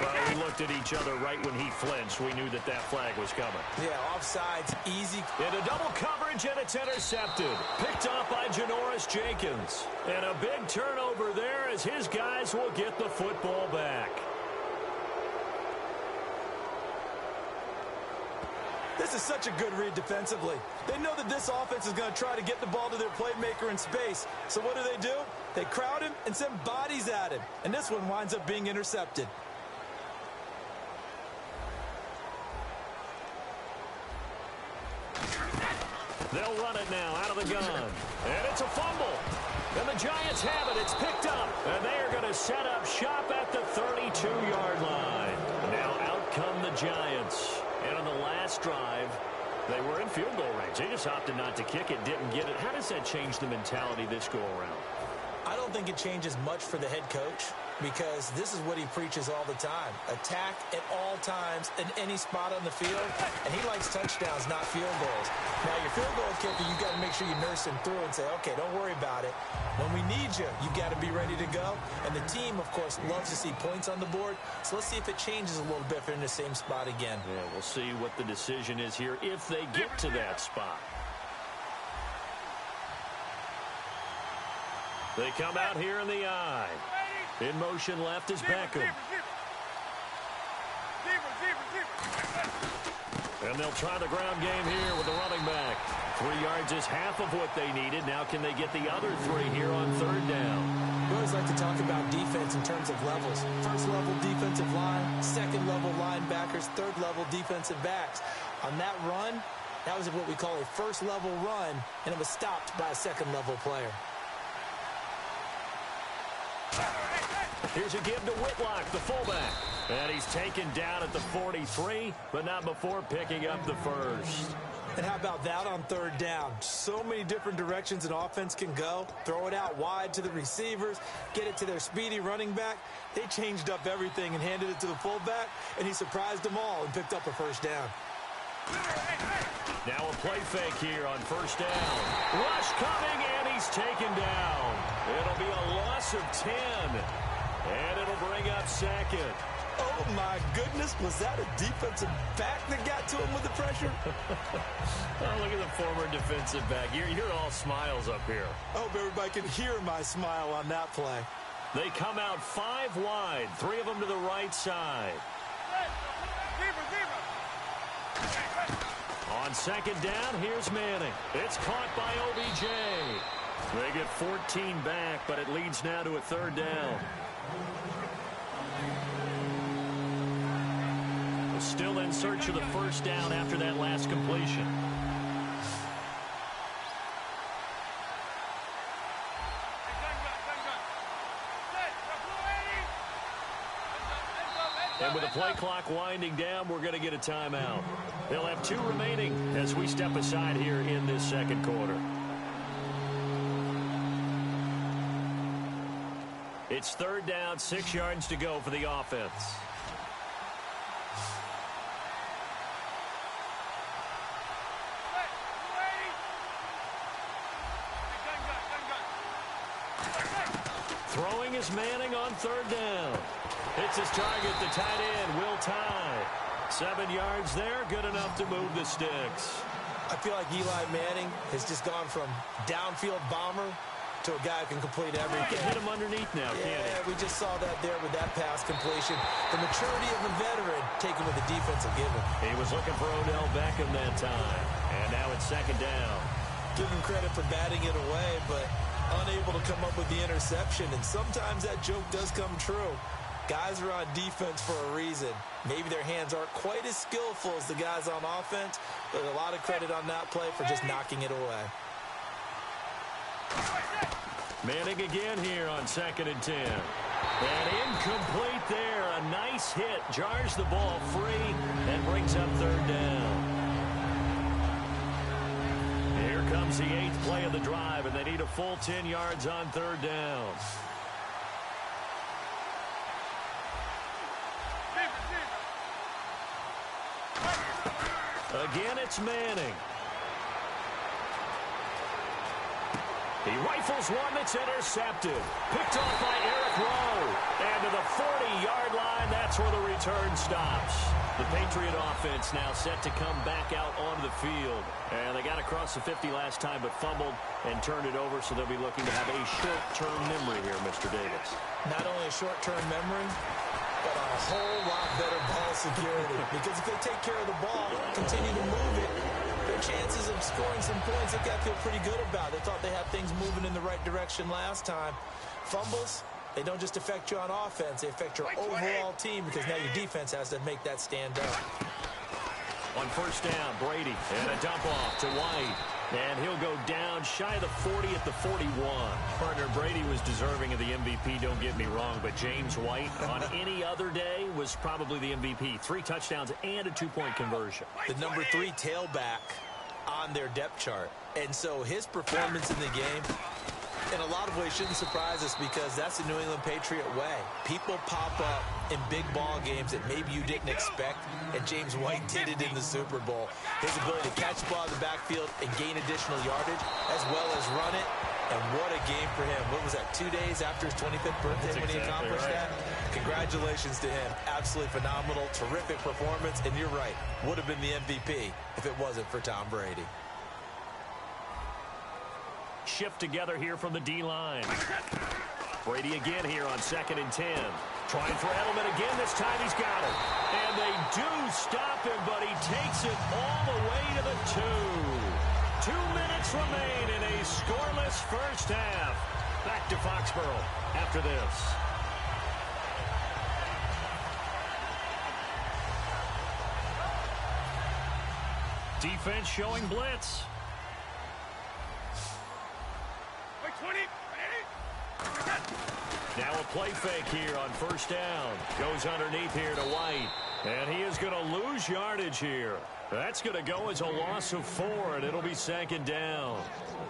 Well, we looked at each other right when he flinched. We knew that that flag was coming. Yeah, offsides, easy. Into double coverage, and it's intercepted. Picked off by Janoris Jenkins. And a big turnover there as his guys will get the football back. This is such a good read defensively. They know that this offense is going to try to get the ball to their playmaker in space. So what do? They crowd him and send bodies at him. And this one winds up being intercepted. They'll run it now out of the gun. And it's a fumble. And the Giants have it. It's picked up. And they are going to set up shop at the 32-yard line. Now out come the Giants. And on the last drive, they were in field goal range. They just opted not to kick it, didn't get it. How does that change the mentality this go-around? I don't think it changes much for the head coach because this is what he preaches all the time. Attack at all times in any spot on the field, and he likes touchdowns, not field goals. Now, your field goal kicker, you've got to make sure you nurse him through and say, okay, don't worry about it. When we need you, you've got to be ready to go. And the team, of course, loves to see points on the board. So let's see if it changes a little bit if they're in the same spot again. Yeah, we'll see what the decision is here if they get to that spot. They come out here in the eye. In motion left is Beckham. And they'll try the ground game here with the running back. 3 yards is half of what they needed. Now can they get the other 3 here on 3rd down? We always like to talk about defense in terms of levels. First level defensive line, second level linebackers, third level defensive backs. On that run, that was what we call a first level run, and it was stopped by a second level player. Here's a give to Whitlock, the fullback. And he's taken down at the 43, but not before picking up the first. And how about that on 3rd down? So many different directions an offense can go. Throw it out wide to the receivers, get it to their speedy running back. They changed up everything and handed it to the fullback, and he surprised them all and picked up a first down. Now a play fake here on 1st down. Rush coming, and he's taken down. It'll be a loss of 10. And it'll bring up 2nd. Oh, my goodness. Was that a defensive back that got to him with the pressure? Oh, look at the former defensive back. You're all smiles up here. I hope everybody can hear my smile on that play. They come out 5 wide, 3 of them to the right side. On second down, here's Manning. It's caught by OBJ. They get 14 back, but it leads now to a 3rd down. Still in search of the 1st down after that last completion. And with the play clock winding down, we're going to get a timeout. They'll have 2 remaining as we step aside here in this 2nd quarter. It's 3rd down, 6 yards to go for the offense. Throwing is Manning on 3rd down. Hits his target, the tight end, Will Tye. 7 yards there, good enough to move the sticks. I feel like Eli Manning has just gone from downfield bomber to a guy who can complete everything. He can hit him underneath now, can't he? Yeah, we just saw that there with that pass completion. The maturity of a veteran taken with the defensive given. He was looking for Odell Beckham that time. And now it's 2nd down. Give him credit for batting it away, but unable to come up with the interception. And sometimes that joke does come true. Guys are on defense for a reason. Maybe their hands aren't quite as skillful as the guys on offense, but a lot of credit on that play for just knocking it away. Manning again here on 2nd and 10. And incomplete there. A nice hit. Jars the ball free and brings up 3rd down. Here comes the 8th play of the drive, and they need a full 10 yards on 3rd down. Again, it's Manning. He rifles one that's intercepted. Picked off by Eric Rowe. And to the 40-yard line, that's where the return stops. The Patriot offense now set to come back out onto the field. And they got across the 50 last time, but fumbled and turned it over, so they'll be looking to have a short-term memory here, Mr. Davis. Not only a short-term memory, but a whole lot better ball security. Because if they take care of the ball, continue to move it, their chances of scoring some points, they've got to feel pretty good about. They thought they had things moving in the right direction last time. Fumbles, they don't just affect you on offense, they affect your overall team, because now your defense has to make that stand up. On 1st down, Brady, and a dump off to White. And he'll go down shy of the 40 at the 41. Partner, Brady was deserving of the MVP, don't get me wrong, but James White on any other day was probably the MVP. 3 touchdowns and a 2-point conversion. The number 3 tailback on their depth chart. And so his performance in the game, in a lot of ways, shouldn't surprise us, because that's the New England Patriot way. People pop up in big ball games that maybe you didn't expect, and James White did it in the Super Bowl. His ability to catch the ball in the backfield and gain additional yardage, as well as run it. And what a game for him. What was that, 2 days after his 25th birthday when he accomplished that? Congratulations to him. Absolutely phenomenal, terrific performance. And you're right, would have been the MVP if it wasn't for Tom Brady. Shift together here from the D-line. Brady again here on 2nd and 10. Trying for Edelman again. This time he's got it. And they do stop him, but he takes it all the way to the 2. 2 minutes remain in a scoreless 1st half. Back to Foxborough after this. Defense showing blitz. Now a play fake here on 1st down. Goes underneath here to White. And he is going to lose yardage here. That's going to go as a loss of 4, and it'll be 2nd down.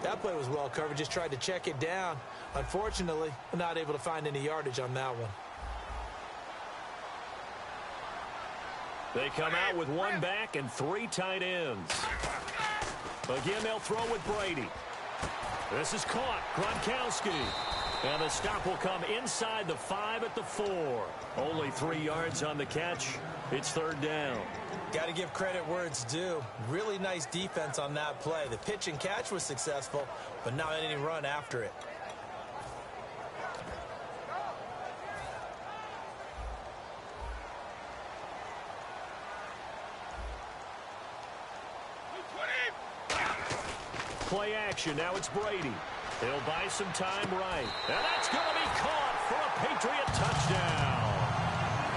That play was well covered. Just tried to check it down. Unfortunately, not able to find any yardage on that one. They come out with 1 back and 3 tight ends. Again, they'll throw with Brady. This is caught. Gronkowski. And the stop will come inside the 5 at the 4. Only 3 yards on the catch. It's 3rd down. Got to give credit where it's due. Really nice defense on that play. The pitch and catch was successful, but not any run after it. Play action. Now it's Brady. He'll buy some time right. And that's going to be caught for a Patriot touchdown.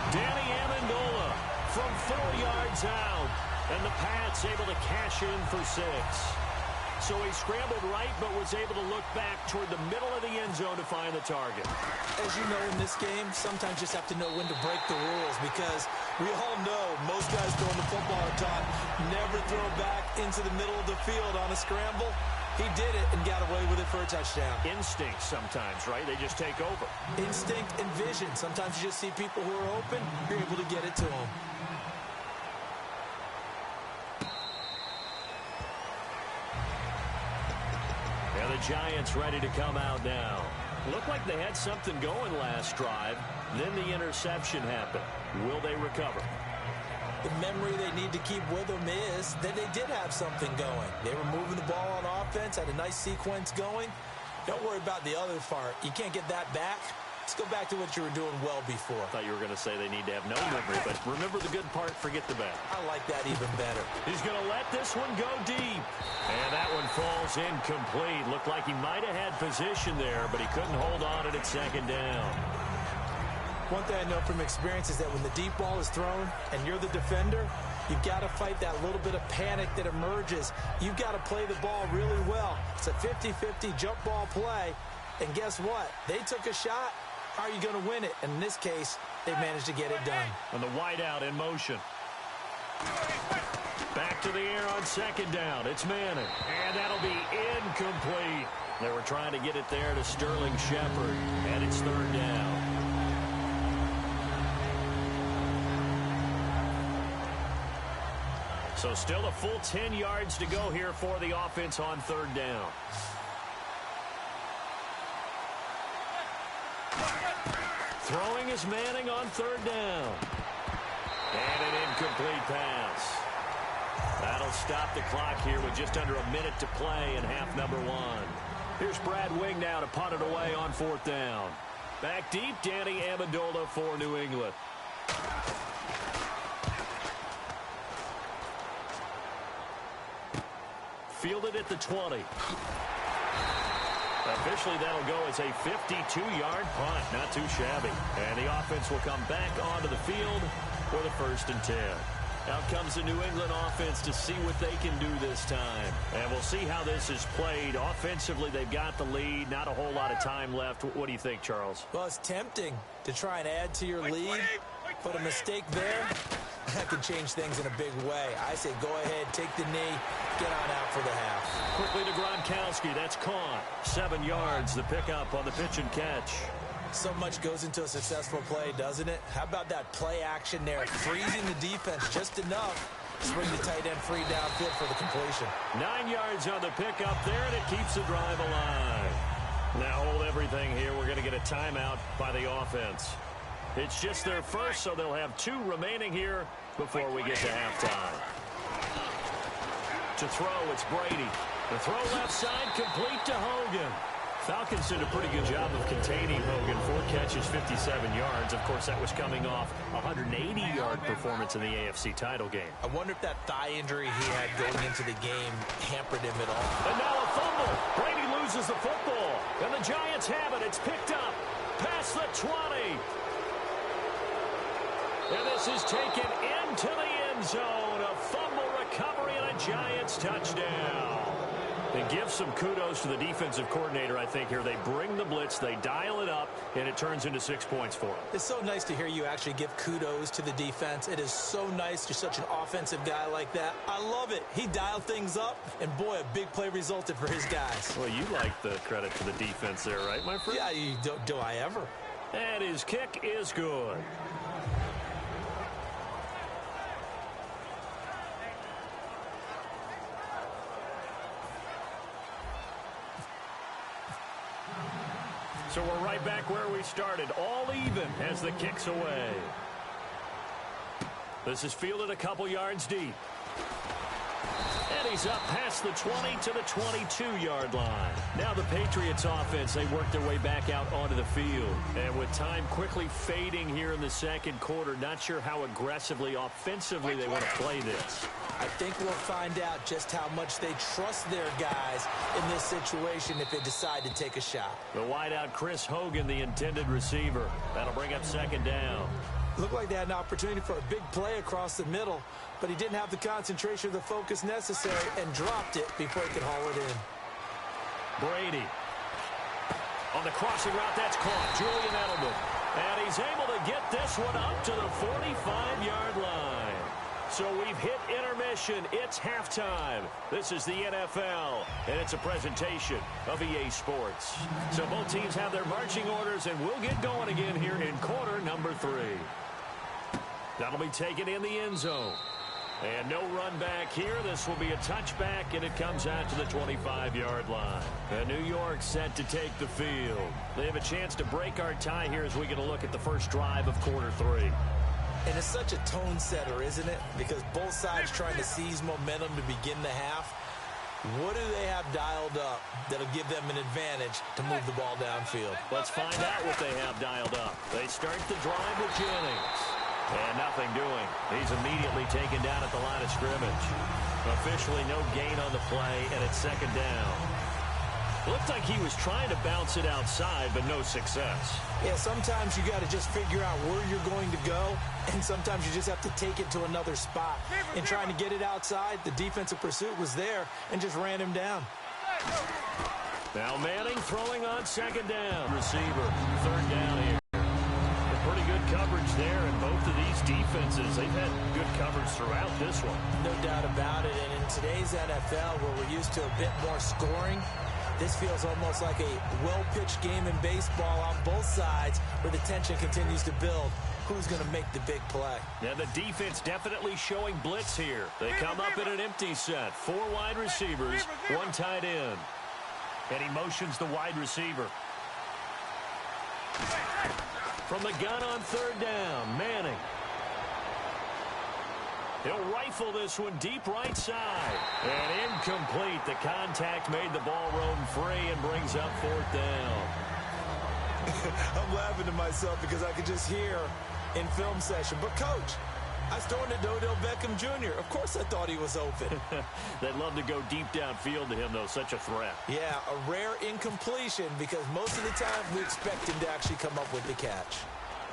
Danny Amendola from 4 yards out. And the Pats able to cash in for 6. So he scrambled right, but was able to look back toward the middle of the end zone to find the target. As you know, in this game, sometimes you just have to know when to break the rules, because we all know most guys throwing the football are taught never throw back into the middle of the field on a scramble. He did it and got away with it for a touchdown. Instinct sometimes, right? They just take over. Instinct and vision. Sometimes you just see people who are open, you're able to get it to them. The Giants ready to come out now. Looked like they had something going last drive. Then the interception happened. Will they recover? The memory they need to keep with them is that they did have something going. They were moving the ball on offense, had a nice sequence going. Don't worry about the other part. You can't get that back. Let's go back to what you were doing well before. I thought you were going to say they need to have no memory, but remember the good part, forget the bad. I like that even better. He's going to let this one go deep. And that one falls incomplete. Looked like he might have had position there, but he couldn't hold on at second down. One thing I know from experience is that when the deep ball is thrown and you're the defender, you've got to fight that little bit of panic that emerges. You've got to play the ball really well. It's a 50-50 jump ball play. And guess what? They took a shot. How are you going to win it? And in this case, they managed to get it done. And the wideout in motion. Back to the air on second down. It's Manning. And that'll be incomplete. They were trying to get it there to Sterling Shepard. And it's third down. So still a full 10 yards to go here for the offense on third down. Throwing is Manning on third down. And an incomplete pass. That'll stop the clock here with just under a minute to play in half number 1. Here's Brad Wing now to punt it away on fourth down. Back deep, Danny Amendola for New England. Fielded at the 20. Officially, that'll go as a 52-yard punt. Not too shabby. And the offense will come back onto the field for the 1st and 10. Out comes the New England offense to see what they can do this time. And we'll see how this is played. Offensively, they've got the lead. Not a whole lot of time left. What do you think, Charles? Well, it's tempting to try and add to your lead. But a mistake there, that could change things in a big way. I say go ahead, take the knee, get on out for the half. Quickly to Gronkowski. That's caught. 7 yards, the pickup on the pitch and catch. So much goes into a successful play, doesn't it? How about that play action there? Freezing the defense just enough to bring the tight end free downfield for the completion. 9 yards on the pickup there, and it keeps the drive alive. Now hold everything here. We're going to get a timeout by the offense. It's just their first, so they'll have 2 remaining here before we get to halftime. To throw, it's Brady. The throw left side, complete to Hogan. Falcons did a pretty good job of containing Hogan. 4 catches, 57 yards. Of course, that was coming off a 180-yard performance in the AFC title game. I wonder if that thigh injury he had going into the game hampered him at all. And now a fumble. Brady loses the football. And the Giants have it. It's picked up past the 20. And this is taken into the end zone. A fumble recovery and a Giants touchdown. And give some kudos to the defensive coordinator, I think, here. They bring the blitz, they dial it up, and it turns into 6 points for them. It's so nice to hear you actually give kudos to the defense. It is so nice. You're such an offensive guy like that. I love it. He dialed things up, and boy, a big play resulted for his guys. Well, you like the credit to the defense there, right, my friend? Yeah, do I ever? And his kick is good. So we're right back where we started. All even as the kick's away. This is fielded a couple yards deep. And he's up past the 20 to the 22-yard line. Now the Patriots offense, they work their way back out onto the field. And with time quickly fading here in the second quarter, not sure how aggressively, offensively they want to play this. I think we'll find out just how much they trust their guys in this situation if they decide to take a shot. The wideout, Chris Hogan, the intended receiver. That'll bring up second down. Looked like they had an opportunity for a big play across the middle, but he didn't have the concentration or the focus necessary and dropped it before he could haul it in. Brady. On the crossing route, that's caught. Julian Edelman. And he's able to get this one up to the 45-yard line. So we've hit intermission. It's halftime. This is the NFL, and it's a presentation of EA Sports. So both teams have their marching orders, and we'll get going again here in quarter number 3. That'll be taken in the end zone. And no run back here. This will be a touchback, and it comes out to the 25-yard line. And New York set to take the field. They have a chance to break our tie here as we get a look at the first drive of quarter 3. And it's such a tone setter, isn't it? Because both sides trying to seize momentum to begin the half. What do they have dialed up that'll give them an advantage to move the ball downfield? Let's find out what they have dialed up. They start the drive with Jennings. And nothing doing. He's immediately taken down at the line of scrimmage. Officially no gain on the play, and it's second down. Looked like he was trying to bounce it outside, but no success. Yeah, sometimes you got to just figure out where you're going to go, and sometimes you just have to take it to another spot. In trying to get it outside, the defensive pursuit was there and just ran him down. Now Manning throwing on second down. Receiver, third down here. Pretty good coverage there, and both of these defenses, they've had good coverage throughout this one. No doubt about it, and in today's NFL, where we're used to a bit more scoring, this feels almost like a well-pitched game in baseball on both sides where the tension continues to build. Who's going to make the big play? Yeah, the defense definitely showing blitz here. They come up in an empty set. 4 wide receivers, 1 tight end. And he motions the wide receiver. From the gun on third down, Manning. He'll rifle this one deep right side. And incomplete. The contact made the ball roam free and brings up fourth down. I'm laughing to myself because I could just hear in film session, but coach, I was throwing to Odell Beckham Jr. Of course I thought he was open. They'd love to go deep downfield to him, though. Such a threat. Yeah, a rare incompletion because most of the time we expect him to actually come up with the catch.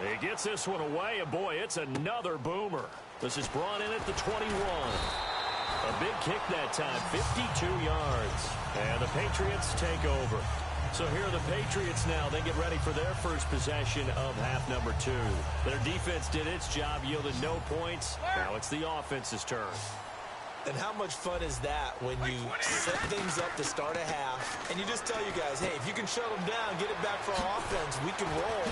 He gets this one away, and boy, it's another boomer. This is brought in at the 21. A big kick that time, 52 yards. And the Patriots take over. So here are the Patriots now. They get ready for their first possession of half number 2. Their defense did its job, yielded no points. Now it's the offense's turn. And how much fun is that when you set things up to start a half, and you just tell you guys, hey, if you can shut them down, get it back for our offense, we can roll.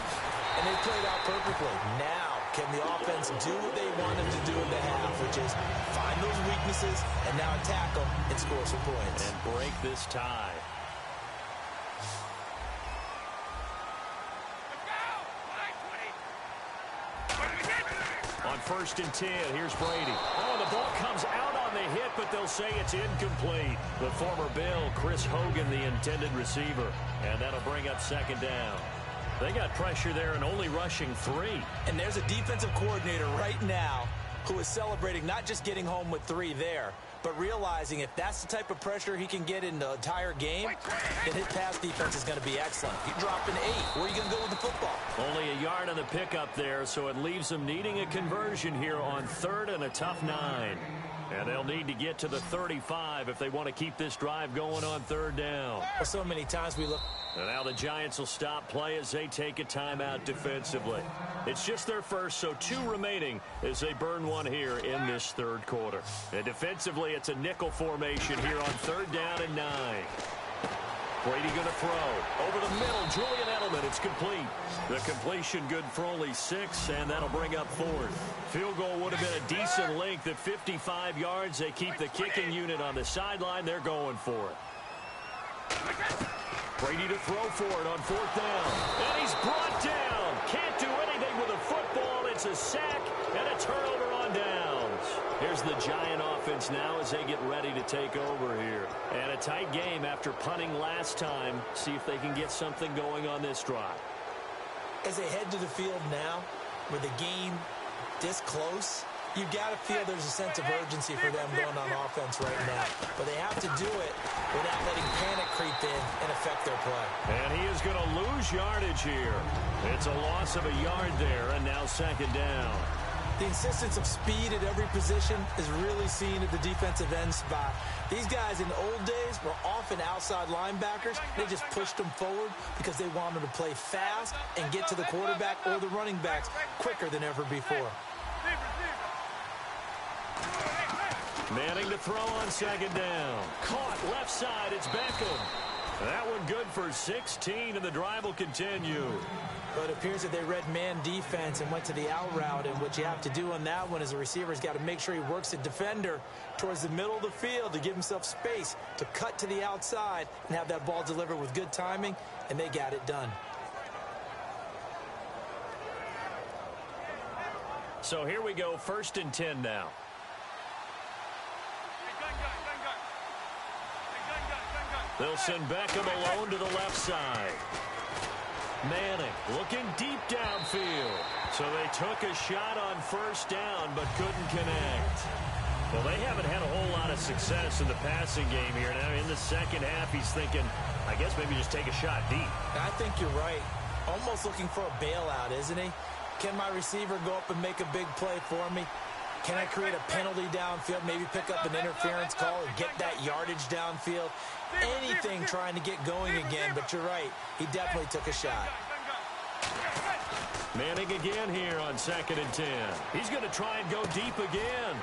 And they played out perfectly. Now, can the offense do what they wanted to do in the half, which is find those weaknesses and now attack them and score some points. And break this tie. On 1st and 10, here's Brady. Oh, the ball comes out on the hit, but they'll say it's incomplete. The former Bill, Chris Hogan, the intended receiver. And that'll bring up second down. They got pressure there and only rushing 3. And there's a defensive coordinator right now who is celebrating not just getting home with 3 there, but realizing if that's the type of pressure he can get in the entire game, then his pass defense is going to be excellent. You drop an 8. Where are you going to go with the football? Only a yard on the pickup there, so it leaves them needing a conversion here on 3rd and a tough 9. And they'll need to get to the 35 if they want to keep this drive going on 3rd down. So many times we look. And now the Giants will stop play as they take a timeout defensively. It's just their first, so 2 remaining as they burn one here in this 3rd quarter. And defensively, it's a nickel formation here on 3rd down and 9. Brady going to throw. Over the middle, Julian Edelman. It's complete. The completion good for only 6, and that'll bring up 4th. Field goal would have been a decent length at 55 yards. They keep the kicking unit on the sideline. They're going for it. Brady to throw for it on 4th down. And he's brought down. Can't do anything with a football. It's a sack and a turnover on downs. Here's the Giant offense now as they get ready to take over here. And a tight game after punting last time. See if they can get something going on this drive. As they head to the field now, with the game this close, you've got to feel there's a sense of urgency for them going on offense right now. But they have to do it without letting panic creep in and affect their play. And he is going to lose yardage here. It's a loss of a yard there, and now second down. The insistence of speed at every position is really seen at the defensive end spot. These guys in the old days were often outside linebackers. They just pushed them forward because they wanted to play fast and get to the quarterback or the running backs quicker than ever before. Manning to throw on second down. Caught left side. It's Beckham. That one good for 16, and the drive will continue. But it appears that they read man defense and went to the out route, and what you have to do on that one is the receiver's got to make sure he works the defender towards the middle of the field to give himself space to cut to the outside and have that ball delivered with good timing, and they got it done. So here we go, 1st and 10 now. They'll send Beckham alone to the left side. Manning looking deep downfield. So they took a shot on 1st down but couldn't connect. Well, they haven't had a whole lot of success in the passing game here. Now in the second half, he's thinking, I guess maybe just take a shot deep. I think you're right. Almost looking for a bailout, isn't he? Can my receiver go up and make a big play for me? Can I create a penalty downfield, maybe pick up an interference call or get that yardage downfield? Anything trying to get going again, but you're right. He definitely took a shot. Manning again here on 2nd and 10. He's going to try and go deep again.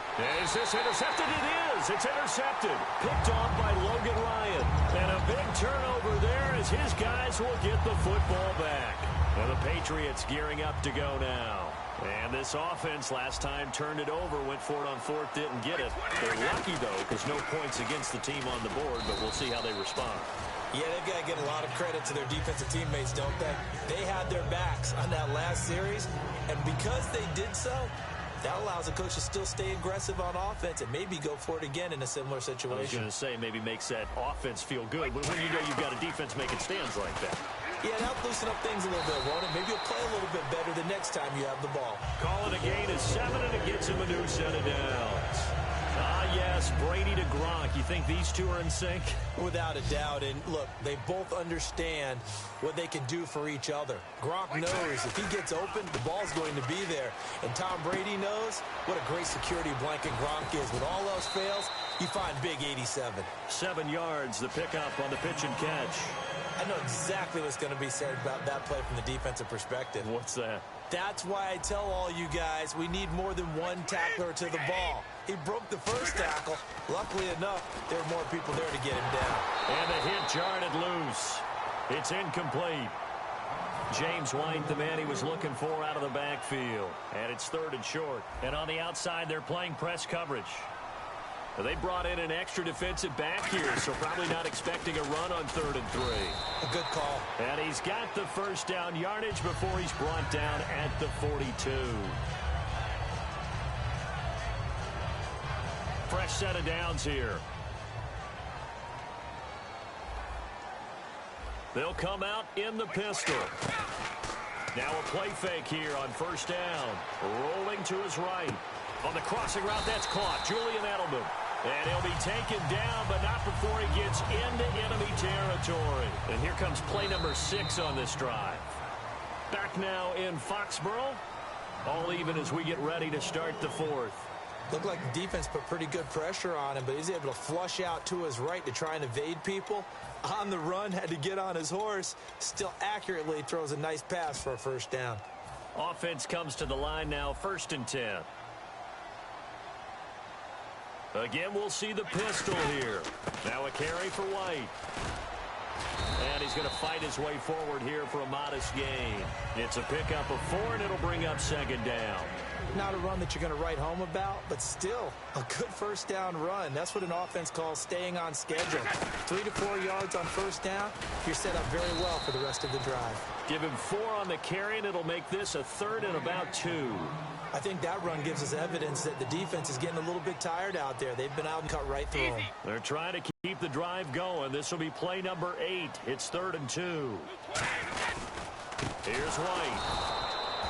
Is this intercepted? It is. It's intercepted. Picked off by Logan Ryan. And a big turnover there as his guys will get the football back. And the Patriots gearing up to go now. And this offense last time turned it over, went for it on 4th, didn't get it. They're lucky, though, because no points against the team on the board, but we'll see how they respond. Yeah, they've got to give a lot of credit to their defensive teammates, don't they? They had their backs on that last series, and because they did so, that allows the coach to still stay aggressive on offense and maybe go for it again in a similar situation. I was going to say, maybe makes that offense feel good when you know you've got a defense making stands like that. Yeah, that'll loosen up things a little bit, won't it? Maybe you'll play a little bit better the next time you have the ball. Calling a gain is 7, and it gets him a new set of downs. Ah, yes, Brady to Gronk. You think these two are in sync? Without a doubt. And look, they both understand what they can do for each other. Gronk knows if he gets open, the ball's going to be there. And Tom Brady knows what a great security blanket Gronk is. When all else fails, you find big 87. 7 yards, the pickup on the pitch and catch. I know exactly what's going to be said about that play from the defensive perspective. What's that? That's why I tell all you guys we need more than one tackler to the ball. He broke the first tackle. Luckily enough, there were more people there to get him down. And the hit jarred loose. It's incomplete. James White, the man he was looking for out of the backfield. And it's 3rd and short. And on the outside, they're playing press coverage. They brought in an extra defensive back here, so probably not expecting a run on 3rd and 3. A good call. And he's got the 1st down yardage before he's brought down at the 42. Fresh set of downs here. They'll come out in the pistol. Now a play fake here on 1st down. Rolling to his right. On the crossing route, that's caught. Julian Edelman. And he'll be taken down, but not before he gets into enemy territory. And here comes play number 6 on this drive. Back now in Foxborough. All even as we get ready to start the 4th. Looked like the defense put pretty good pressure on him, but he's able to flush out to his right to try and evade people. On the run, had to get on his horse. Still accurately throws a nice pass for a 1st down. Offense comes to the line now, 1st and 10. Again, we'll see the pistol here. Now a carry for White. And he's going to fight his way forward here for a modest gain. It's a pickup of 4, and it'll bring up second down. Not a run that you're going to write home about, but still a good first down run. That's what an offense calls staying on schedule. 3 to 4 yards on first down, you're set up very well for the rest of the drive. Give him 4 on the carry, and it'll make this a 3rd and about 2. I think that run gives us evidence that the defense is getting a little bit tired out there. They've been out and cut right through them. They're trying to keep the drive going. This will be play number 8. It's 3rd and 2. Here's White.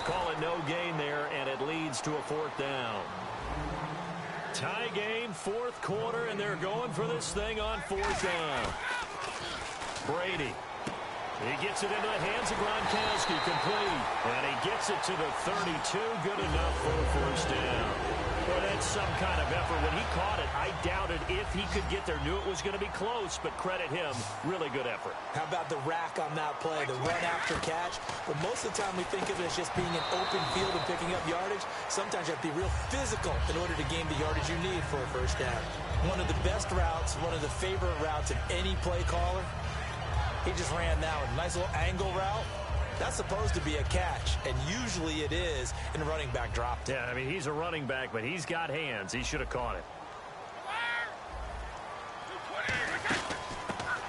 Calling no gain there, and it leads to a 4th down. Tie game, 4th quarter, and they're going for this thing on 4th down. Brady. He gets it into the hands of Gronkowski, complete. And he gets it to the 32, good enough for a 1st down. Well, that's some kind of effort. When he caught it, I doubted if he could get there. Knew it was going to be close, but credit him. Really good effort. How about the rack on that play, the run after catch? But most of the time we think of it as just being an open field and picking up yardage. Sometimes you have to be real physical in order to gain the yardage you need for a 1st down. One of the best routes, one of the favorite routes of any play caller. He just ran that one. Nice little angle route. That's supposed to be a catch, and usually it is in a running back drop. Yeah, I mean, he's a running back, but he's got hands. He should have caught it.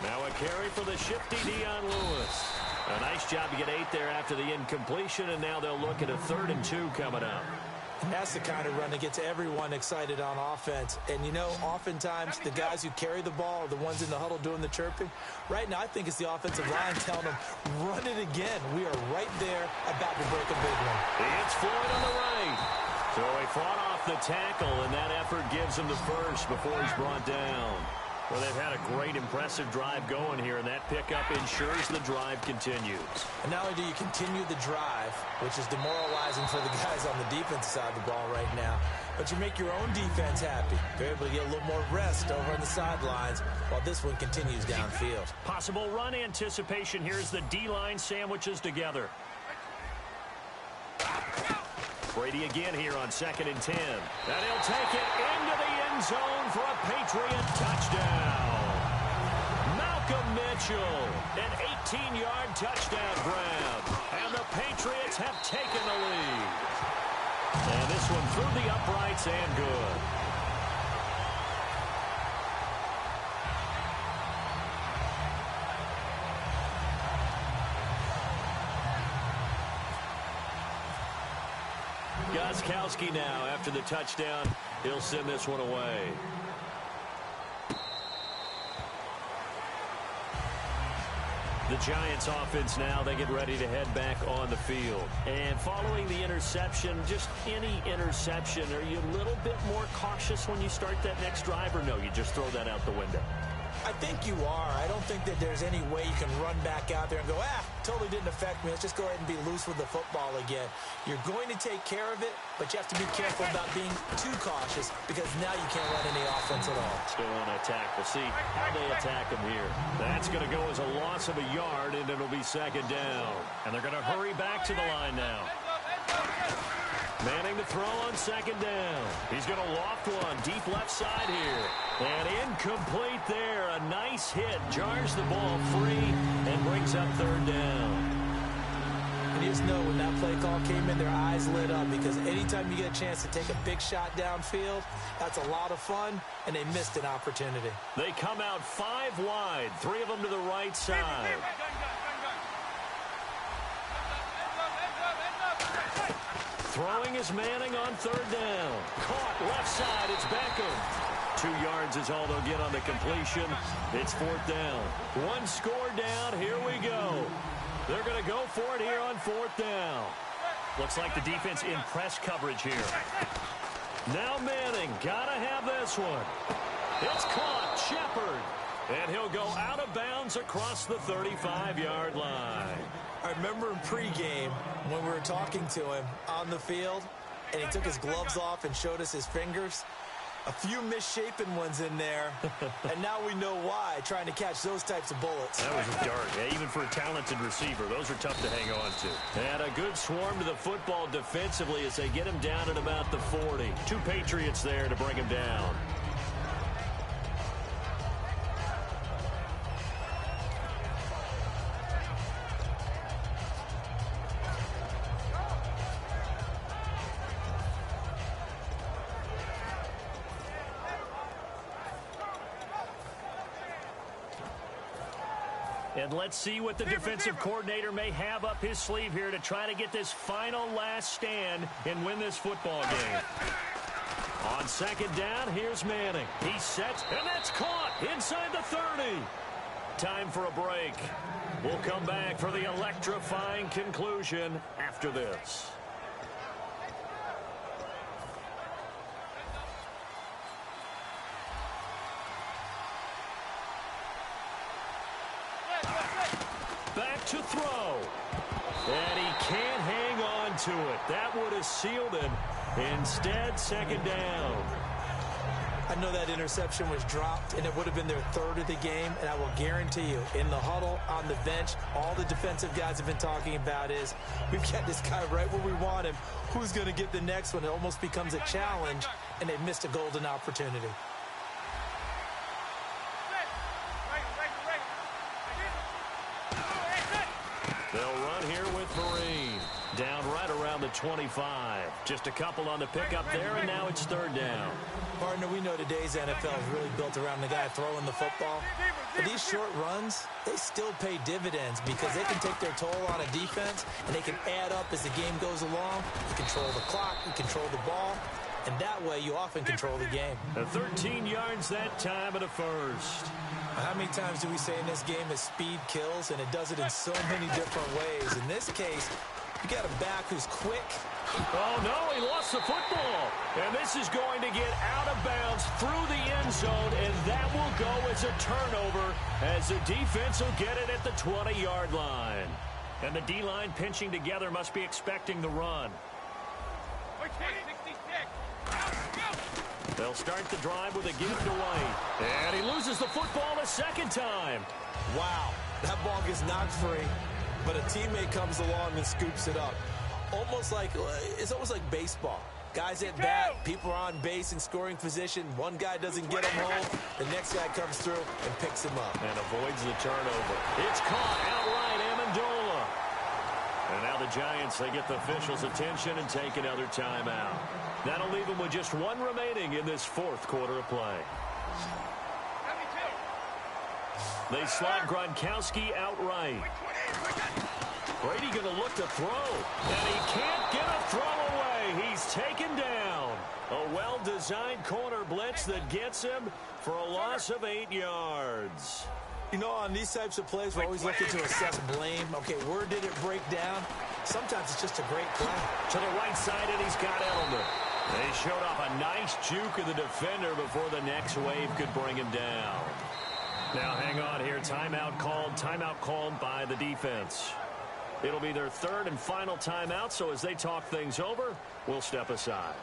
Now a carry for the shifty Dion Lewis. A nice job to get 8 there after the incompletion, and now they'll look at a 3rd and 2 coming up. And that's the kind of run that gets everyone excited on offense. And, you know, oftentimes the guys who carry the ball are the ones in the huddle doing the chirping. Right now, I think it's the offensive line telling them, run it again. We are right there about to break a big one. It's Floyd on the right. So he fought off the tackle, and that effort gives him the 1st before he's brought down. Well, they've had a great, impressive drive going here, and that pickup ensures the drive continues. And not only do you continue the drive, which is demoralizing for the guys on the defensive side of the ball right now, but you make your own defense happy. They're able to get a little more rest over on the sidelines while this one continues downfield. Possible run anticipation here as the D-line sandwiches together. Brady again here on 2nd and 10. And he'll take it into the end zone for a Patriot touchdown. Malcolm Mitchell, an 18-yard touchdown grab. And the Patriots have taken the lead. And this one through the uprights and good. Gostkowski now after the touchdown. He'll send this one away. The Giants offense now, they get ready to head back on the field. And following the interception, just any interception, are you a little bit more cautious when you start that next drive, or no, you just throw that out the window? I think you are. I don't think that there's any way you can run back out there and go, totally didn't affect me. Let's just go ahead and be loose with the football again. You're going to take care of it, but you have to be careful about being too cautious because now you can't run any offense at all. Still on attack. We'll see how they attack him here. That's going to go as a loss of a yard, and it'll be 2nd down. And they're going to hurry back to the line now. Manning to throw on 2nd down. He's going to loft one deep left side here. And incomplete there. A nice hit. Jars the ball free and brings up 3rd down. And you just know when that play call came in, their eyes lit up because anytime you get a chance to take a big shot downfield, that's a lot of fun, and they missed an opportunity. They come out 5 wide. 3 of them to the right side. Throwing is Manning on 3rd down. Caught left side. It's Beckham. 2 yards is all they'll get on the completion. It's 4th down. 1 score down. Here we go. They're going to go for it here on 4th down. Looks like the defense in press coverage here. Now Manning. Got to have this one. It's caught. Shepard. And he'll go out of bounds across the 35-yard line. I remember in pregame when we were talking to him on the field, and he took his gloves off and showed us his fingers. A few misshapen ones in there, and now we know why, trying to catch those types of bullets. That was a dart. Yeah, even for a talented receiver, those are tough to hang on to. And a good swarm to the football defensively as they get him down at about the 40. 2 Patriots there to bring him down. And let's see what the defensive coordinator may have up his sleeve here to try to get this final last stand and win this football game. On second down, here's Manning. He sets, and that's caught inside the 30. Time for a break. We'll come back for the electrifying conclusion after this. Back to throw. And he can't hang on to it. That would have sealed it. Instead, second down. I know that interception was dropped, and it would have been their third of the game, and I will guarantee you, in the huddle, on the bench, all the defensive guys have been talking about is, we've got this guy right where we want him. Who's going to get the next one? It almost becomes a challenge, and they missed a golden opportunity. They'll run here with Marine. Down right around the 25. Just a couple on the pickup there, and now it's third down. Partner, we know today's NFL is really built around the guy throwing the football. But these short runs, they still pay dividends because they can take their toll on a defense, and they can add up as the game goes along. You control the clock, you control the ball, and that way you often control the game. 13 yards that time at a first. How many times do we say in this game that speed kills, and it does it in so many different ways? In this case, you got a back who's quick. Oh, no, he lost the football. And this is going to get out of bounds through the end zone, and that will go as a turnover as the defense will get it at the 20-yard line. And the D-line pinching together must be expecting the run. They'll start the drive with a give to White. And he loses the football a second time. Wow, that ball gets knocked free, but a teammate comes along and scoops it up. It's almost like baseball. Guys at bat, people are on base in scoring position. One guy doesn't get him home. The next guy comes through and picks him up. And avoids the turnover. It's caught outright, Amendola. And now the Giants, they get the officials' attention and take another timeout. That'll leave them with just one remaining in this fourth quarter of play. They slot Gronkowski outright. Brady going to look to throw, and he can't get a throw away. He's taken down. A well-designed corner blitz that gets him for a loss of 8 yards. You know, on these types of plays, we're always looking to assess blame. Okay, where did it break down? Sometimes it's just a great play. To the right side, and he's got Edelman. They showed off a nice juke of the defender before the next wave could bring him down. Now, hang on here. Timeout called by the defense. It'll be their third and final timeout, so as they talk things over, we'll step aside.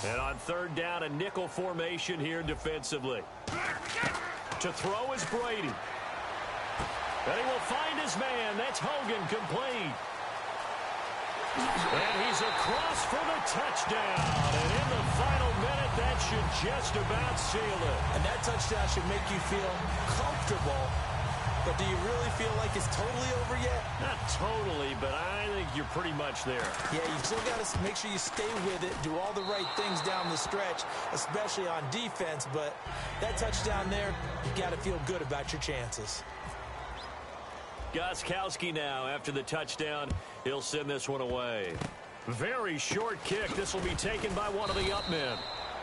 And on third down, a nickel formation here defensively. To throw is Brady. And he will find his man. That's Hogan, complete. And he's across for the touchdown. And in the final minute, that should just about seal it. And that touchdown should make you feel comfortable. But do you really feel like it's totally over yet? Not totally, but I think you're pretty much there. Yeah, you still got to make sure you stay with it, do all the right things down the stretch, especially on defense. But that touchdown there, you got to feel good about your chances. Gostkowski now, after the touchdown, he'll send this one away. Very short kick. This will be taken by one of the up men.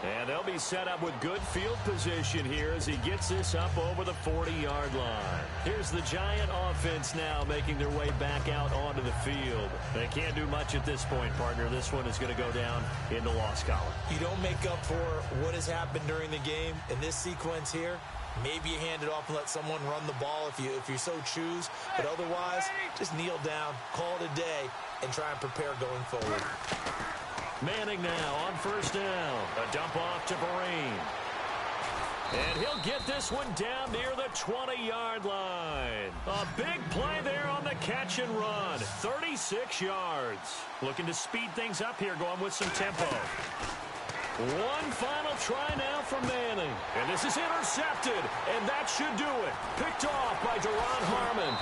And they'll be set up with good field position here as he gets this up over the 40-yard line. Here's the Giant offense now making their way back out onto the field. They can't do much at this point, partner. This one is going to go down in the loss column. You don't make up for what has happened during the game in this sequence here. Maybe you hand it off and let someone run the ball if you so choose. But otherwise, just kneel down, call it a day, and try and prepare going forward. Manning now on first down. A dump off to Vereen. And he'll get this one down near the 20-yard line. A big play there on the catch and run. 36 yards. Looking to speed things up here, going with some tempo. One final try now for Manning. And this is intercepted. And that should do it. Picked off by Deron Harmon.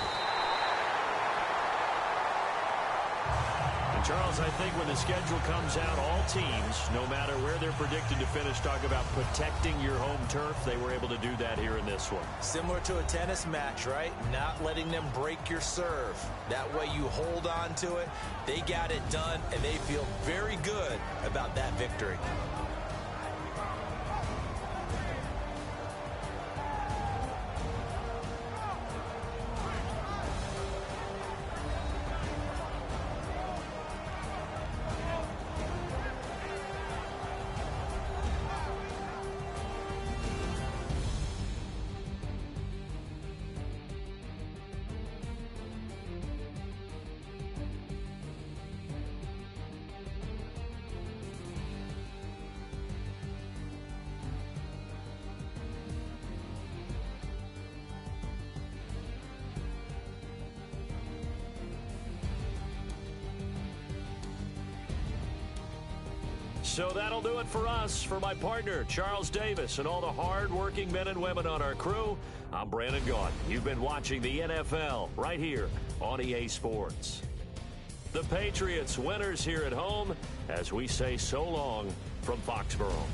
Charles, I think when the schedule comes out, all teams, no matter where they're predicted to finish, talk about protecting your home turf. They were able to do that here in this one. Similar to a tennis match, right? Not letting them break your serve. That way you hold on to it. They got it done, and they feel very good about that victory. So that'll do it for us. For my partner, Charles Davis, and all the hard-working men and women on our crew, I'm Brandon Gaudin. You've been watching the NFL right here on EA Sports. The Patriots winners here at home as we say so long from Foxborough.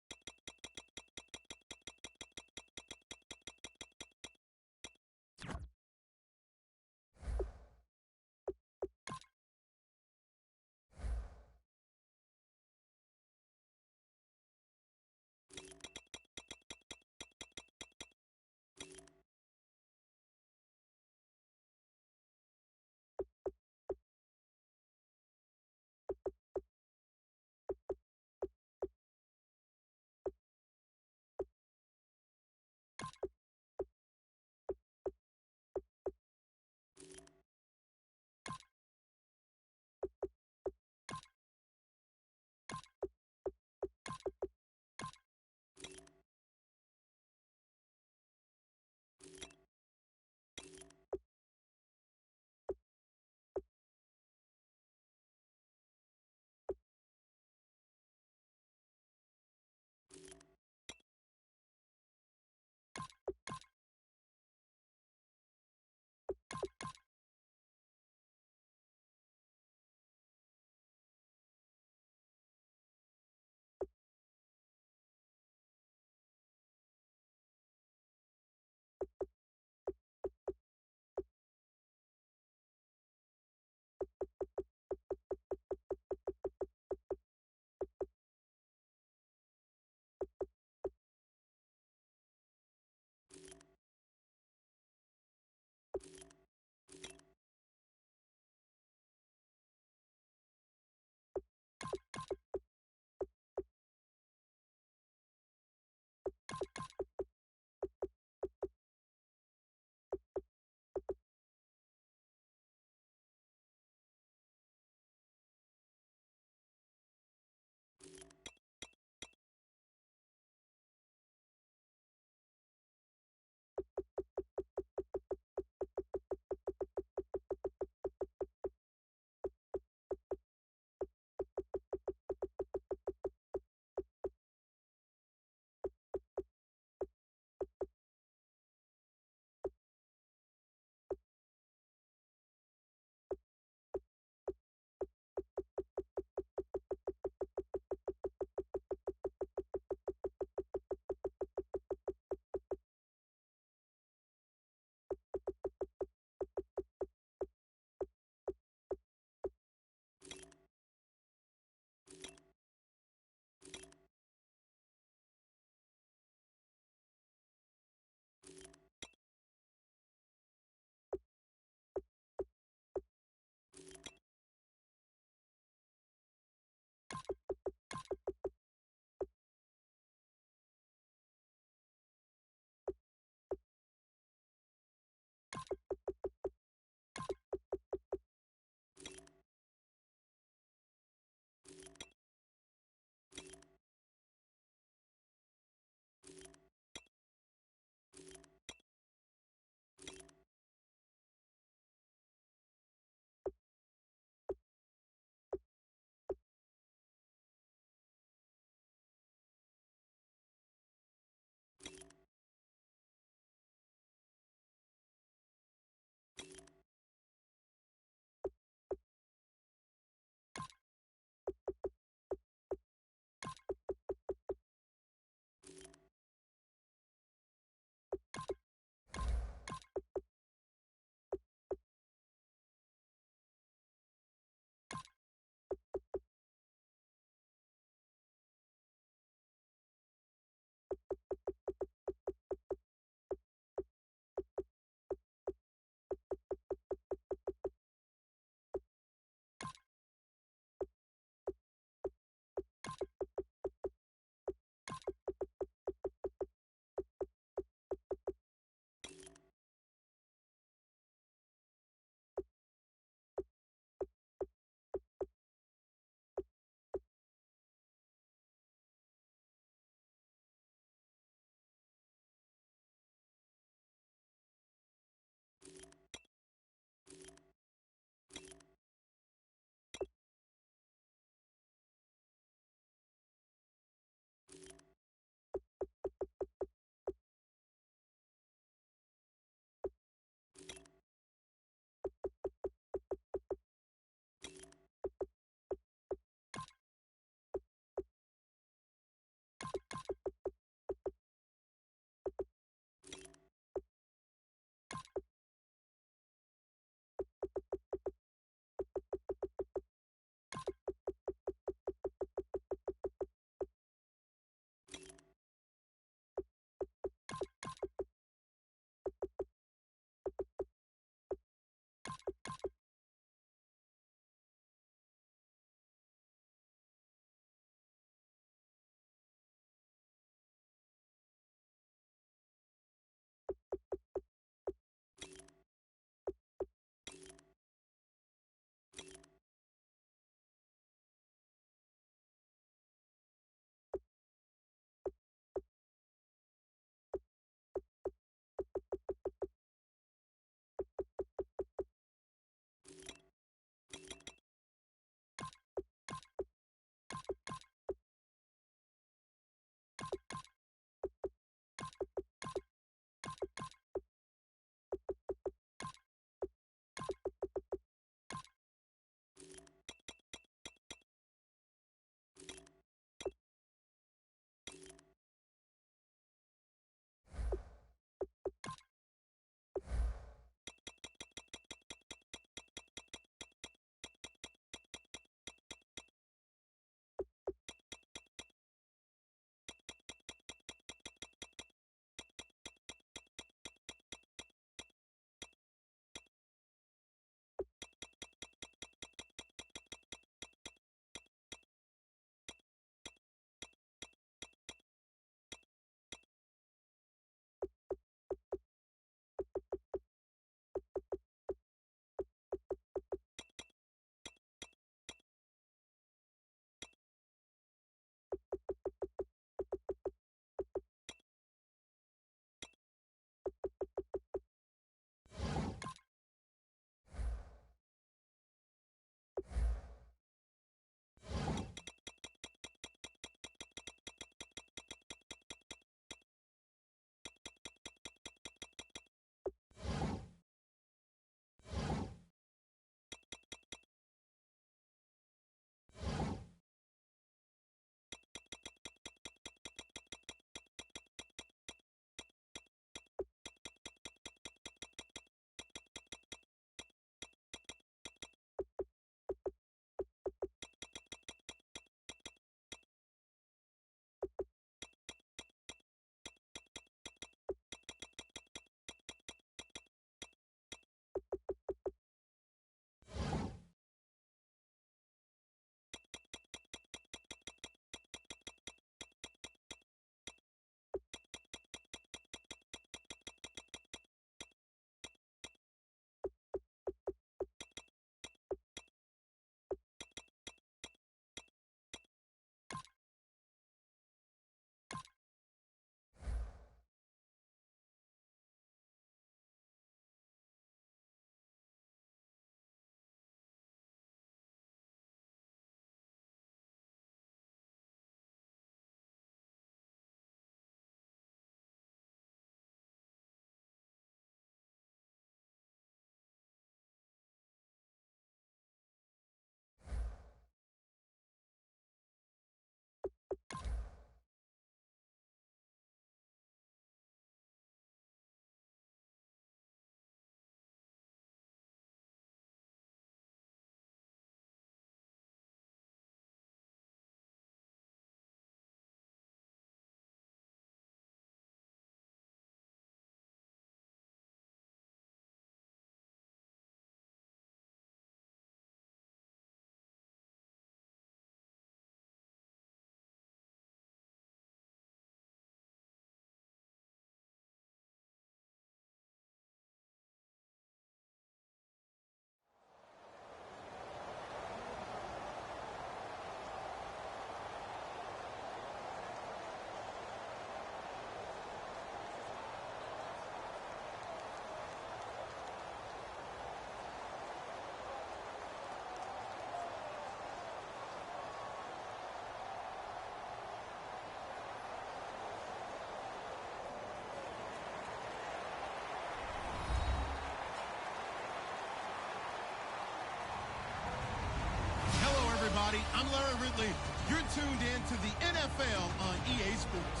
everybody. I'm Larry Ridley. You're tuned in to the NFL on EA Sports.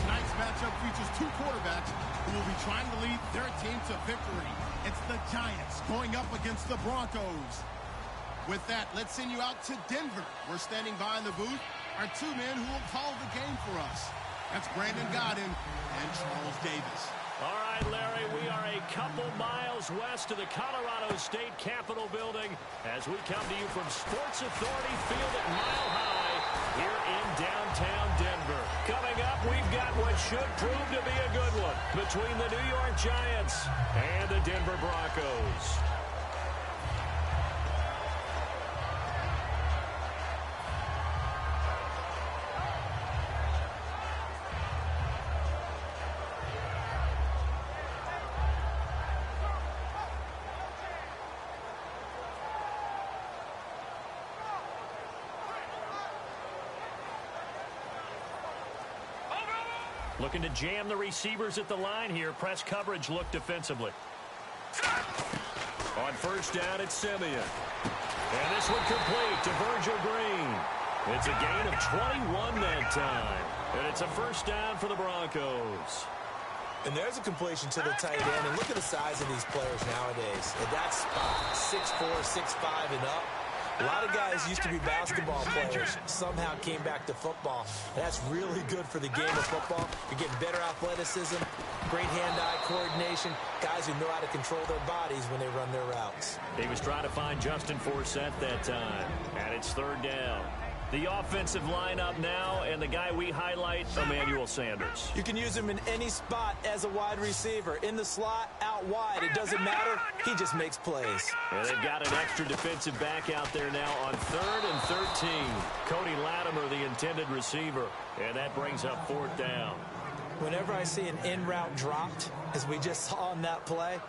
Tonight's matchup features two quarterbacks who will be trying to lead their team to victory. It's the Giants going up against the Broncos. With that, let's send you out to Denver. We're standing by in the booth are two men who will call the game for us. That's Brandon Godden and Charles Davis. All right, Larry, we are a couple miles west of the Colorado State Capitol building as we come to you from Sports Authority Field at Mile High here in downtown Denver. Coming up, we've got what should prove to be a good one between the New York Giants and the Denver Broncos. Looking to jam the receivers at the line here. Press coverage look defensively. On first down, it's Simeon. And this one complete to Virgil Green. It's a gain of 21 that time. And it's a first down for the Broncos. And there's a completion to the tight end. And look at the size of these players nowadays. At that spot, 6'4", 6'5", and up. A lot of guys used to be basketball players, somehow came back to football. And that's really good for the game of football. You're getting better athleticism, great hand-eye coordination, guys who know how to control their bodies when they run their routes. He was trying to find Justin Forsett that time, and it's third down. The offensive lineup now, and the guy we highlight, Emmanuel Sanders. You can use him in any spot as a wide receiver. In the slot, out wide. It doesn't matter. He just makes plays. And they've got an extra defensive back out there now on 3rd and 13. Cody Latimer, the intended receiver. And that brings up fourth down. Whenever I see an in-route dropped, as we just saw in that play,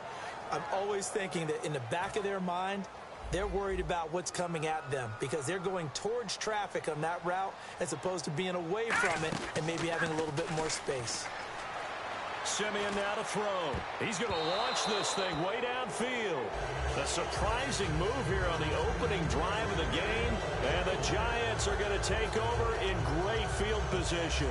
I'm always thinking that in the back of their mind, they're worried about what's coming at them because they're going towards traffic on that route as opposed to being away from it and maybe having a little bit more space. Simeon now to throw. He's going to launch this thing way downfield. A surprising move here on the opening drive of the game, and the Giants are going to take over in great field position.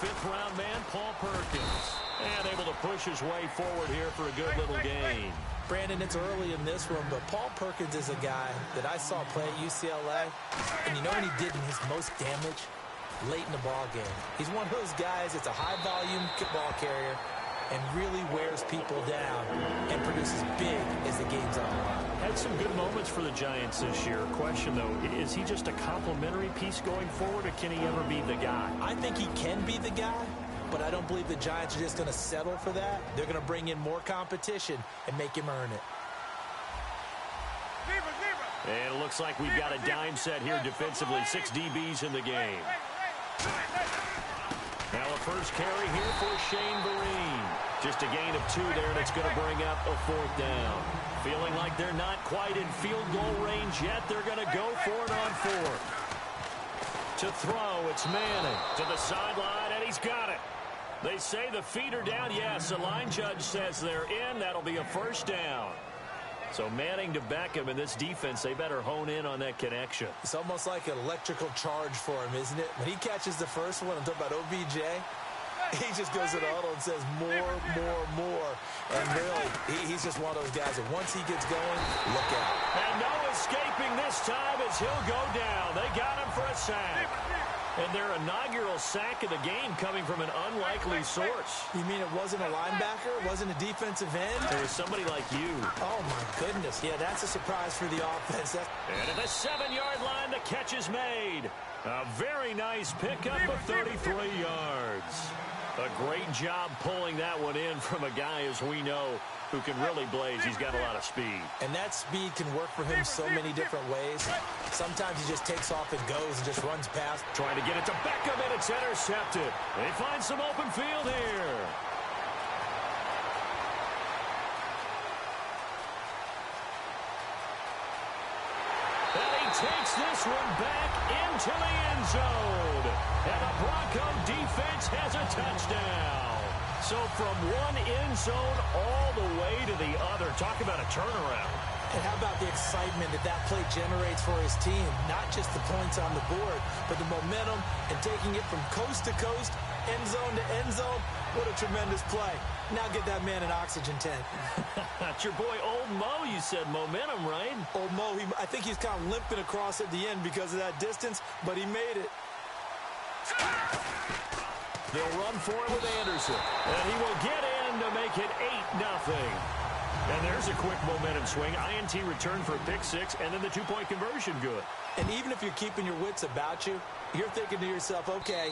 Fifth-round man, Paul Perkins. And able to push his way forward here for a good little gain. Brandon, it's early in this one, but Paul Perkins is a guy that I saw play at UCLA. And you know when he did his most damage? Late in the ball game. He's one of those guys that's a high-volume ball carrier and really wears people down and produces big as the game's on the line. Had some good moments for the Giants this year. Question, though, is he just a complimentary piece going forward, or can he ever be the guy? I think he can be the guy, but I don't believe the Giants are just going to settle for that. They're going to bring in more competition and make him earn it. And it looks like we've got a dime set here defensively. 6 DBs in the game. Now a first carry here for Shane Vereen. Just a gain of 2 there, and it's going to bring up a fourth down. Feeling like they're not quite in field goal range yet. They're going to go for it on fourth. To throw, it's Manning to the sideline, and he's got it. They say the feet are down. Yes, the line judge says they're in. That'll be a first down. So Manning to Beckham in this defense, they better hone in on that connection. It's almost like an electrical charge for him, isn't it? When he catches the first one, I'm talking about OBJ, he just goes to the huddle and says more, more, more. And really, he's just one of those guys that once he gets going, look out. And no escaping this time as he'll go down. They got him for a sack. And their inaugural sack of the game coming from an unlikely source. You mean it wasn't a linebacker? It wasn't a defensive end? It was somebody like you. Oh, my goodness. Yeah, that's a surprise for the offense. And at the 7-yard line, the catch is made. A very nice pickup of 33 yards. A great job pulling that one in from a guy, as we know, who can really blaze. He's got a lot of speed. And that speed can work for him so many different ways. Sometimes he just takes off and goes and just runs past. Trying to get it to Beckham, and it's intercepted. They find some open field here. takes this one back into the end zone. And the Bronco defense has a touchdown. So from one end zone all the way to the other. Talk about a turnaround. And how about the excitement that play generates for his team? Not just the points on the board, but the momentum and taking it from coast to coast, end zone to end zone. What a tremendous play. Now get that man an oxygen tank. That's your boy Old Mo. You said momentum, right? Old Mo, I think he's kind of limping across at the end because of that distance, but he made it. They'll run for it with Anderson. And he will get in to make it 8-0. And there's a quick momentum swing. INT return for a pick six, and then the two-point conversion good. And even if you're keeping your wits about you, you're thinking to yourself, okay,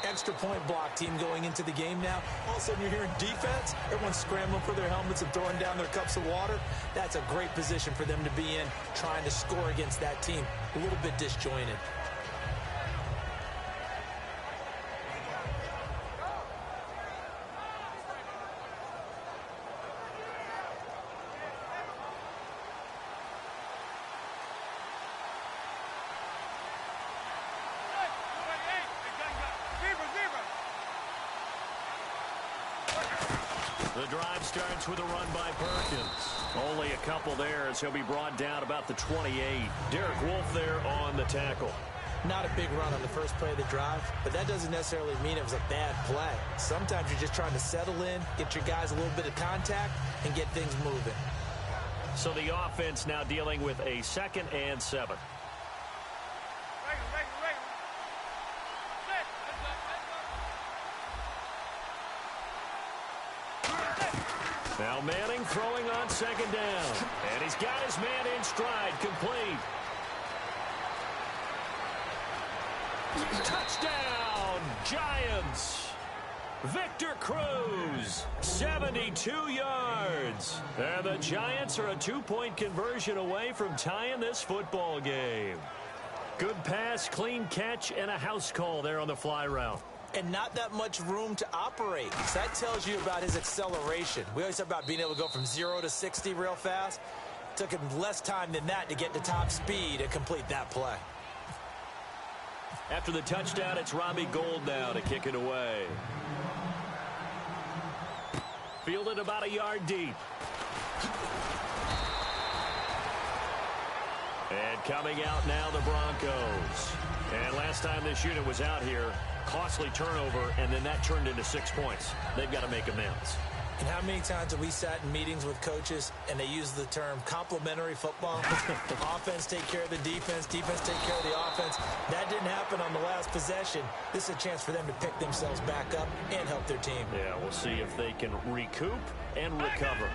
extra point block team going into the game now. All of a sudden you're hearing defense. Everyone's scrambling for their helmets and throwing down their cups of water. That's a great position for them to be in, trying to score against that team. A little bit disjointed. The drive starts with a run by Perkins. Only a couple there as he'll be brought down about the 28. Derek Wolfe there on the tackle. Not a big run on the first play of the drive, but that doesn't necessarily mean it was a bad play. Sometimes you're just trying to settle in, get your guys a little bit of contact, and get things moving. So the offense now dealing with a 2nd and 7. Now Manning throwing on 2nd down. And he's got his man in stride, complete. Touchdown, Giants. Victor Cruz, 72 yards. And the Giants are a 2-point conversion away from tying this football game. Good pass, clean catch, and a house call there on the fly route. And not that much room to operate. So that tells you about his acceleration. We always talk about being able to go from 0 to 60 real fast. It took him less time than that to get to top speed and complete that play. After the touchdown, it's Robbie Gould now to kick it away. Fielded about a yard deep. And coming out now, the Broncos. And last time this unit was out here, costly turnover, and then that turned into 6 points. They've got to make amends. And how many times have we sat in meetings with coaches and they use the term complementary football? Offense take care of the defense, defense take care of the offense. That didn't happen on the last possession. This is a chance for them to pick themselves back up and help their team. Yeah, we'll see if they can recoup and recover.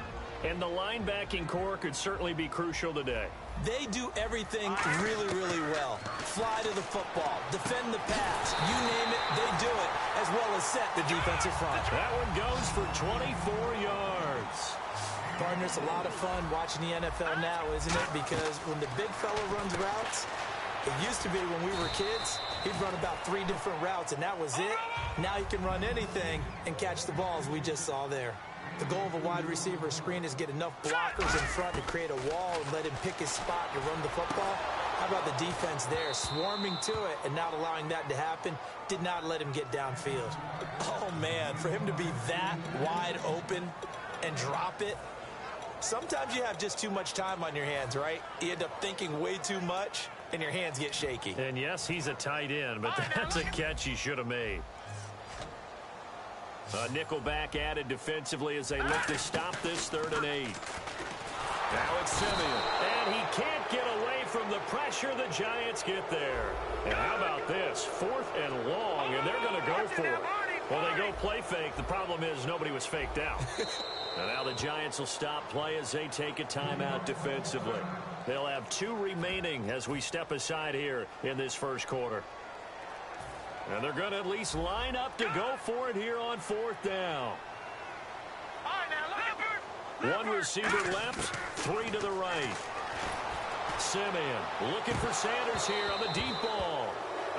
And the linebacking core could certainly be crucial today. They do everything really, really well. Fly to the football, defend the pass, you name it, they do it, as well as set the defensive front. That one goes for 24 yards. Partner, it's a lot of fun watching the NFL now, isn't it? Because when the big fella runs routes, it used to be when we were kids, he'd run about 3 different routes, and that was it. Now he can run anything and catch the balls we just saw there. The goal of a wide receiver screen is get enough blockers in front to create a wall and let him pick his spot to run the football. How about the defense there, swarming to it and not allowing that to happen? Did not let him get downfield. Oh, man, for him to be that wide open and drop it. Sometimes you have just too much time on your hands, right? You end up thinking way too much, and your hands get shaky. And, yes, he's a tight end, but that's a catch he should have made. Nickelback added defensively as they look to stop this 3rd and 8. Now it's Simeon. And he can't get away from the pressure. The Giants get there. And how about this? 4th and long, and they're going to go for it. Well, they go play fake. The problem is nobody was faked out. And now the Giants will stop play as they take a timeout defensively. They'll have 2 remaining as we step aside here in this first quarter. And they're going to at least line up to go for it here on 4th down. One receiver left, 3 to the right. Simeon looking for Sanders here on the deep ball.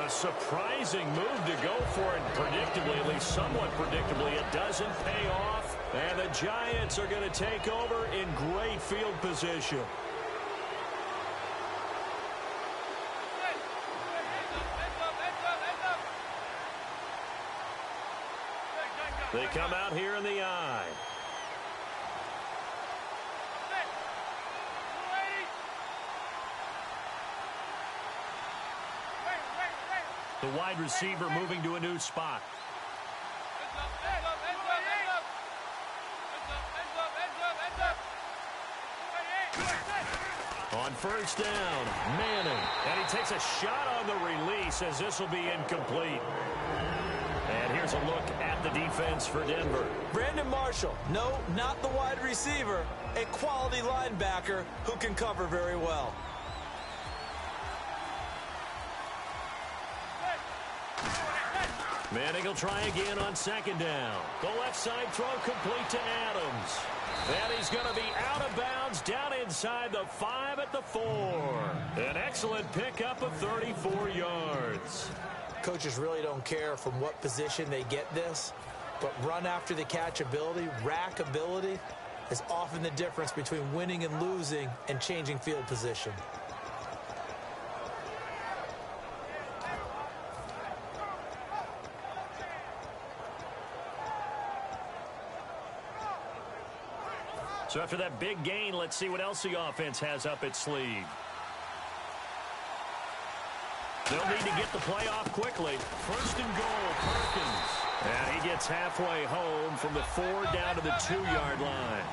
A surprising move to go for it. Predictably, at least somewhat predictably, it doesn't pay off. And the Giants are going to take over in great field position. They come out here in the I. The wide receiver moving to a new spot. On first down, Manning. And he takes a shot on the release as this will be incomplete. And here's a look at the defense for Denver. Brandon Marshall, no, not the wide receiver, a quality linebacker who can cover very well. Manning will try again on second down. The left side throw complete to Adams. And he's going to be out of bounds down inside the 5 at the 4. An excellent pickup of 34 yards. Coaches really don't care from what position they get this, but run after the catch ability, rack ability, is often the difference between winning and losing and changing field position. So after that big gain, let's see what else the offense has up its sleeve. They'll need to get the play off quickly. First and goal, Perkins. And he gets halfway home from the 4 down to the 2-yard line.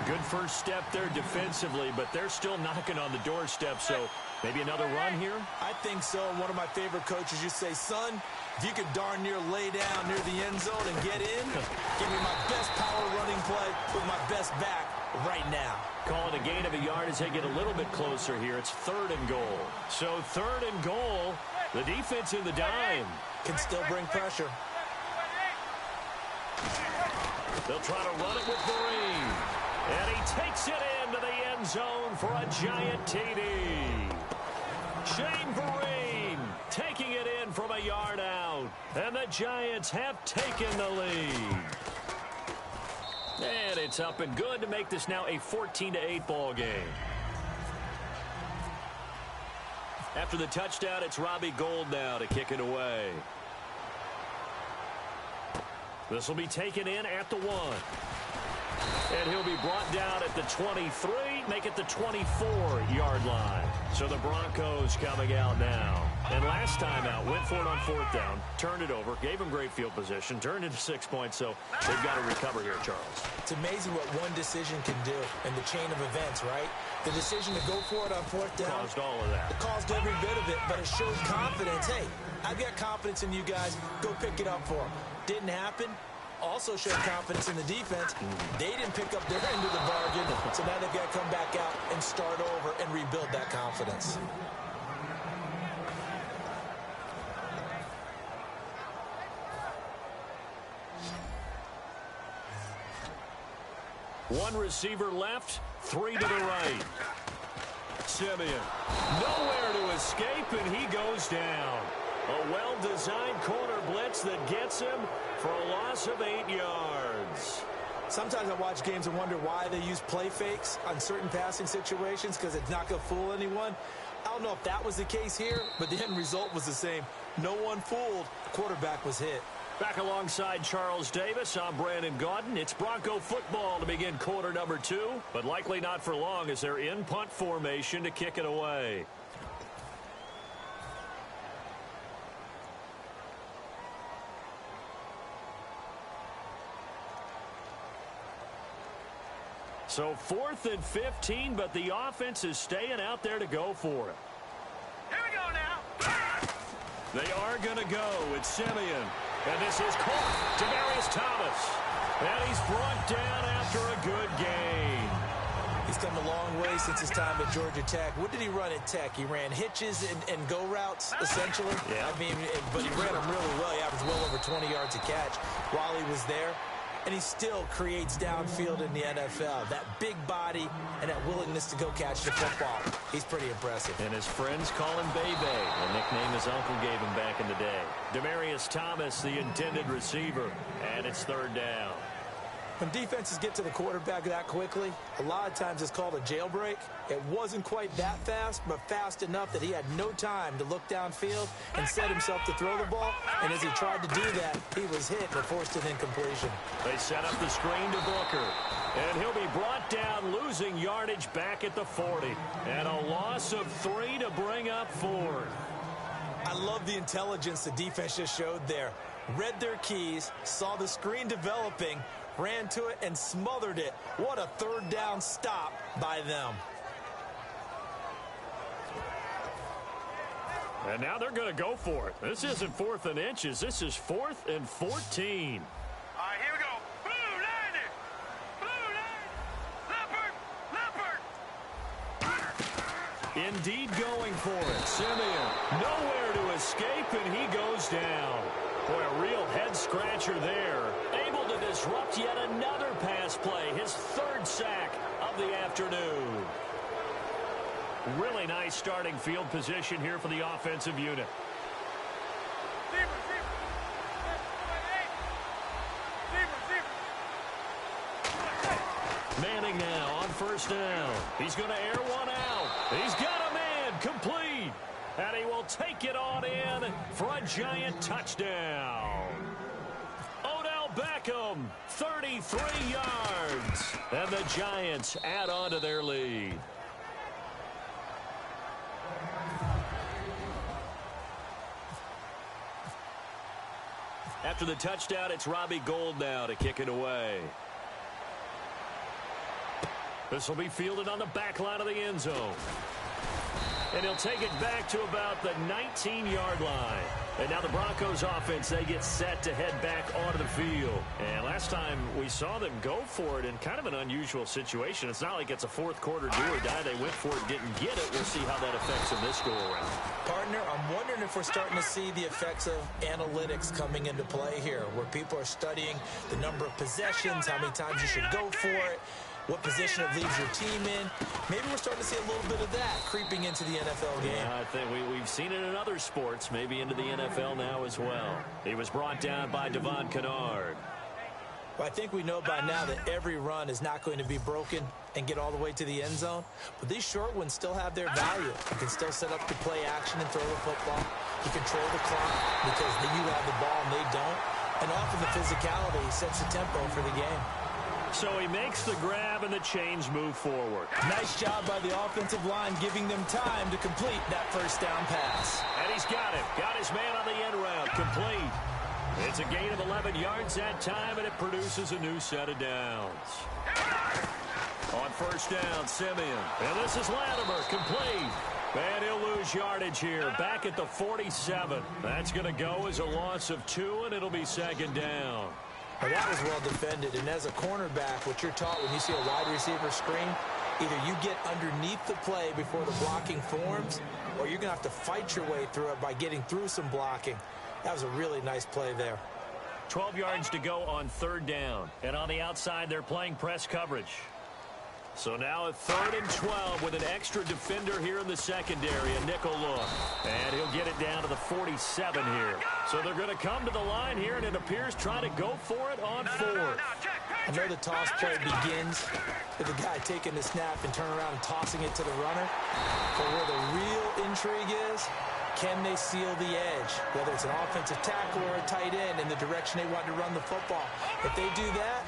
Good first step there defensively, but they're still knocking on the doorstep, so maybe another run here? I think so. One of my favorite coaches used to say, son, if you could darn near lay down near the end zone and get in, give me my best power running play with my best back right now. Call it a gain of a yard as they get a little bit closer here. It's 3rd and goal. So 3rd and goal, the defense in the dime. Can still bring pressure. They'll try to run it with Vereen. And he takes it into the end zone for a giant TD. Shane Vereen taking it in from a yard out. And the Giants have taken the lead. And it's up and good to make this now a 14-8 ball game. After the touchdown, it's Robbie Gould now to kick it away. This will be taken in at the 1. And he'll be brought down at the 23, make it the 24-yard line. So the Broncos coming out now. And last time out, went for it on 4th down, turned it over, gave him great field position, turned into 6 points, so they've got to recover here, Charles. It's amazing what one decision can do in the chain of events, right? The decision to go for it on 4th down. Caused all of that. It caused every bit of it, but it showed confidence. Hey, I've got confidence in you guys. Go pick it up for them. Didn't happen. Also showed confidence in the defense. They didn't pick up their end of the bargain, so now they've got to come back out and start over and rebuild that confidence. One receiver left, 3 to the right. Simeon, nowhere to escape, and he goes down. A well-designed corner blitz that gets him for a loss of 8 yards. Sometimes I watch games and wonder why they use play fakes on certain passing situations, because it's not going to fool anyone. I don't know if that was the case here, but the end result was the same. No one fooled. The quarterback was hit. Back alongside Charles Davis, I'm Brandon Gaudin. It's Bronco football to begin quarter number 2, but likely not for long as they're in punt formation to kick it away. So 4th and 15, but the offense is staying out there to go for it. Here we go now. They are going to go. It's Simeon. And this is caught to Demarius Thomas. And he's brought down after a good gain. He's come a long way since his time at Georgia Tech. What did he run at Tech? He ran hitches and go routes, essentially. Yeah. I mean, but he ran them really well. He averaged well over 20 yards a catch while he was there. And he still creates downfield in the NFL. That big body and that willingness to go catch the football. He's pretty impressive. And his friends call him Bebe, a nickname his uncle gave him back in the day. Demarius Thomas, the intended receiver, and it's 3rd down. When defenses get to the quarterback that quickly, a lot of times it's called a jailbreak. It wasn't quite that fast, but fast enough that he had no time to look downfield and set himself to throw the ball. And as he tried to do that, he was hit and forced an incompletion. They set up the screen to Booker. And he'll be brought down, losing yardage back at the 40. And a loss of 3 to bring up 4. I love the intelligence the defense just showed there. Read their keys, saw the screen developing, ran to it, and smothered it. What a third down stop by them. And now they're going to go for it. This isn't 4th and inches. This is 4th and 14. All right, here we go. Blue line it. Blue line. Leopard. Indeed going for it. Simeon nowhere to escape, and he goes down. Boy, a real head-scratcher there. Able to disrupt yet another pass play. His 3rd sack of the afternoon. Really nice starting field position here for the offensive unit. Manning now on 1st down. He's going to air one out. He's got a man complete. And he will take it on in for a giant touchdown. Odell Beckham, 33 yards. And the Giants add on to their lead. After the touchdown, it's Robbie Gould now to kick it away. This will be fielded on the back line of the end zone. And he'll take it back to about the 19-yard line. And now the Broncos offense, they get set to head back onto the field. And last time we saw them go for it in kind of an unusual situation. It's not like it's a 4th quarter do or die. They went for it, didn't get it. We'll see how that affects them this go-around. Partner, I'm wondering if we're starting to see the effects of analytics coming into play here, where people are studying the number of possessions, how many times you should go for it, what position it leaves your team in. Maybe we're starting to see a little bit of that creeping into the NFL game. Yeah, I think we've seen it in other sports, maybe into the NFL now as well. He was brought down by Devon Kennard. Well, I think we know by now that every run is not going to be broken and get all the way to the end zone. But these short ones still have their value. You can still set up the play action and throw the football. You control the clock because you have the ball and they don't. And often the physicality sets the tempo for the game. So he makes the grab and the chains move forward. Nice job by the offensive line giving them time to complete that 1st down pass. And he's got it. Got his man on the end route. Complete. It's a gain of 11 yards that time, and it produces a new set of downs. On 1st down, Simeon. And this is Latimer. Complete. And he'll lose yardage here. Back at the 47. That's going to go as a loss of 2, and it'll be 2nd down. Well, that was well defended, and as a cornerback, what you're taught when you see a wide receiver screen, either you get underneath the play before the blocking forms, or you're going to have to fight your way through it by getting through some blocking. That was a really nice play there. 12 yards to go on 3rd down, and on the outside, they're playing press coverage. So now a 3rd and 12 with an extra defender here in the secondary, a nickel look. And he'll get it down to the 47 here. So they're going to come to the line here, and it appears trying to go for it on 4th. I know the toss play begins with the guy taking the snap and turning around and tossing it to the runner. But where the real intrigue is, can they seal the edge? Whether it's an offensive tackle or a tight end in the direction they want to run the football. If they do that,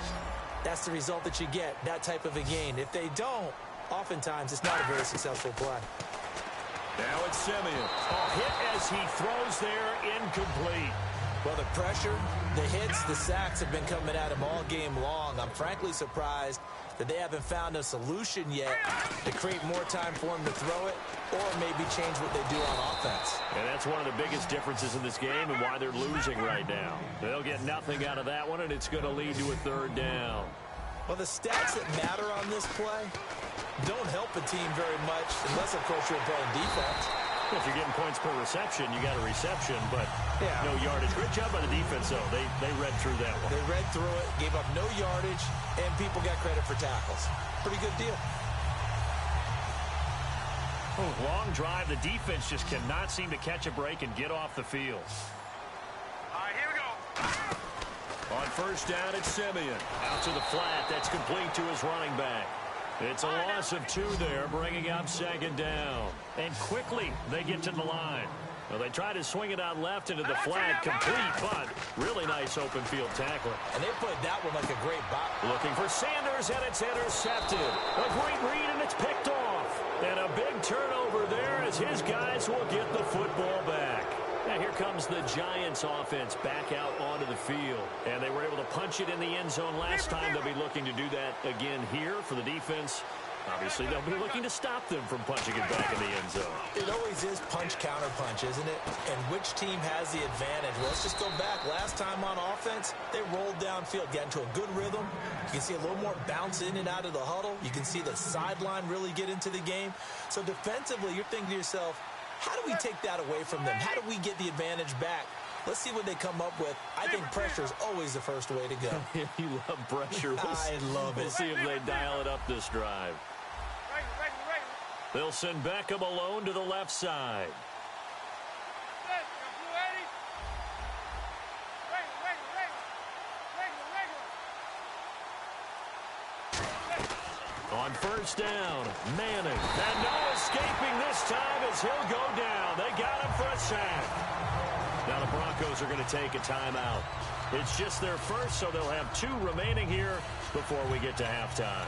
that's the result that you get, that type of a gain. If they don't, oftentimes it's not a very successful play. Now it's Simeon. A hit as he throws there, incomplete. Well, the pressure, the hits, the sacks have been coming at him all game long. I'm frankly surprised that they haven't found a solution yet to create more time for him to throw it or maybe change what they do on offense. And that's one of the biggest differences in this game and why they're losing right now. They'll get nothing out of that one, and it's going to lead to a 3rd down. Well, the stats that matter on this play don't help a team very much unless, of course, you're playing defense. If you're getting points per reception, you got a reception, but yeah, no yardage. Great job by the defense, though. They read through that one. They read through it, gave up no yardage, and people got credit for tackles. Pretty good deal. Oh, long drive. The defense just cannot seem to catch a break and get off the field. All right, here we go. On first down, it's Simeon. Out to the flat. That's complete to his running back. It's a loss of 2 there, bringing up second down. And quickly, they get to the line. Well, they try to swing it out left into the flat, complete, but really nice open field tackling. And they played that one like a great bot. Looking for Sanders, and it's intercepted. A great read, and it's picked off. And a big turnover there as his guys will get the football back. Now here comes the Giants offense back out onto the field. And they were able to punch it in the end zone last time. They'll be looking to do that again here for the defense. Obviously, they'll be looking to stop them from punching it back in the end zone. It always is punch-counter-punch, isn't it? And which team has the advantage? Well, let's just go back. Last time on offense, they rolled downfield, got into a good rhythm. You can see a little more bounce in and out of the huddle. You can see the sideline really get into the game. So defensively, you're thinking to yourself, how do we take that away from them? How do we get the advantage back? Let's see what they come up with. I think pressure is always the first way to go. You love pressure. I love it. We'll see if they dial it up this drive. They'll send Beckham alone to the left side. On first down, Manning. And no escaping this time as he'll go down. They got him for a sack. Now the Broncos are going to take a timeout. It's just their first, so they'll have 2 remaining here before we get to halftime.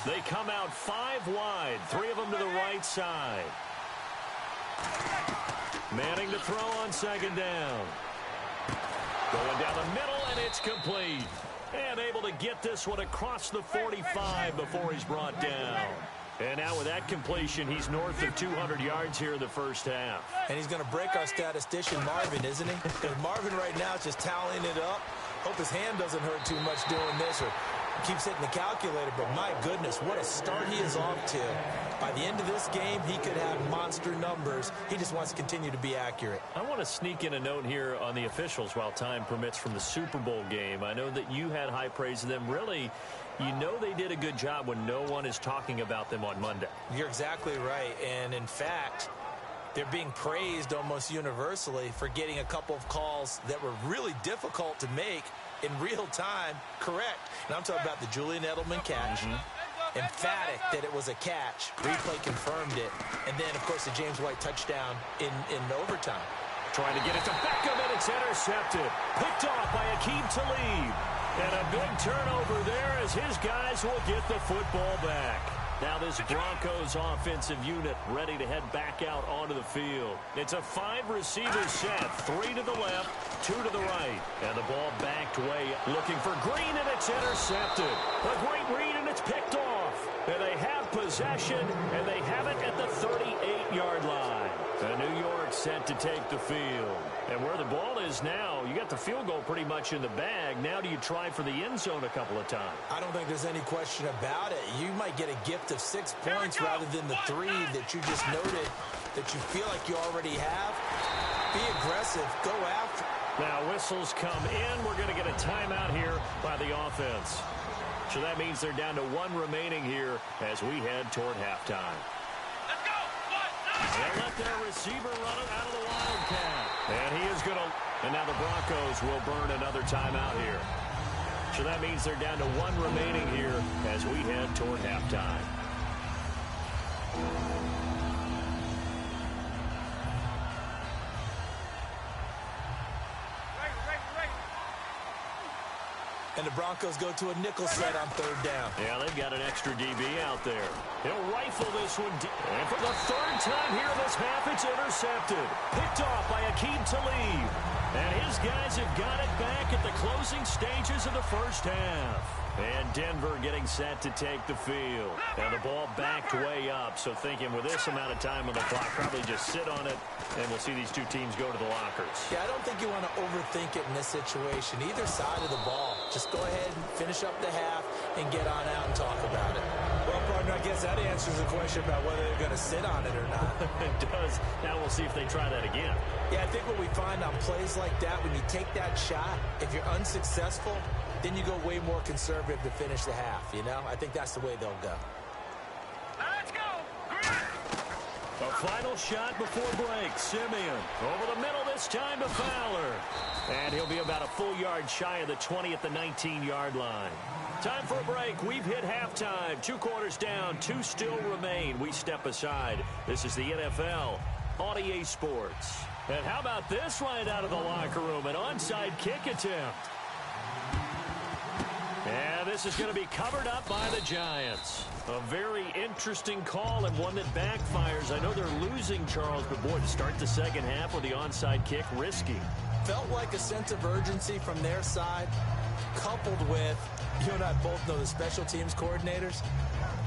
They come out 5 wide, 3 of them to the right side. Manning to throw on second down. Going down the middle, and it's complete. And able to get this one across the 45 before he's brought down. And now with that completion, he's north of 200 yards here in the first half. And he's going to break our statistician, Marvin, isn't he? Because Marvin right now is just tallying it up. Hope his hand doesn't hurt too much doing this, or keeps hitting the calculator, but my goodness, what a start he is off to. By the end of this game, he could have monster numbers. He just wants to continue to be accurate. I want to sneak in a note here on the officials while time permits from the Super Bowl game. I know that you had high praise of them. Really, you know they did a good job when no one is talking about them on Monday. You're exactly right, and in fact, they're being praised almost universally for getting a couple of calls that were really difficult to make in real time correct. And I'm talking about the Julian Edelman catch. Emphatic that it was a catch. Replay confirmed it. And then, of course, the James White touchdown in overtime. Trying to get it to Beckham, and it's intercepted. Picked off by Akeem Talib. And a big turnover there as his guys will get the football back. Now this Broncos offensive unit ready to head back out onto the field. It's a 5-receiver set, 3 to the left, 2 to the right. And the ball backed way, looking for Green, and it's intercepted. A great read, and it's picked off. And they have possession, and they have it at the 38-yard line. And New York set to take the field. And where the ball is now, you got the field goal pretty much in the bag. Now do you try for the end zone a couple of times? I don't think there's any question about it. You might get a gift of 6 points rather than the 3 that you just noted that you feel like you already have. Be aggressive. Go after. Now whistles come in. We're going to get a timeout here by the offense. So that means they're down to 1 remaining here as we head toward halftime. They let their receiver run it out of the Wildcat. And he is going to... And now the Broncos will burn another timeout here. So that means they're down to 1 remaining here as we head toward halftime. And the Broncos go to a nickel set on 3rd down. Yeah, they've got an extra DB out there. He'll rifle this one deep. And for the 3rd time here this half, it's intercepted. Picked off by Akeem Talib. And his guys have got it back at the closing stages of the first half. And Denver getting set to take the field. And the ball backed way up, so thinking with this amount of time on the clock, probably just sit on it, and we'll see these two teams go to the lockers. Yeah, I don't think you want to overthink it in this situation. Either side of the ball. Just go ahead and finish up the half and get on out and talk about it. Well, partner, I guess that answers the question about whether they're going to sit on it or not. It does. Now we'll see if they try that again. Yeah, I think what we find on plays like that, when you take that shot, if you're unsuccessful, then you go way more conservative to finish the half, you know? I think that's the way they'll go. Let's go. A final shot before break. Simeon over the middle this time to Fowler. And he'll be about a full yard shy of the 20 at the 19-yard line. Time for a break. We've hit halftime. 2 quarters down. 2 still remain. We step aside. This is the NFL on EA Sports. And how about this right out of the locker room? An onside kick attempt. And this is going to be covered up by the Giants. A very interesting call and one that backfires. I know they're losing, Charles, but boy, to start the second half with the onside kick, risky. Felt like a sense of urgency from their side, coupled with, you and I both know the special teams coordinators.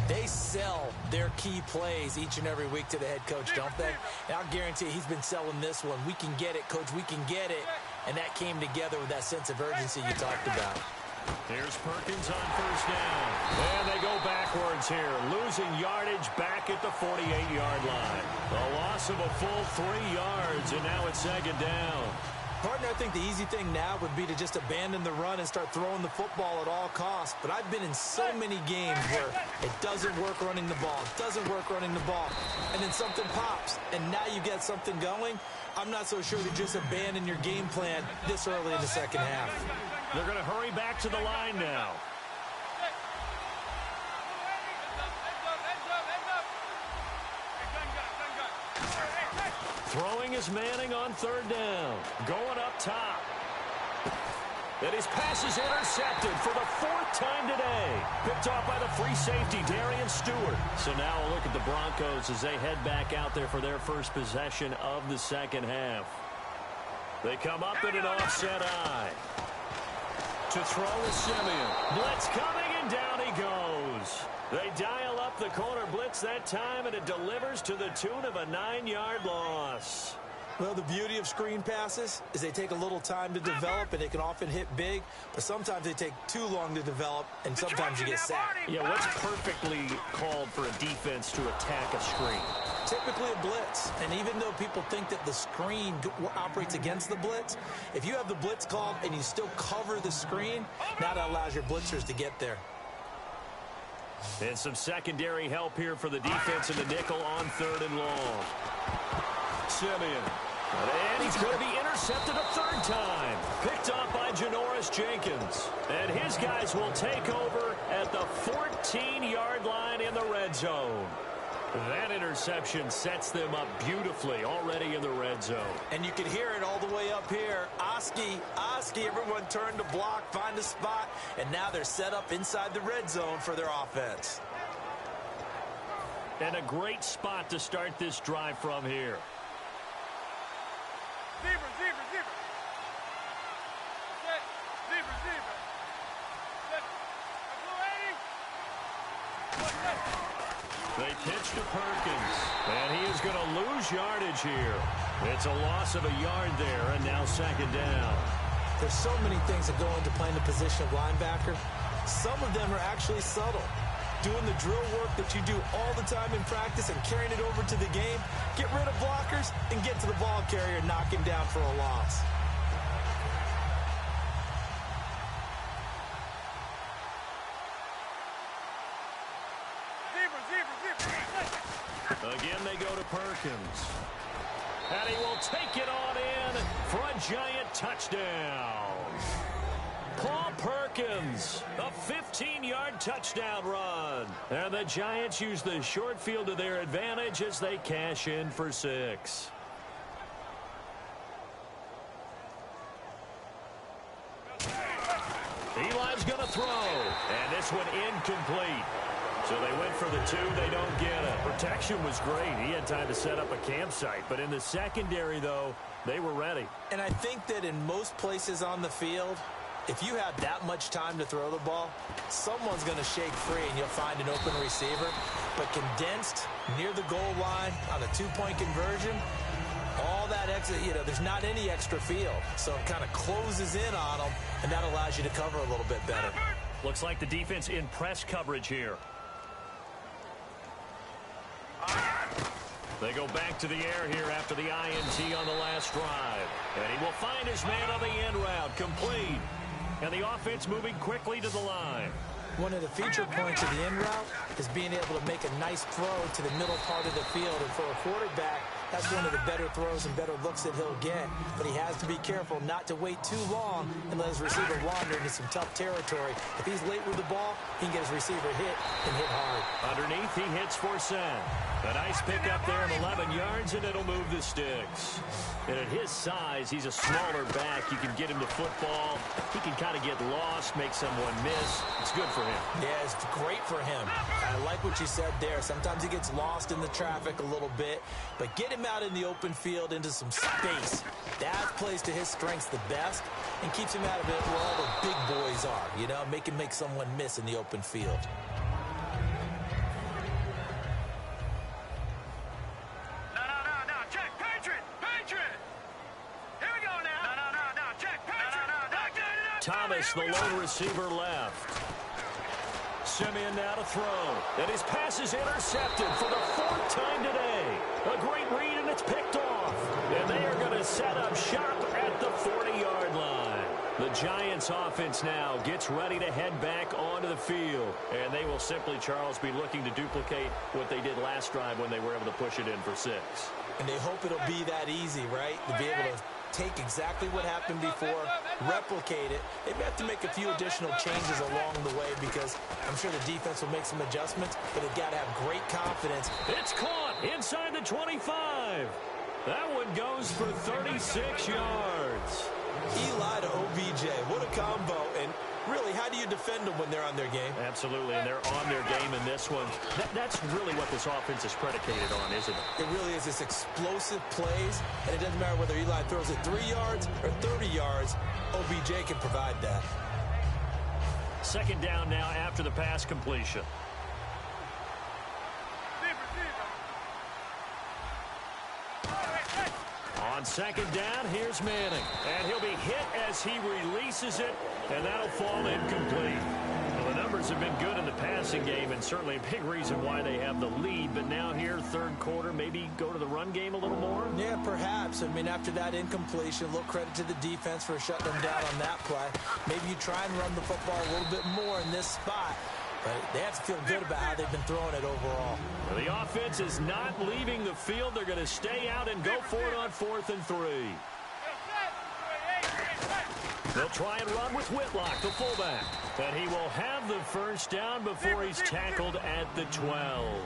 They sell their key plays each and every week to the head coach, don't they? And I'll guarantee he's been selling this one. We can get it, coach, we can get it. And that came together with that sense of urgency you talked about. Here's Perkins on first down. And they go backwards here, losing yardage back at the 48-yard line. A loss of a full 3 yards, and now it's second down. Partner, I think the easy thing now would be to just abandon the run and start throwing the football at all costs. But I've been in so many games where it doesn't work running the ball, and then something pops, and now you get something going. I'm not so sure to just abandon your game plan this early in the second half. They're going to hurry back to the line now. Throwing is Manning on third down. Going up top. And his pass is intercepted for the 4th time today. Picked off by the free safety, Darian Stewart. So now a look at the Broncos as they head back out there for their first possession of the second half. They come up in an offset eye. To throw is Simeon. Blitz coming, and down he goes. They dial up the corner blitz that time, and it delivers to the tune of a 9-yard loss. Well, the beauty of screen passes is they take a little time to develop, and they can often hit big, but sometimes they take too long to develop, and sometimes you get sacked. Yeah, what's perfectly called for a defense to attack a screen? Typically a blitz, and even though people think that the screen operates against the blitz, if you have the blitz called and you still cover the screen, now that allows your blitzers to get there. And some secondary help here for the defense in the nickel on 3rd and long. Simeon. And he's going to be intercepted a 3rd time. Picked off by Janoris Jenkins. And his guys will take over at the 14-yard line in the red zone. That interception sets them up beautifully already in the red zone. And you can hear it all the way up here. Oski, everyone turned to block, find a spot, and now they're set up inside the red zone for their offense. And a great spot to start this drive from here. Zebra. They pitch to Perkins, and he is going to lose yardage here. It's a loss of a yard there, and now second down. There's so many things that go into playing the position of linebacker. Some of them are actually subtle. Doing the drill work that you do all the time in practice and carrying it over to the game. Get rid of blockers and get to the ball carrier and knock him down for a loss. Again, they go to Perkins. And he will take it on in for a giant touchdown. Paul Perkins, a 15-yard touchdown run. And the Giants use the short field to their advantage as they cash in for 6. Eli's going to throw. And this one incomplete. So they went for the two. They don't get it. Protection was great. He had time to set up a campsite. But in the secondary, though, they were ready. And I think that in most places on the field, if you have that much time to throw the ball, someone's going to shake free and you'll find an open receiver. But condensed near the goal line on a two-point conversion, all that extra, there's not any extra field. So it kind of closes in on them, and that allows you to cover a little bit better. Looks like the defense in press coverage here. They go back to the air here after the INT on the last drive. And he will find his man on the end route, complete. And the offense moving quickly to the line. One of the feature points of the end route is being able to make a nice throw to the middle part of the field. And for a quarterback, that's one of the better throws and better looks that he'll get. But he has to be careful not to wait too long and let his receiver wander into some tough territory. If he's late with the ball, he can get his receiver hit and hit hard. Underneath, he hits for Sam. A nice pickup there of 11 yards, and it'll move the sticks. And at his size, he's a smaller back. You can get him the football. He can kind of get lost, make someone miss. It's good for him. Yeah, it's great for him. I like what you said there. Sometimes he gets lost in the traffic a little bit, but get him out in the open field into some space. That plays to his strengths the best and keeps him out of it where all the big boys are, make him make someone miss in the open field. No, check, Patriot! Here we go now! No, check, Patriot! Thomas, the lone receiver, left. Simeon now to throw. And his pass is intercepted for the fourth time today. A great read, and it's picked off. And they are going to set up shop at the 40-yard line. The Giants offense now gets ready to head back onto the field. And they will simply, Charles, be looking to duplicate what they did last drive when they were able to push it in for 6. And they hope it'll be that easy, right? To be able to take exactly what happened before, replicate it. They may have to make a few additional changes along the way because I'm sure the defense will make some adjustments, but they've got to have great confidence. It's caught inside the 25. That one goes for 36 yards. Eli to OBJ. What a combo. And really, how do you defend them when they're on their game? Absolutely, and they're on their game in this one. That's really what this offense is predicated on, isn't it? It really is. This explosive plays, and it doesn't matter whether Eli throws it 3 yards or 30 yards. OBJ can provide that. Second down now after the pass completion. On second down, here's Manning. And he'll be hit as he releases it, and that'll fall incomplete. Well, the numbers have been good in the passing game, and certainly a big reason why they have the lead. But now here, third quarter, maybe go to the run game a little more? Yeah, perhaps. I mean, after that incompletion, a little credit to the defense for shutting them down on that play. Maybe you try and run the football a little bit more in this spot. But they have to feel good about how they've been throwing it overall. Well, the offense is not leaving the field. They're going to stay out and go for it on 4th and 3. They'll try and run with Whitlock, the fullback. And he will have the first down before he's tackled at the 12.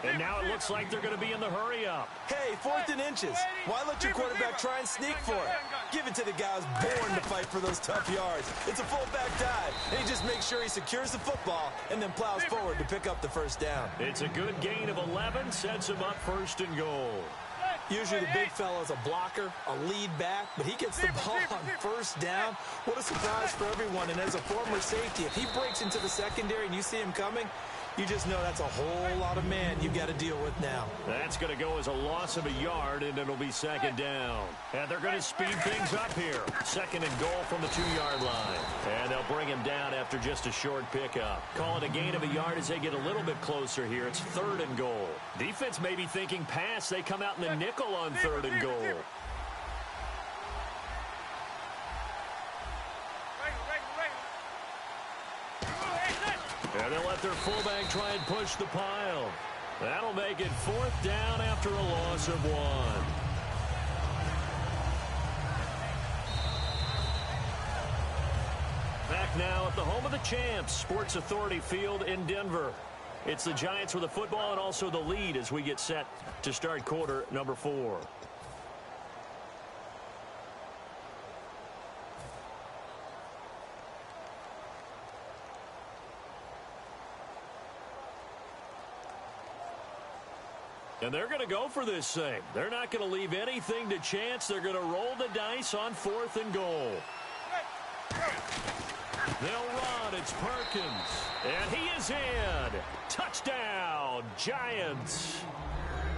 And now it looks like they're going to be in the hurry-up. Hey, 4th and inches. Why let your quarterback try and sneak for it? Give it to the guy who's born to fight for those tough yards. It's a fullback dive, and he just makes sure he secures the football and then plows forward to pick up the first down. It's a good gain of 11, sets him up 1st and goal. Usually the big fella is a blocker, a lead back, but he gets the ball on 1st down. What a surprise for everyone. And as a former safety, if he breaks into the secondary and you see him coming, you just know that's a whole lot of man you've got to deal with now. That's going to go as a loss of a yard, and it'll be second down. And they're going to speed things up here. 2nd and goal from the 2-yard line. And they'll bring him down after just a short pickup. Call it a gain of a yard as they get a little bit closer here. It's 3rd and goal. Defense may be thinking pass. They come out in the nickel on 3rd and goal. And they'll let their fullback try and push the pile. That'll make it 4th down after a loss of 1. Back now at the home of the champs, Sports Authority Field in Denver. It's the Giants with the football and also the lead as we get set to start quarter number 4. And they're going to go for this thing. They're not going to leave anything to chance. They're going to roll the dice on 4th and goal. They'll run. It's Perkins. And he is in. Touchdown, Giants.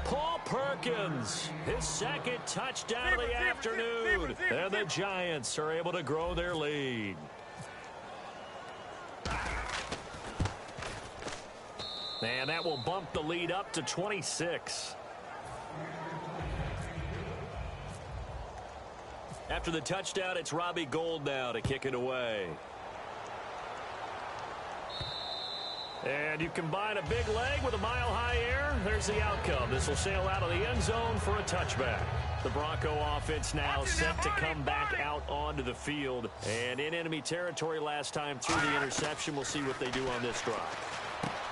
Paul Perkins, his second touchdown of the afternoon. And the Giants are able to grow their lead. And that will bump the lead up to 26. After the touchdown, it's Robbie Gould now to kick it away. And you combine a big leg with a mile-high air, there's the outcome. This will sail out of the end zone for a touchback. The Bronco offense now set to come back out onto the field. And in enemy territory last time through the interception. We'll see what they do on this drive.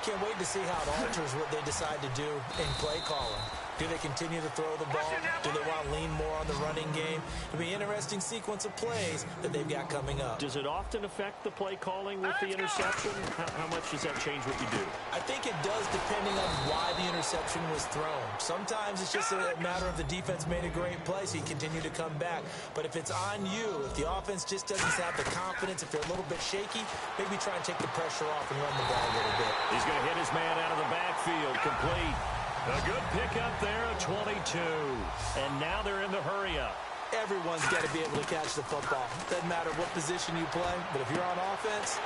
Can't wait to see how it alters what they decide to do in play calling. Do they continue to throw the ball? Do they want to lean more on the running game? It'll be an interesting sequence of plays that they've got coming up. Does it often affect the play calling with the interception? How much does that change what you do? I think it does, depending on why the interception was thrown. Sometimes it's just a matter of the defense made a great play, so you continue to come back. But if it's on you, if the offense just doesn't have the confidence, if they're a little bit shaky, maybe try and take the pressure off and run the ball a little bit. He's going to hit his man out of the backfield, complete. A good pickup there at 22. And now they're in the hurry-up. Everyone's got to be able to catch the football. Doesn't matter what position you play, but if you're on offense,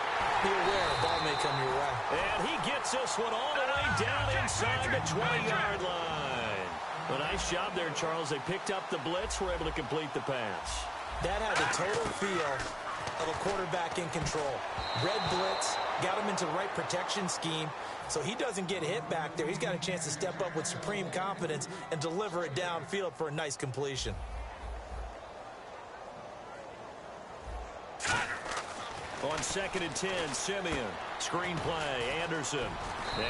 be aware a ball may come your way. And he gets this one all the way down inside the 20-yard line. A nice job there, Charles. They picked up the blitz, were able to complete the pass. That had the total feel of a quarterback in control. Red blitz, got him into the right protection scheme, so he doesn't get hit back there. He's got a chance to step up with supreme confidence and deliver it downfield for a nice completion. On 2nd and 10, Simeon. Screen play, Anderson.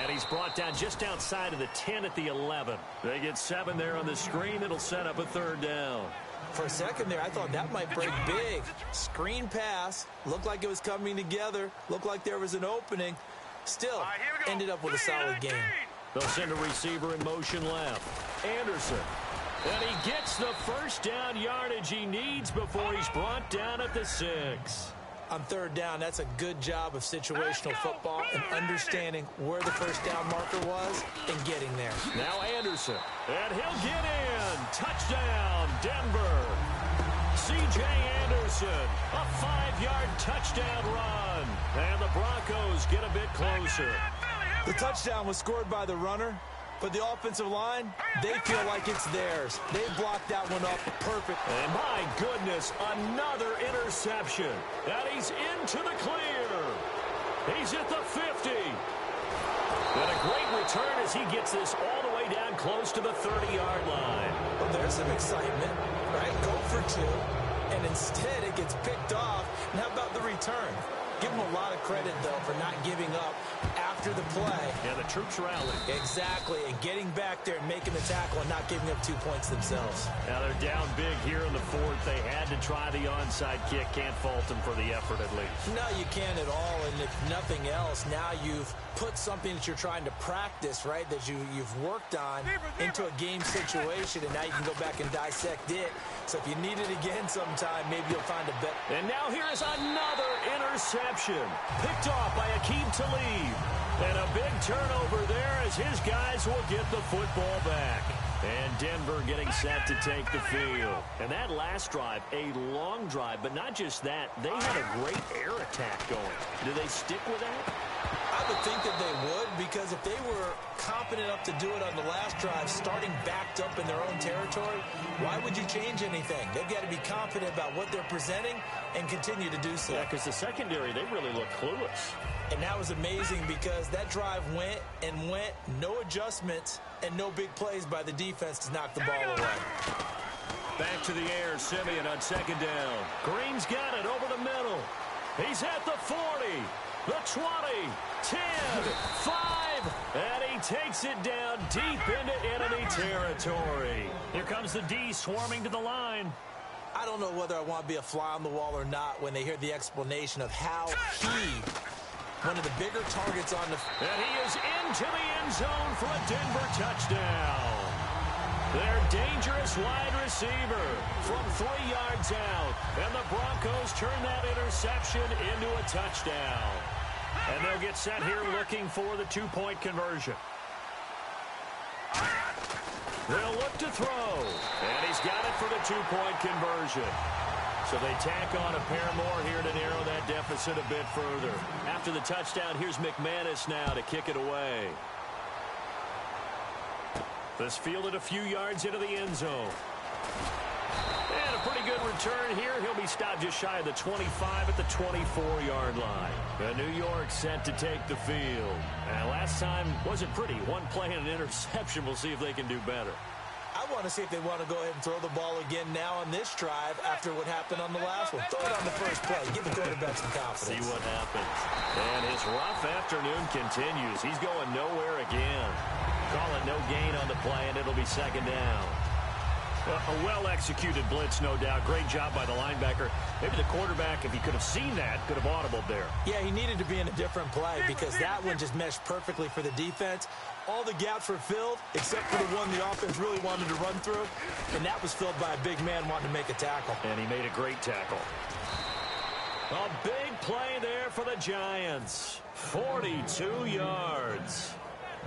And he's brought down just outside of the 10 at the 11. They get 7 there on the screen. It'll set up a 3rd down. For a second there, I thought that might break big. Screen pass. Looked like it was coming together. Looked like there was an opening. Still, ended up with a solid game. They'll send a receiver in motion left. Anderson. And he gets the first down yardage he needs before he's brought down at the 6. On 3rd down, that's a good job of situational football and understanding where the first down marker was and getting there. Now Anderson. And he'll get in. Touchdown, Denver. C.J. Anderson, a 5-yard touchdown run. And the Broncos get a bit closer. The touchdown was scored by the runner, but the offensive line, they feel like it's theirs. They blocked that one up perfect. And my goodness, another interception. And he's into the clear. He's at the 50. And a great return as he gets this all the way down close to the 30-yard line. Well, there's some excitement, right? Go for 2, and instead it gets picked off. And how about the return? Give him a lot of credit, though, for not giving up after the play. Yeah, the troops rallied. Exactly, and getting back there and making the tackle and not giving up 2 points themselves. Now they're down big here in the 4th. They had to try the onside kick. Can't fault them for the effort, at least. No, you can't at all, and if nothing else, now you've put something that you're trying to practice, right, that you've worked on into a game situation, and now you can go back and dissect it. So if you need it again sometime, maybe you'll find a bet. And now here is another interception. Picked off by Akeem Talib. And a big turnover there as his guys will get the football back. And Denver getting set to take the field. And that last drive, a long drive, but not just that. They had a great air attack going. Do they stick with that? I would think that they would, because if they were confident enough to do it on the last drive, starting backed up in their own territory, why would you change anything? They've got to be confident about what they're presenting and continue to do so. Yeah, because the secondary, they really look clueless. And that was amazing because that drive went and went, no adjustments and no big plays by the defense to knock the ball away. Back to the air, Simeon on 2nd down. Green's got it over the middle. He's at the 40. The 20, 10, 5, and he takes it down deep into enemy territory. Here comes the D swarming to the line. I don't know whether I want to be a fly on the wall or not when they hear the explanation of how he one of the bigger targets on the... And he is into the end zone for a Denver touchdown. Their dangerous wide receiver from 3 yards out. And the Broncos turn that interception into a touchdown. And they'll get set here looking for the 2-point conversion. They'll look to throw. And he's got it for the 2-point conversion. So they tack on a pair more here to narrow that deficit a bit further. After the touchdown, here's McManus now to kick it away. This fielded a few yards into the end zone. And a pretty good return here. He'll be stopped just shy of the 25 at the 24-yard line. The New York set to take the field. And last time wasn't pretty. One play and an interception. We'll see if they can do better. I want to see if they want to go ahead and throw the ball again now on this drive after what happened on the last one. Throw it on the first play. Give the quarterback some confidence. See what happens. And his rough afternoon continues. He's going nowhere again. Call it no gain on the play, and it'll be second down. A well-executed blitz, no doubt. Great job by the linebacker. Maybe the quarterback, if he could have seen that, could have audibled there. Yeah, he needed to be in a different play because that one just meshed perfectly for the defense. All the gaps were filled except for the one the offense really wanted to run through, and that was filled by a big man wanting to make a tackle. And he made a great tackle. A big play there for the Giants. 42 yards.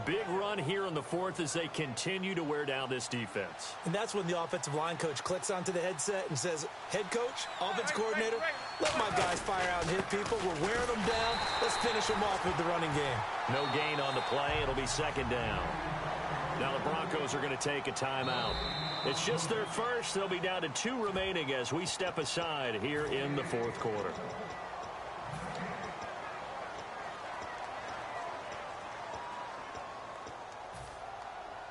Big run here in the fourth as they continue to wear down this defense. And that's when the offensive line coach clicks onto the headset and says, head coach, offense coordinator, let my guys fire out and hit people. We're wearing them down. Let's finish them off with the running game. No gain on the play. It'll be second down. Now the Broncos are going to take a timeout. It's just their first. They'll be down to 2 remaining as we step aside here in the fourth quarter.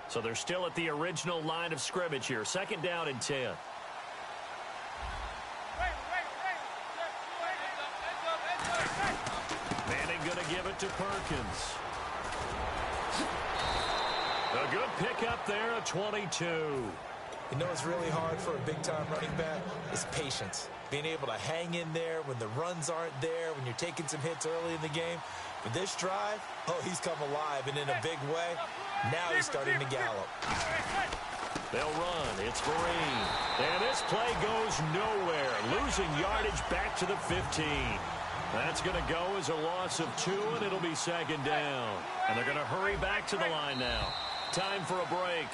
So they're still at the original line of scrimmage here. Second down and 10. Manning going to give it to Perkins. A good pickup there at 22. You know what's really hard for a big-time running back is patience. Being able to hang in there when the runs aren't there, when you're taking some hits early in the game. But this drive, oh, he's come alive, and in a big way, now he's starting to gallop. They'll run. It's Vereen. And this play goes nowhere. Losing yardage back to the 15. That's going to go as a loss of 2, and it'll be second down. And they're going to hurry back to the line now. Time for a break.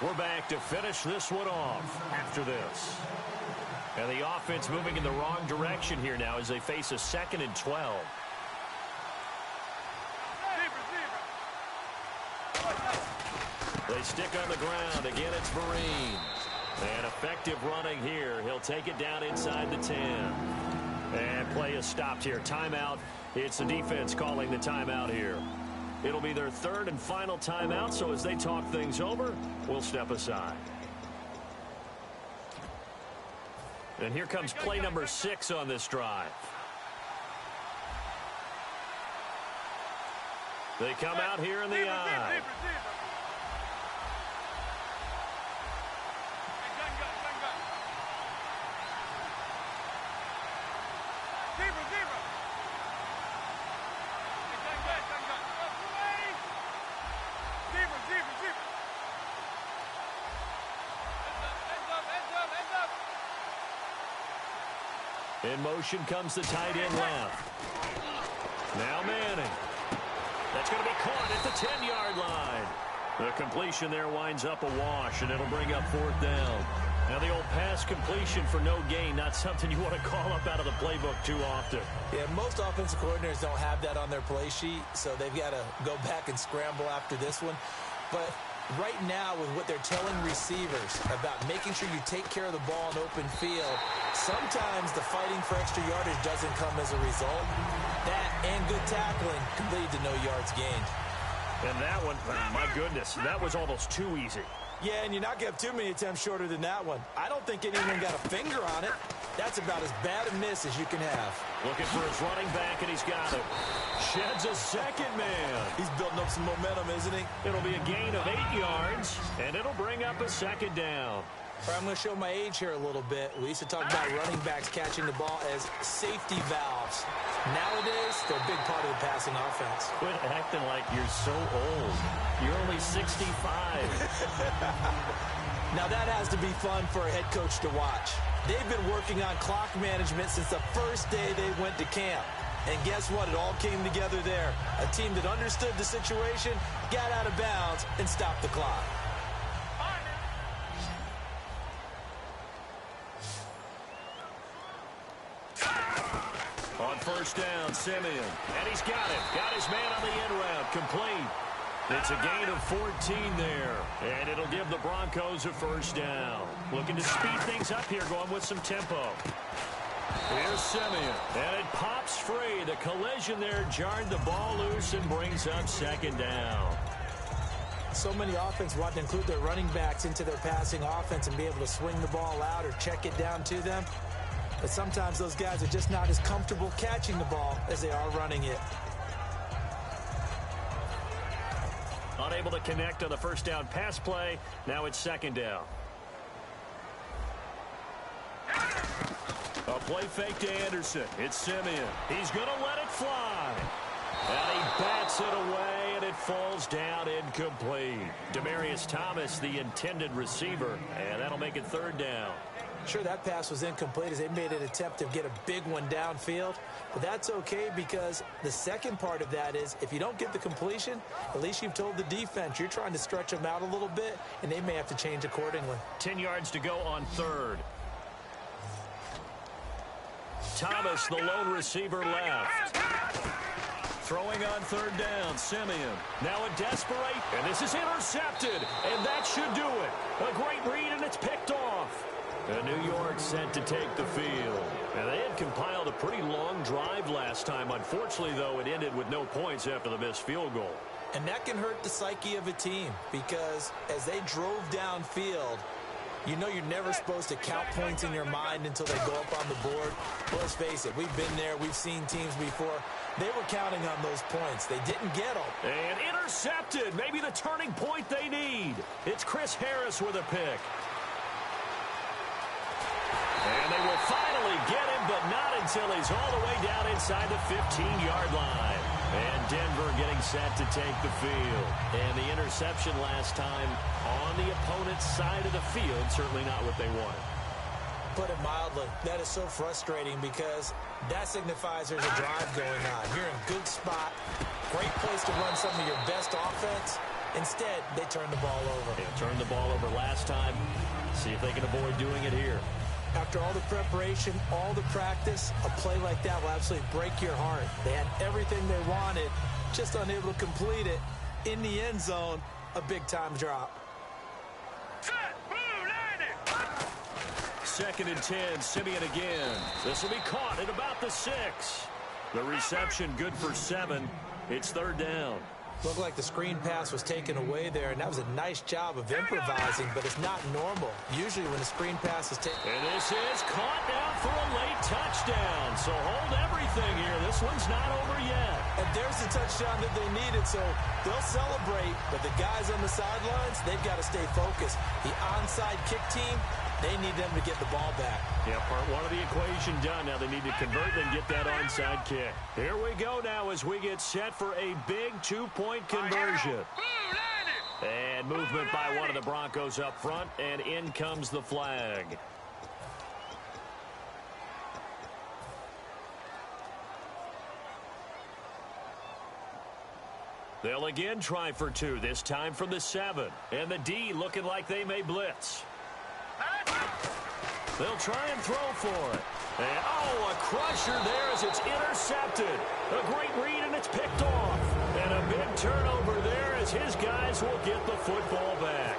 We're back to finish this one off after this. And the offense moving in the wrong direction here now as they face a 2nd and 12. They stick on the ground. Again, it's Vereen. And effective running here. He'll take it down inside the 10. And play is stopped here. Timeout. It's the defense calling the timeout here. It'll be their 3rd and final timeout, so as they talk things over, we'll step aside. And here comes play number 6 on this drive. They come out here in the eye. In motion comes the tight end left. Now Manning. That's going to be caught at the 10-yard line. The completion there winds up a wash, and it'll bring up 4th down. Now the old pass completion for no gain, not something you want to call up out of the playbook too often. Yeah, most offensive coordinators don't have that on their play sheet, so they've got to go back and scramble after this one. But right now, with what they're telling receivers about making sure you take care of the ball in open field, sometimes the fighting for extra yardage doesn't come as a result. That and good tackling can lead to no yards gained. And that one, oh my goodness, that was almost too easy. Yeah, and you're not going to have too many attempts shorter than that one. I don't think anyone got a finger on it. That's about as bad a miss as you can have. Looking for his running back, and he's got it. Sheds a second man. He's building up some momentum, isn't he? It'll be a gain of 8 yards, and it'll bring up a 2nd down. I'm going to show my age here a little bit. We used to talk about running backs catching the ball as safety valves. Nowadays, they're a big part of the passing offense. Quit acting like you're so old. You're only 65. Now, that has to be fun for a head coach to watch. They've been working on clock management since the first day they went to camp. And guess what? It all came together there. A team that understood the situation, got out of bounds, and stopped the clock. On first down, Simeon. And he's got it. Got his man on the end route. Complete. It's a gain of 14 there. And it'll give the Broncos a first down. Looking to speed things up here, going with some tempo. Here's Simeon. And it pops free. The collision there jarred the ball loose and brings up second down. So many offenses want to include their running backs into their passing offense and be able to swing the ball out or check it down to them. But sometimes those guys are just not as comfortable catching the ball as they are running it. Unable to connect on the first down pass play. Now it's second down. A play fake to Anderson. It's Simeon. He's going to let it fly. And he bats it away, and it falls down incomplete. Demaryius Thomas, the intended receiver, and that'll make it third down. Sure, that pass was incomplete as they made an attempt to get a big one downfield. But that's okay because the second part of that is if you don't get the completion, at least you've told the defense you're trying to stretch them out a little bit, and they may have to change accordingly. 10 yards to go on third. Thomas, the lone receiver, left. Throwing on third down, Simeon. Now a desperate, and this is intercepted, and that should do it. A great read, and it's picked off. And New York sent to take the field. And they had compiled a pretty long drive last time. Unfortunately, though, it ended with no points after the missed field goal. And that can hurt the psyche of a team because as they drove downfield, you know you're never supposed to count points in your mind until they go up on the board. Well, let's face it, we've been there. We've seen teams before. They were counting on those points. They didn't get them. And intercepted. Maybe the turning point they need. It's Chris Harris with a pick. And they will finally get him, but not until he's all the way down inside the 15-yard line. And Denver getting set to take the field. And the interception last time on the opponent's side of the field, certainly not what they wanted. Put it mildly, that is so frustrating because that signifies there's a drive going on. You're in a good spot, great place to run some of your best offense. Instead, they turn the ball over. They turned the ball over last time. See if they can avoid doing it here. After all the preparation, all the practice, a play like that will absolutely break your heart. They had everything they wanted, just unable to complete it. In the end zone, a big-time drop. Second and 10, Simeon again. This will be caught at about the 6. The reception good for 7. It's third down. Looked like the screen pass was taken away there, and that was a nice job of improvising, but it's not normal. Usually when a screen pass is taken... And this is caught down for a late touchdown. So hold everything here. This one's not over yet. And there's the touchdown that they needed, so they'll celebrate. But the guys on the sidelines, they've got to stay focused. The onside kick team, they need them to get the ball back. Yeah, part one of the equation done. Now they need to convert and get that onside kick. Here we go now as we get set for a big two-point conversion. And movement by one of the Broncos up front, and in comes the flag. They'll again try for 2, this time from the 7. And the D looking like they may blitz. They'll try and throw for it. And, oh, a crusher there as it's intercepted. A great read, and it's picked off. And a big turnover there as his guys will get the football back.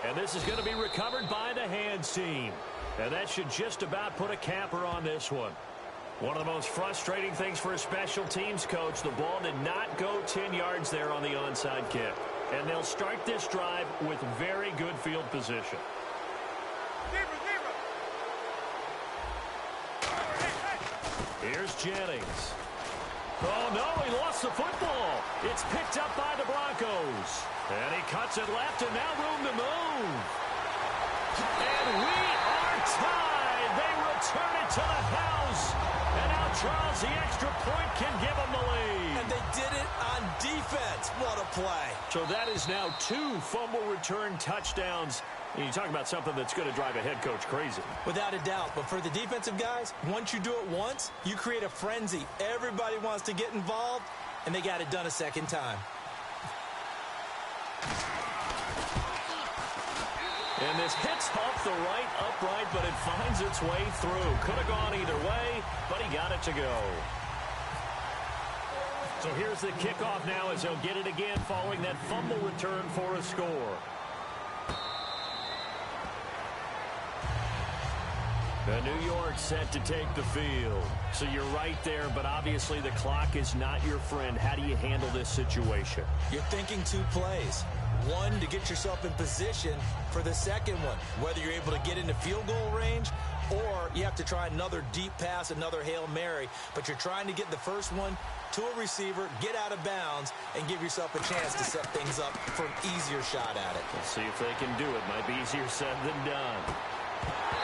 And this is going to be recovered by the hands team. And that should just about put a capper on this one. One of the most frustrating things for a special teams coach, the ball did not go 10 yards there on the onside kick. And they'll start this drive with very good field position. Here's Jennings. Oh, no, he lost the football. It's picked up by the Broncos. And he cuts it left, and now room to move. And we are tied. They return it to the house. And now Charles, the extra point, can give them the lead. And they did it on defense. What a play. So that is now 2 fumble return touchdowns. And you talk about something that's going to drive a head coach crazy. Without a doubt. But for the defensive guys, once you do it once, you create a frenzy. Everybody wants to get involved, and they got it done a second time. And this hits off the right upright, but it finds its way through. Could have gone either way, but he got it to go. So here's the kickoff now as he'll get it again following that fumble return for a score. New York set to take the field. So you're right there, but obviously the clock is not your friend. How do you handle this situation? You're thinking 2 plays. One, to get yourself in position for the second one, whether you're able to get into field goal range or you have to try another deep pass, another Hail Mary, but you're trying to get the first one to a receiver, get out of bounds, and give yourself a chance to set things up for an easier shot at it. Let's see if they can do it. Might be easier said than done.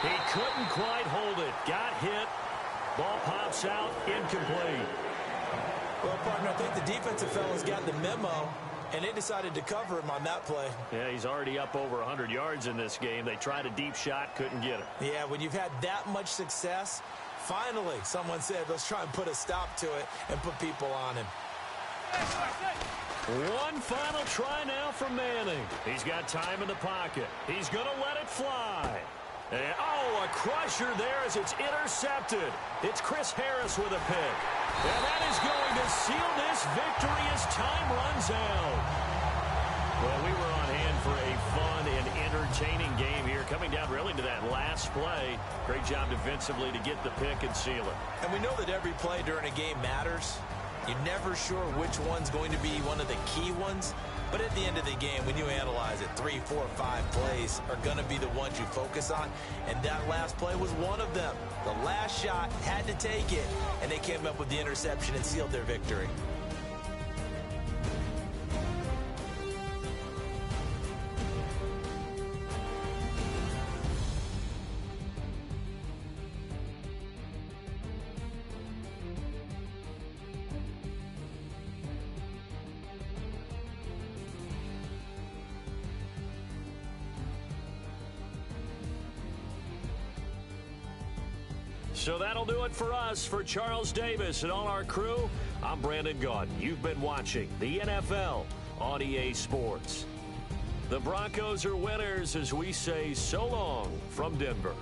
He couldn't quite hold it. Got hit. Ball pops out. Incomplete. Well, partner, I think the defensive fellas got the memo, and they decided to cover him on that play. Yeah, he's already up over 100 yards in this game. They tried a deep shot, couldn't get it. Yeah, when you've had that much success, finally someone said, let's try and put a stop to it and put people on him. One final try now for Manning. He's got time in the pocket. He's going to let it fly. And, oh, a crusher there as it's intercepted. It's Chris Harris with a pick. And that is going to seal this victory as time runs out. Well, we were on hand for a fun and entertaining game here, coming down really to that last play. Great job defensively to get the pick and seal it. And we know that every play during a game matters. You're never sure which one's going to be one of the key ones. But at the end of the game, when you analyze it, 3, 4, 5 plays are going to be the ones you focus on. And that last play was one of them. The last shot had to take it, and they came up with the interception and sealed their victory. So that'll do it for us. For Charles Davis and all our crew, I'm Brandon Gaudin. You've been watching the NFL on EA Sports. The Broncos are winners as we say so long from Denver.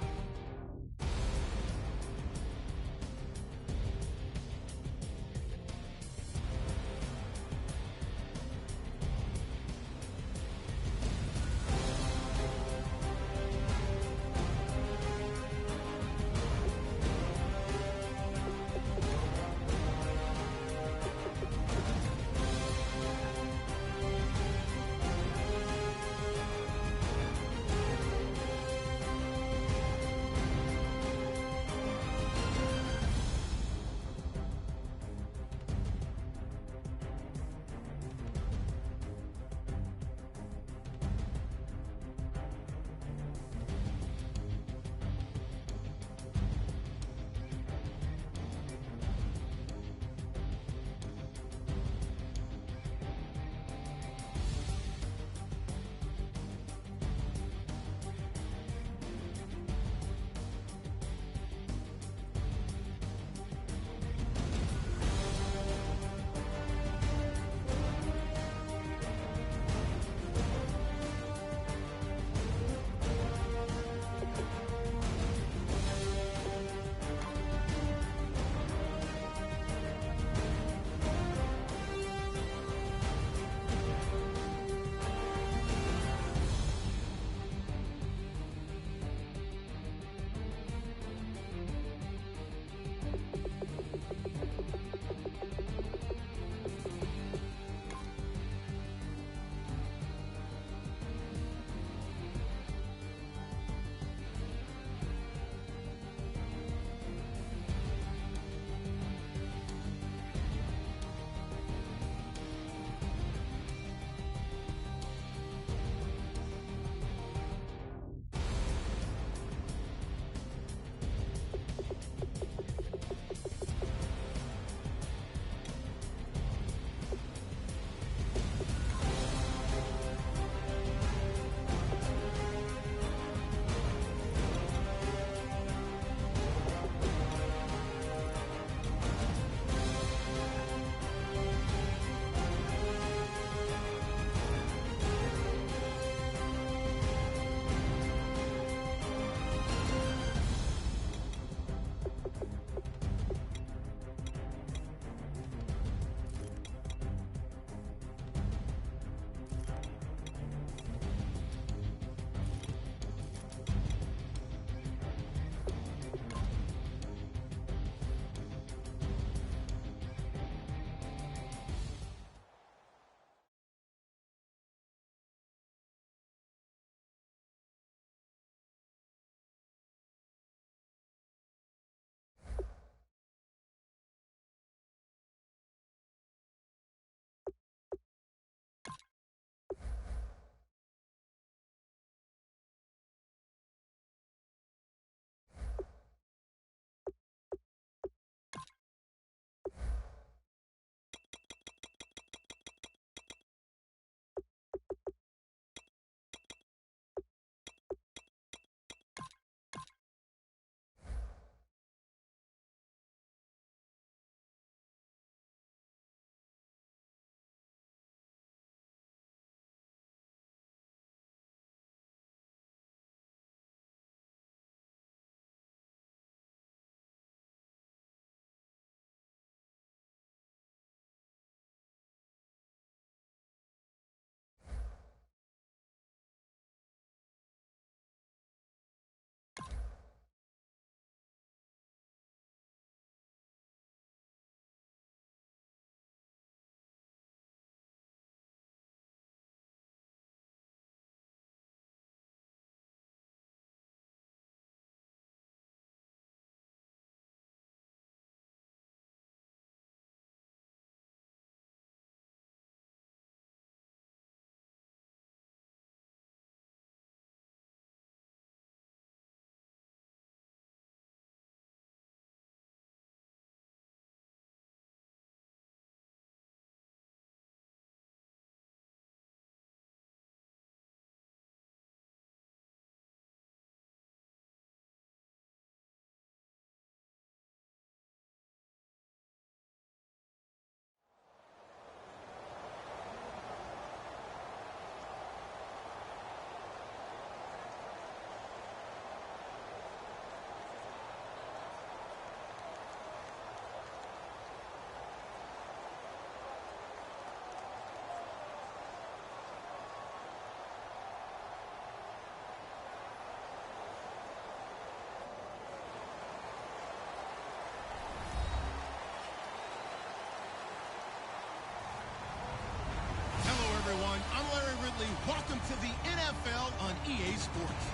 family, welcome to the NFL on EA Sports.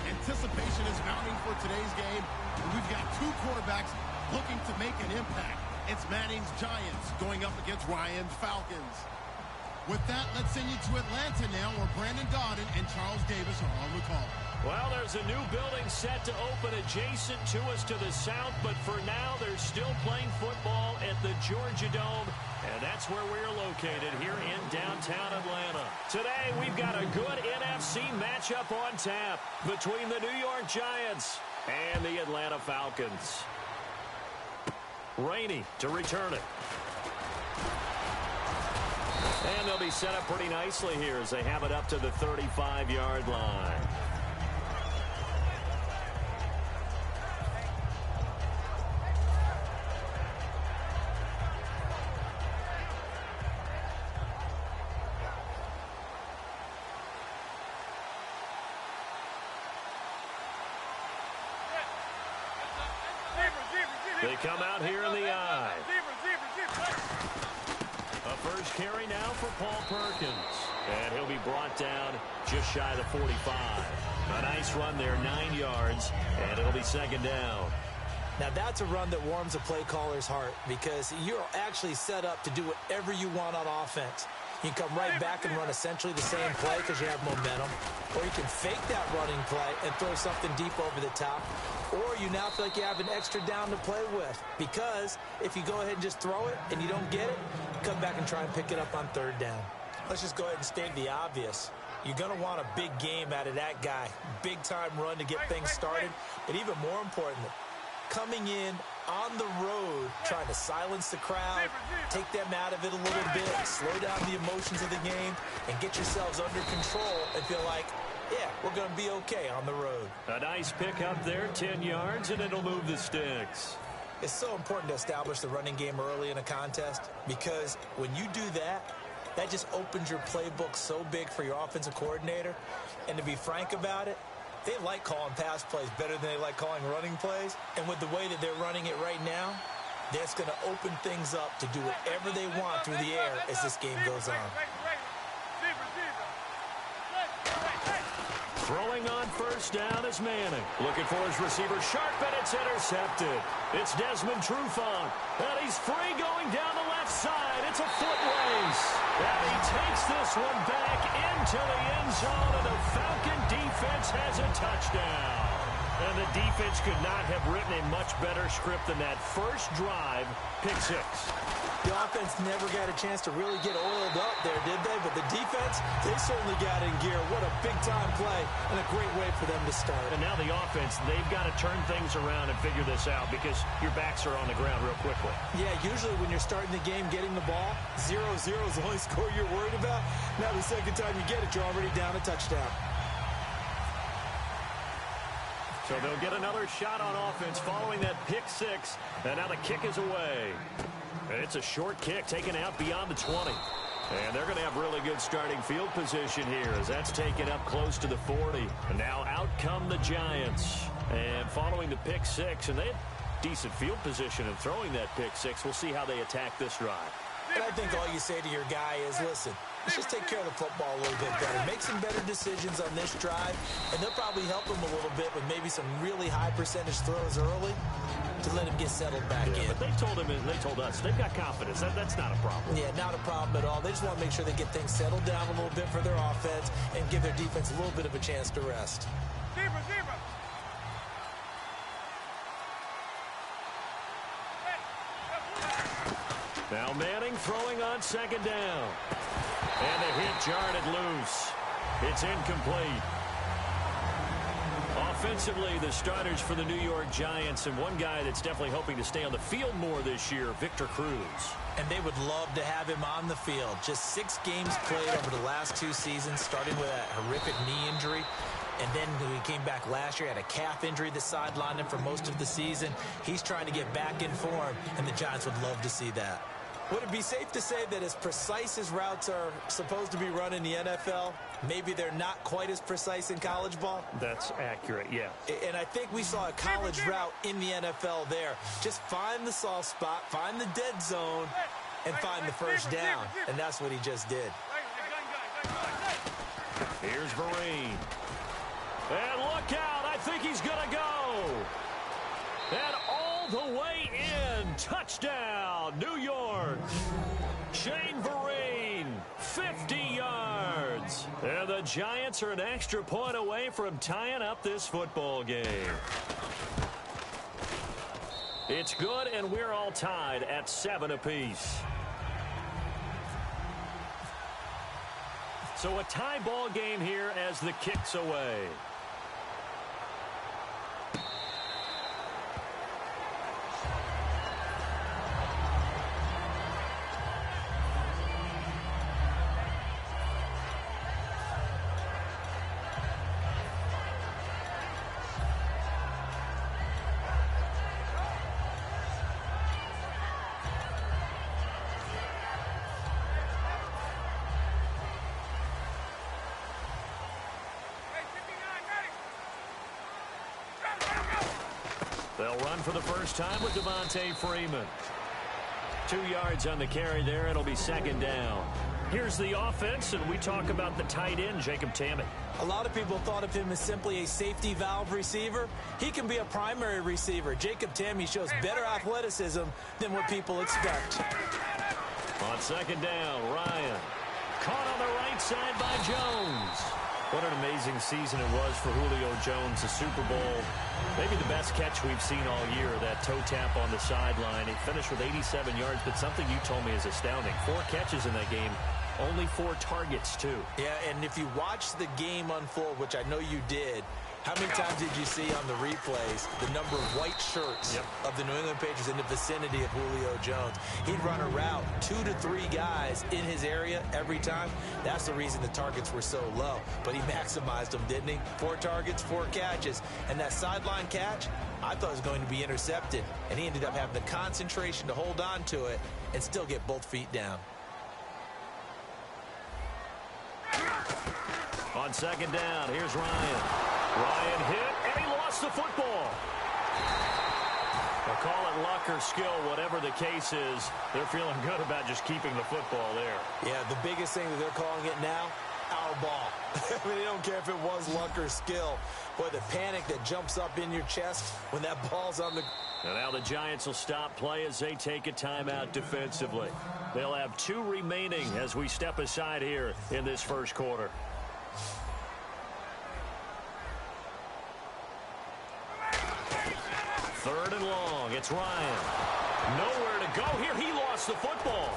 Anticipation is mounting for today's game, and we've got two quarterbacks looking to make an impact. It's Manning's Giants going up against Ryan's Falcons. With that, let's send you to Atlanta now, where Brandon Gaudin and Charles Davis are on the call. Well, there's a new building set to open adjacent to us to the south, but for now, they're still playing football at the Georgia Dome, and that's where we're located here in downtown Atlanta. Today, we've got a good NFC matchup on tap between the New York Giants and the Atlanta Falcons. Rainey to return it. And they'll be set up pretty nicely here as they have it up to the 35-yard line. They come out here in the eye. A first carry now for Paul Perkins. And he'll be brought down just shy of the 45. A nice run there, 9 yards, and it'll be second down. Now, that's a run that warms a play caller's heart because you're actually set up to do whatever you want on offense. You can come right back and run essentially the same play because you have momentum. Or you can fake that running play and throw something deep over the top. Or you now feel like you have an extra down to play with. Because if you go ahead and just throw it and you don't get it, come back and try and pick it up on third down. Let's just go ahead and state the obvious. You're going to want a big game out of that guy. Big-time run to get things started. But even more importantly, coming in on the road, trying to silence the crowd, take them out of it a little bit, slow down the emotions of the game, and get yourselves under control and feel like, yeah, we're going to be okay on the road. A nice pick up there, 10 yards, and it'll move the sticks. It's so important to establish the running game early in a contest because when you do that, that just opens your playbook so big for your offensive coordinator. And to be frank about it, they like calling pass plays better than they like calling running plays. And with the way that they're running it right now, that's going to open things up to do whatever they want through the air as this game goes on. Throwing on first down is Manning. Looking for his receiver sharp, and it's intercepted. It's Desmond Trufant, and he's free going down the left side. It's a foot race. And he takes this one back into the end zone, and the Falcon defense has a touchdown. And the defense could not have written a much better script than that first drive, pick six. The offense never got a chance to really get oiled up there, did they? But the defense, they certainly got in gear. What a big-time play and a great way for them to start. And now the offense, they've got to turn things around and figure this out because your backs are on the ground real quickly. Yeah, usually when you're starting the game getting the ball, 0-0 is the only score you're worried about. Now the second time you get it, you're already down a touchdown. So they'll get another shot on offense following that pick six. And now the kick is away. And it's a short kick taken out beyond the 20. And they're going to have really good starting field position here as that's taken up close to the 40. And now out come the Giants. And following the pick six, and they had decent field position in throwing that pick six. We'll see how they attack this drive. And I think all you say to your guy is, listen, let's just take care of the football a little bit better. Make some better decisions on this drive, and they'll probably help him a little bit with maybe some really high percentage throws early to let him get settled back in. But they told him and they told us they've got confidence. That's not a problem. Yeah, not a problem at all. They just want to make sure they get things settled down a little bit for their offense and give their defense a little bit of a chance to rest. Zebra. Now Manning throwing on second down. And the hit jarred it loose. It's incomplete. Offensively, the starters for the New York Giants, and one guy that's definitely hoping to stay on the field more this year, Victor Cruz. And they would love to have him on the field. Just 6 games played over the last 2 seasons, starting with a horrific knee injury. And then when he came back last year, had a calf injury that sidelined him for most of the season. He's trying to get back in form, and the Giants would love to see that. Would it be safe to say that as precise as routes are supposed to be run in the NFL, maybe they're not quite as precise in college ball? That's accurate, yeah. And I think we saw a college route in the NFL there. Just find the soft spot, find the dead zone, and find the first down. And that's what he just did. Here's Vereen. And look out. I think he's going to go. And all the way in. Touchdown, New York. Shane Vereen, 50 yards. And the Giants are an extra point away from tying up this football game. It's good, and we're all tied at 7 apiece. So a tie ball game here as the kick's away. They'll run for the first time with Devontae Freeman. 2 yards on the carry there. It'll be second down. Here's the offense, and we talk about the tight end, Jacob Tammett. A lot of people thought of him as simply a safety valve receiver. He can be a primary receiver. Jacob Tammett shows better athleticism than what people expect. On second down, Ryan. Caught on the right side by Jones. What an amazing season it was for Julio Jones, the Super Bowl. Maybe the best catch we've seen all year, that toe tap on the sideline. He finished with 87 yards, but something you told me is astounding. 4 catches in that game, only 4 targets, too. Yeah, and if you watch the game unfold, which I know you did, how many times did you see on the replays the number of white shirts of the New England Patriots in the vicinity of Julio Jones? He'd run a route, 2 to 3 guys in his area every time. That's the reason the targets were so low. But he maximized them, didn't he? 4 targets, 4 catches. And that sideline catch, I thought it was going to be intercepted. And he ended up having the concentration to hold on to it and still get both feet down. On second down, here's Ryan. Ryan hit, and he lost the football. They'll call it luck or skill, whatever the case is. They're feeling good about just keeping the football there. Yeah, the biggest thing that they're calling it now, our ball. I mean, they don't care if it was luck or skill. Boy, the panic that jumps up in your chest when that ball's on the... And now the Giants will stop play as they take a timeout defensively. They'll have 2 remaining as we step aside here in this first quarter. Third and long. It's Ryan. Nowhere to go here. He lost the football.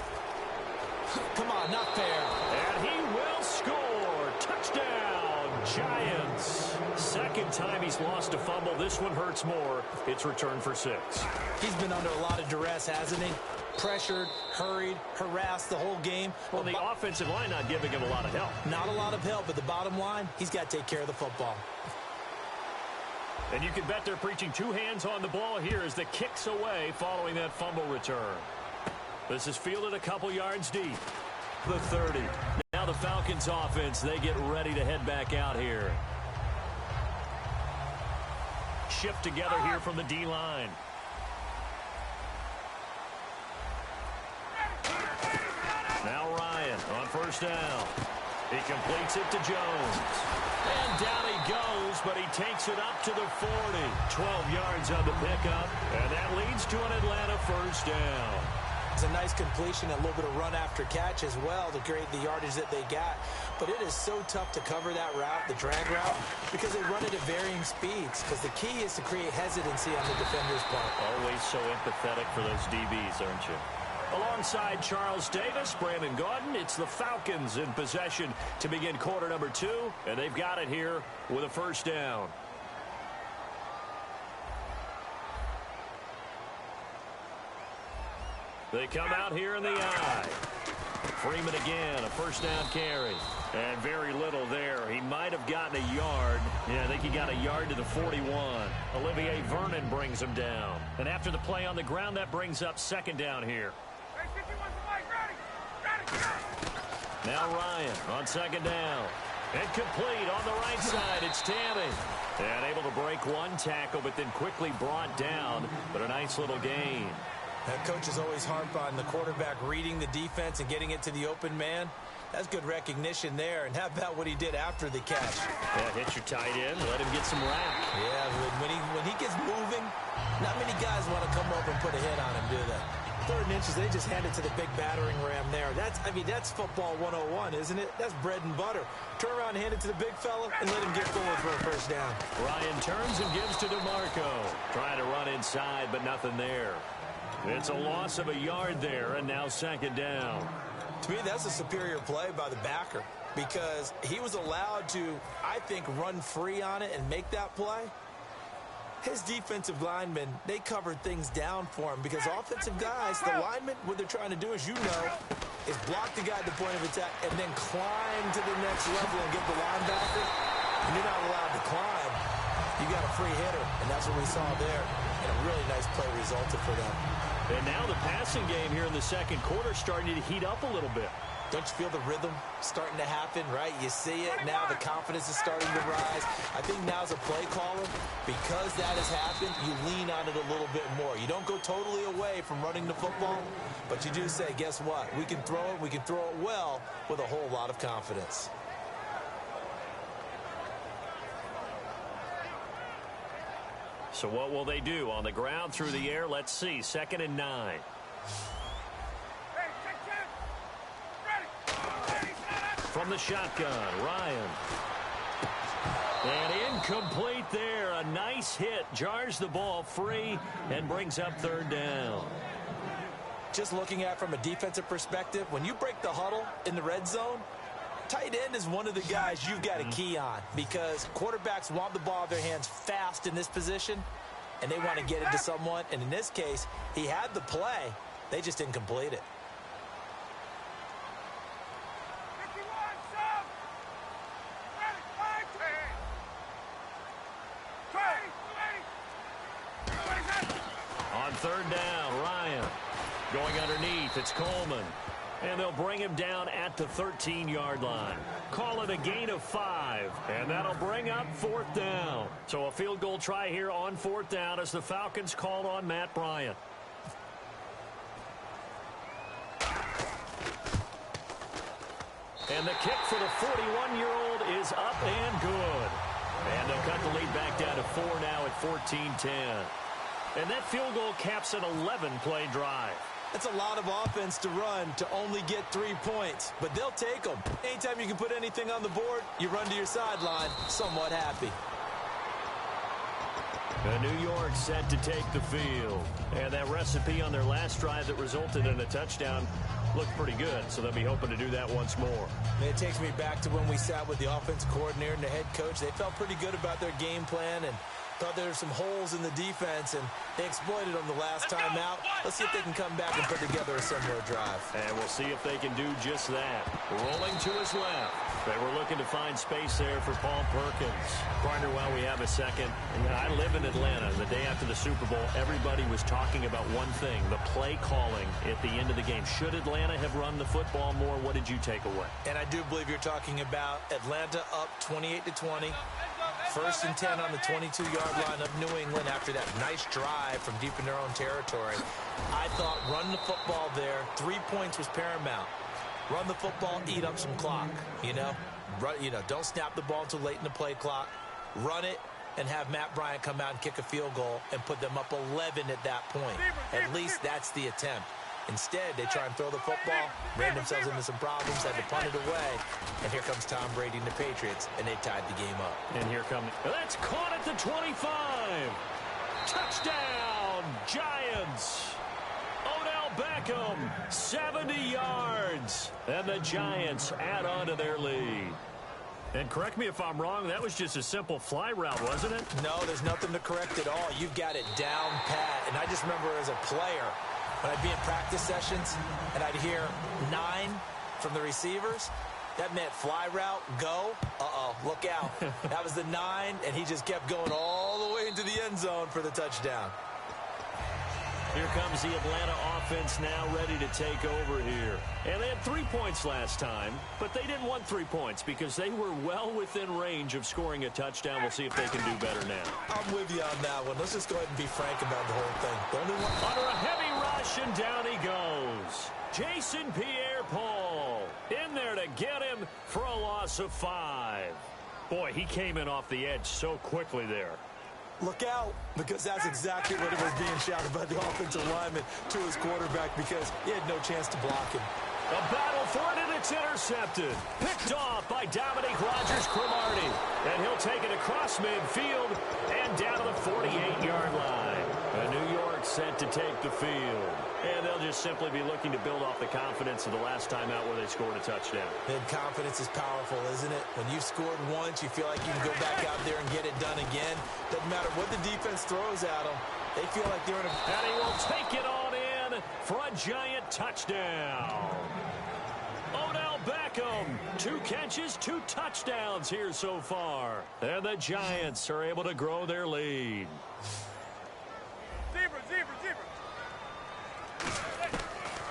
Come on, not fair. And he will score. Touchdown, Giants. Second time he's lost a fumble. This one hurts more. It's returned for 6. He's been under a lot of duress, hasn't he? Pressured, hurried, harassed the whole game. Well, the offensive line not giving him a lot of help. Not a lot of help, but the bottom line, he's got to take care of the football. And you can bet they're preaching 2 hands on the ball here as the kick's away following that fumble return. This is fielded a couple yards deep. The 30. Now the Falcons offense, they get ready to head back out here. Shift together here from the D-line. Now Ryan on first down. He completes it to Jones. And down he goes, but he takes it up to the 40. 12 yards on the pickup, and that leads to an Atlanta first down. It's a nice completion, a little bit of run after catch as well to create the yardage that they got. But it is so tough to cover that route, the drag route, because they run it at varying speeds. Because the key is to create hesitancy on the defender's part. Always so empathetic for those DBs, aren't you? Alongside Charles Davis, Brandon Gaudin, it's the Falcons in possession to begin quarter number 2, and they've got it here with a first down. They come out here in the eye. Freeman again, a first down carry. And very little there. He might have gotten a yard. Yeah, I think he got a yard to the 41. Olivier Vernon brings him down. And after the play on the ground, that brings up second down here. Now Ryan on second down. And complete on the right side. It's Tammy. And able to break 1 tackle, but then quickly brought down. But a nice little gain. That coach is always harp on the quarterback reading the defense and getting it to the open man. That's good recognition there. And how about what he did after the catch? Yeah, hit your tight end, let him get some rack. Yeah, when he gets moving, not many guys want to come over and put a hit on him, do they? 3rd and inches, they just hand it to the big battering ram there. That's football 101, isn't it? That's bread and butter. Turn around and hand it to the big fella and let him get forward for a first down. Ryan turns and gives to DeMarco. Trying to run inside, but nothing there. It's a loss of a yard there, and now 2nd down. To me, that's a superior play by the backer because he was allowed to, I think, run free on it and make that play. His defensive linemen, they covered things down for him because offensive guys, the linemen, what they're trying to do, as you know, is block the guy at the point of attack and then climb to the next level and get the linebacker. And you're not allowed to climb. You got a free hitter, and that's what we saw there. And a really nice play resulted for them. And now the passing game here in the 2nd quarter starting to heat up a little bit. Don't you feel the rhythm starting to happen, right? You see it now. The confidence is starting to rise. I think now as a play caller, because that has happened, you lean on it a little bit more. You don't go totally away from running the football, but you do say, guess what? We can throw it. We can throw it well with a whole lot of confidence. So what will they do? On the ground, through the air, let's see. 2nd and 9. From the shotgun, Ryan. And incomplete there. A nice hit. Jars the ball free and brings up 3rd down. Just looking at it from a defensive perspective, when you break the huddle in the red zone, tight end is one of the guys you've got to key on because quarterbacks want the ball in their hands fast in this position, and they want to get it to someone. And in this case, he had the play. They just didn't complete it. On 3rd down, Ryan. Going underneath, it's Coleman. And they'll bring him down at the 13-yard line. Call it a gain of 5. And that'll bring up 4th down. So a field goal try here on 4th down as the Falcons called on Matt Bryant. And the kick for the 41-year-old is up and good. And they'll cut the lead back down to 4 now at 14-10. And that field goal caps an 11-play drive. That's a lot of offense to run to only get 3 points, but they'll take them. Anytime you can put anything on the board, you run to your sideline somewhat happy. New York set to take the field. And that recipe on their last drive that resulted in a touchdown looked pretty good, so they'll be hoping to do that once more. And it takes me back to when we sat with the offensive coordinator and the head coach. They felt pretty good about their game plan and thought there were some holes in the defense, and they exploited them the last time out. Let's see if they can come back and put together a similar drive. And we'll see if they can do just that. Rolling to his left. They were looking to find space there for Paul Perkins. Partner, while we have a second, I live in Atlanta. The day after the Super Bowl, everybody was talking about one thing, the play calling at the end of the game. Should Atlanta have run the football more? What did you take away? And I do believe you're talking about Atlanta up 28-20. 1st and 10 on the 22-yard line of New England after that nice drive from deep in their own territory. I thought run the football there. 3 points was paramount. Run the football, eat up some clock. Don't snap the ball until late in the play clock. Run it and have Matt Bryant come out and kick a field goal and put them up 11 at that point. At least that's the attempt. Instead, they try and throw the football, ran themselves into some problems, had to punt it away, and here comes Tom Brady and the Patriots, and they tied the game up. And here comes, that's caught at the 25. Touchdown, Giants. Odell Beckham, 70 yards, and the Giants add on to their lead. And correct me if I'm wrong, that was just a simple fly route, wasn't it? No, there's nothing to correct at all. You've got it down pat, and I just remember as a player, when I'd be in practice sessions and I'd hear 9 from the receivers, that meant fly route, go, look out. That was the 9, and he just kept going all the way into the end zone for the touchdown. Here comes the Atlanta offense now ready to take over here. And they had 3 points last time, but they didn't want 3 points because they were well within range of scoring a touchdown. We'll see if they can do better now. I'm with you on that one. Let's just go ahead and be frank about the whole thing. The only one under a heavy rush, and down he goes. Jason Pierre-Paul in there to for a loss of 5. Boy, he came in off the edge so quickly there. Look out, because that's exactly what it was being shouted by the offensive lineman to his quarterback, because he had no chance to block him. A battle for it, and it's intercepted. Picked off by Dominique Rodgers-Cromartie. And he'll take it across midfield and down to the 48-yard line. And New York set to take the field. And they'll just simply be looking to build off the confidence of the last time out where they scored a touchdown. And confidence is powerful, isn't it? When you've scored once, you feel like you can go back out there and get it done again. Doesn't matter what the defense throws at them. They feel like they're in a... And he will take it on in for a giant touchdown. Odell Beckham, 2 catches, 2 touchdowns here so far. And the Giants are able to grow their lead. Zebra, zebra, zebra.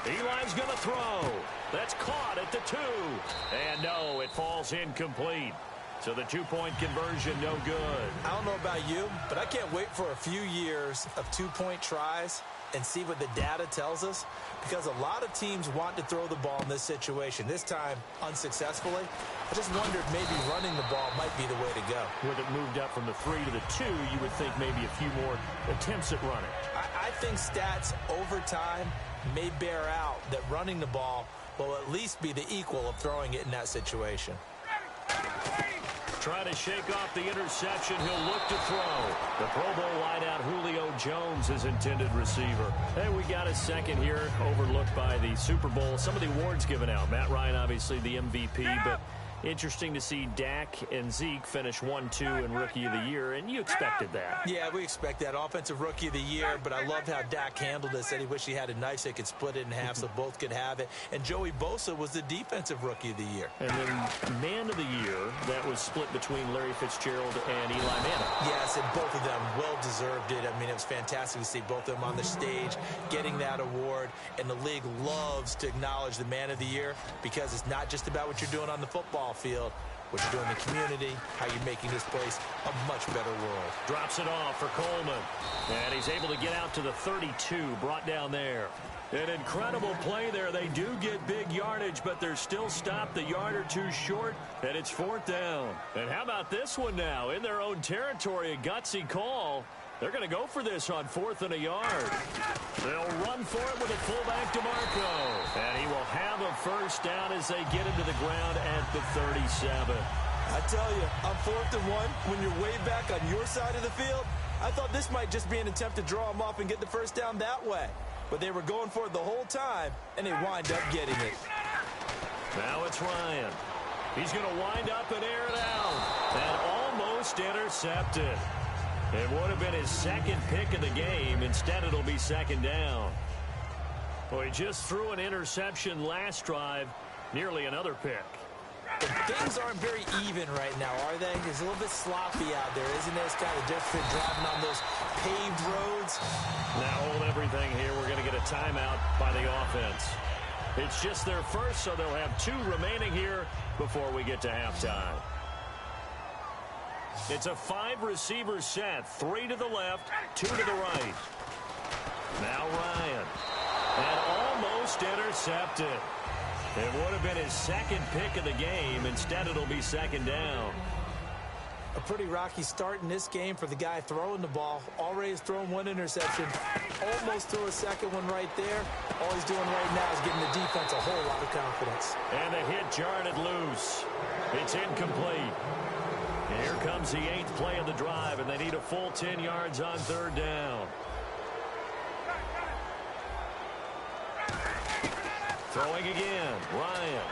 Eli's going to throw. That's caught at the 2. And no, it falls incomplete. So the 2-point conversion, no good. I don't know about you, but I can't wait for a few years of 2-point tries and see what the data tells us, because a lot of teams want to throw the ball in this situation. This time, unsuccessfully. I just wondered maybe running the ball might be the way to go. With it moved up from the 3 to the 2, you would think maybe a few more attempts at running. I think stats over time may bear out that running the ball will at least be the equal of throwing it in that situation. Trying to shake off the interception. He'll look to throw. The Pro Bowl wideout Julio Jones, his intended receiver. Hey, we got a second here, overlooked by the Super Bowl. Some of the awards given out. Matt Ryan, obviously the MVP, but interesting to see Dak and Zeke finish 1-2 in Rookie of the Year, and you expected that. Yeah, we expect that. Offensive Rookie of the Year, but I loved how Dak handled it. Said he wished he had a knife so he could split it in half so both could have it. And Joey Bosa was the Defensive Rookie of the Year. And then Man of the Year, that was split between Larry Fitzgerald and Eli Manning. Yes, and both of them well-deserved it. I mean, it was fantastic to see both of them on the stage getting that award. And the league loves to acknowledge the Man of the Year, because it's not just about what you're doing on the football field, what you're doing in the community, how you're making this place a much better world. Drops it off for Coleman. And he's able to get out to the 32, brought down there. An incredible play there. They do get big yardage, but they're still stopped a yard or 2 short, and it's 4th down. And how about this one now? In their own territory, a gutsy call. They're going to go for this on 4th and a yard. They'll run for it with a fullback, DeMarco. And he will have a first down as they get into the ground at the 37. I tell you, on 4th and 1, when you're way back on your side of the field, I thought this might just be an attempt to draw them off and get the first down that way. But they were going for it the whole time, and they wind up getting it. Now it's Ryan. He's going to wind up and air it out. And almost intercepted. It would have been his 2nd pick of the game. Instead, it'll be 2nd down. Well, he just threw an interception last drive. Nearly another pick. But things aren't very even right now, are they? It's a little bit sloppy out there, isn't it? It's kind of different driving on those paved roads. Now hold everything here. We're going to get a timeout by the offense. It's just their first, so they'll have 2 remaining here before we get to halftime. It's a 5-receiver set. 3 to the left, 2 to the right. Now Ryan. And almost intercepted. It would have been his 2nd pick of the game. Instead, it'll be 2nd down. A pretty rocky start in this game for the guy throwing the ball. Already has thrown 1 interception. Almost threw a 2nd one right there. All he's doing right now is giving the defense a whole lot of confidence. And the hit jarred it loose. It's incomplete. And here comes the 8th play of the drive, and they need a full 10 yards on 3rd down. Throwing again, Ryan.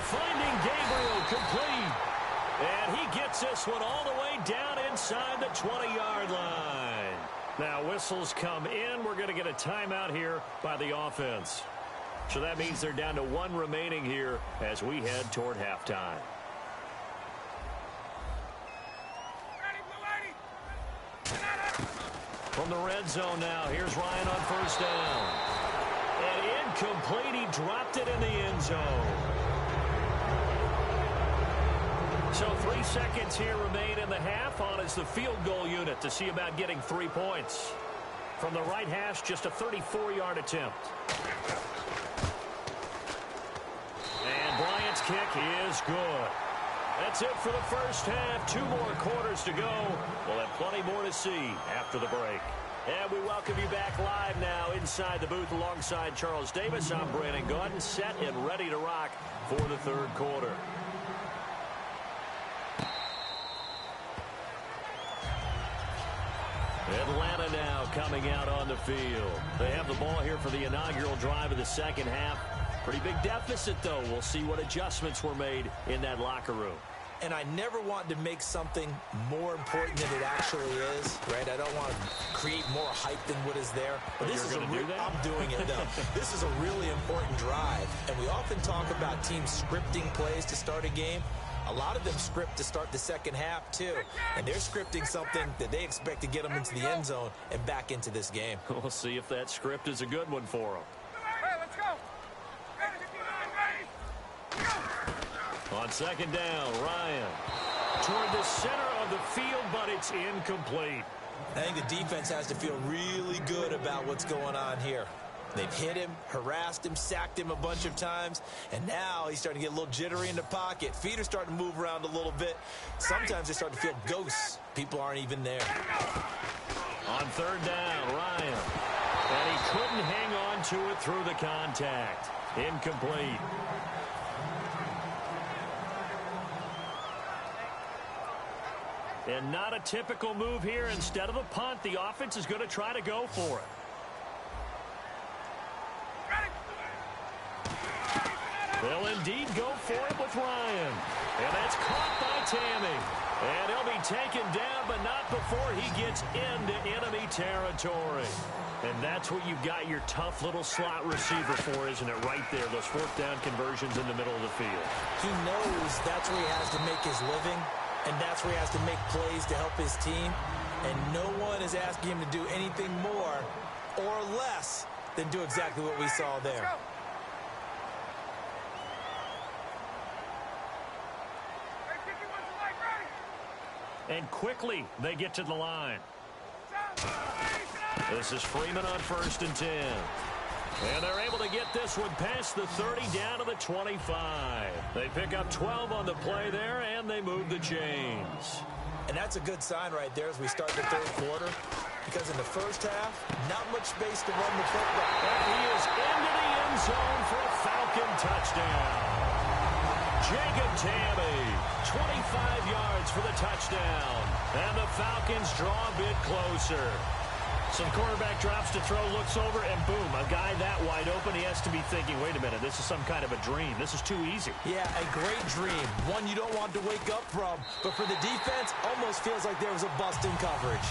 Finding Gabriel, complete. And he gets this one all the way down inside the 20-yard line. Now whistles come in. We're going to get a timeout here by the offense. So that means they're down to 1 remaining here as we head toward halftime. From the red zone now, here's Ryan on 1st down. And incomplete, he dropped it in the end zone. So 3 seconds here remain in the half. On is the field goal unit to see about getting 3 points. From the right hash, just a 34-yard attempt. And Bryant's kick is good. That's it for the first half. 2 more quarters to go. We'll have plenty more to see after the break. And we welcome you back live now inside the booth alongside Charles Davis. I'm Brandon Gaudin, set and ready to rock for the third quarter. Atlanta now coming out on the field. They have the ball here for the inaugural drive of the second half. Pretty big deficit, though. We'll see what adjustments were made in that locker room. And I never want to make something more important than it actually is, right? I don't want to create more hype than what is there. But this is I'm doing it, though. This is a really important drive. And we often talk about teams scripting plays to start a game. A lot of them script to start the second half, too. And they're scripting something that they expect to get them into the end zone and back into this game. We'll see if that script is a good one for them. Hey, let's go. On second down, Ryan toward the center of the field, but it's incomplete. I think the defense has to feel really good about what's going on here. They've hit him, harassed him, sacked him a bunch of times, and now he's starting to get a little jittery in the pocket. Feet are starting to move around a little bit. Sometimes they start to feel ghosts. People aren't even there. On third down, Ryan. And he couldn't hang on to it through the contact. Incomplete. And not a typical move here. Instead of a punt, the offense is going to try to go for it. They'll indeed go for it with Ryan. And that's caught by Tammy. And he'll be taken down, but not before he gets into enemy territory. And that's what you've got your tough little slot receiver for, isn't it? Right there, those fourth down conversions in the middle of the field. He knows that's where he has to make his living, and that's where he has to make plays to help his team. And no one is asking him to do anything more or less than do exactly what we saw there. And quickly, they get to the line. This is Freeman on 1st and 10. And they're able to get this one past the 30 down to the 25. They pick up 12 on the play there, and they move the chains. And that's a good sign right there as we start the third quarter. Because in the first half, not much space to run the football. And he is into the end zone for a Falcon touchdown. Jacob Tammy, 25 yards for the touchdown. And the Falcons draw a bit closer. Some quarterback drops to throw, looks over, and boom, a guy that wide open, he has to be thinking, wait a minute, this is some kind of a dream. This is too easy. Yeah, a great dream. One you don't want to wake up from. But for the defense, almost feels like there was a bust in coverage.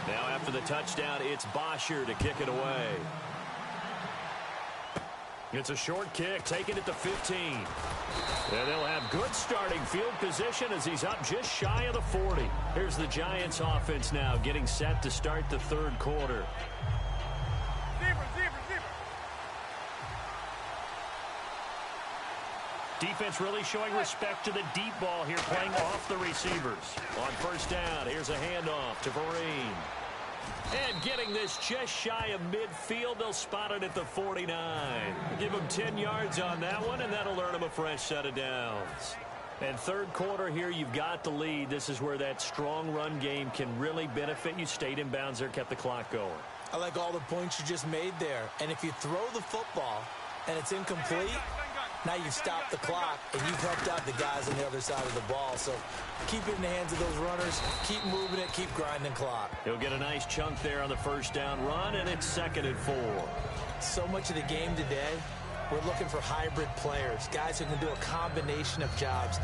Now after the touchdown, it's Bosher to kick it away. It's a short kick, taking it to 15. And they'll have good starting field position as he's up just shy of the 40. Here's the Giants offense now getting set to start the third quarter. Defense really showing respect to the deep ball here, playing off the receivers. On first down, here's a handoff to Vereen. And getting this just shy of midfield, they'll spot it at the 49. Give them 10 yards on that one, and that'll earn them a fresh set of downs. And third quarter here, you've got the lead. This is where that strong run game can really benefit you. Stayed in bounds there, kept the clock going. I like all the points you just made there. And if you throw the football and it's incomplete, now you've stopped the clock and you've helped out the guys on the other side of the ball. So keep it in the hands of those runners. Keep moving it. Keep grinding clock. He'll get a nice chunk there on the first down run, and it's 2nd and 4. So much of the game today, we're looking for hybrid players, guys who can do a combination of jobs.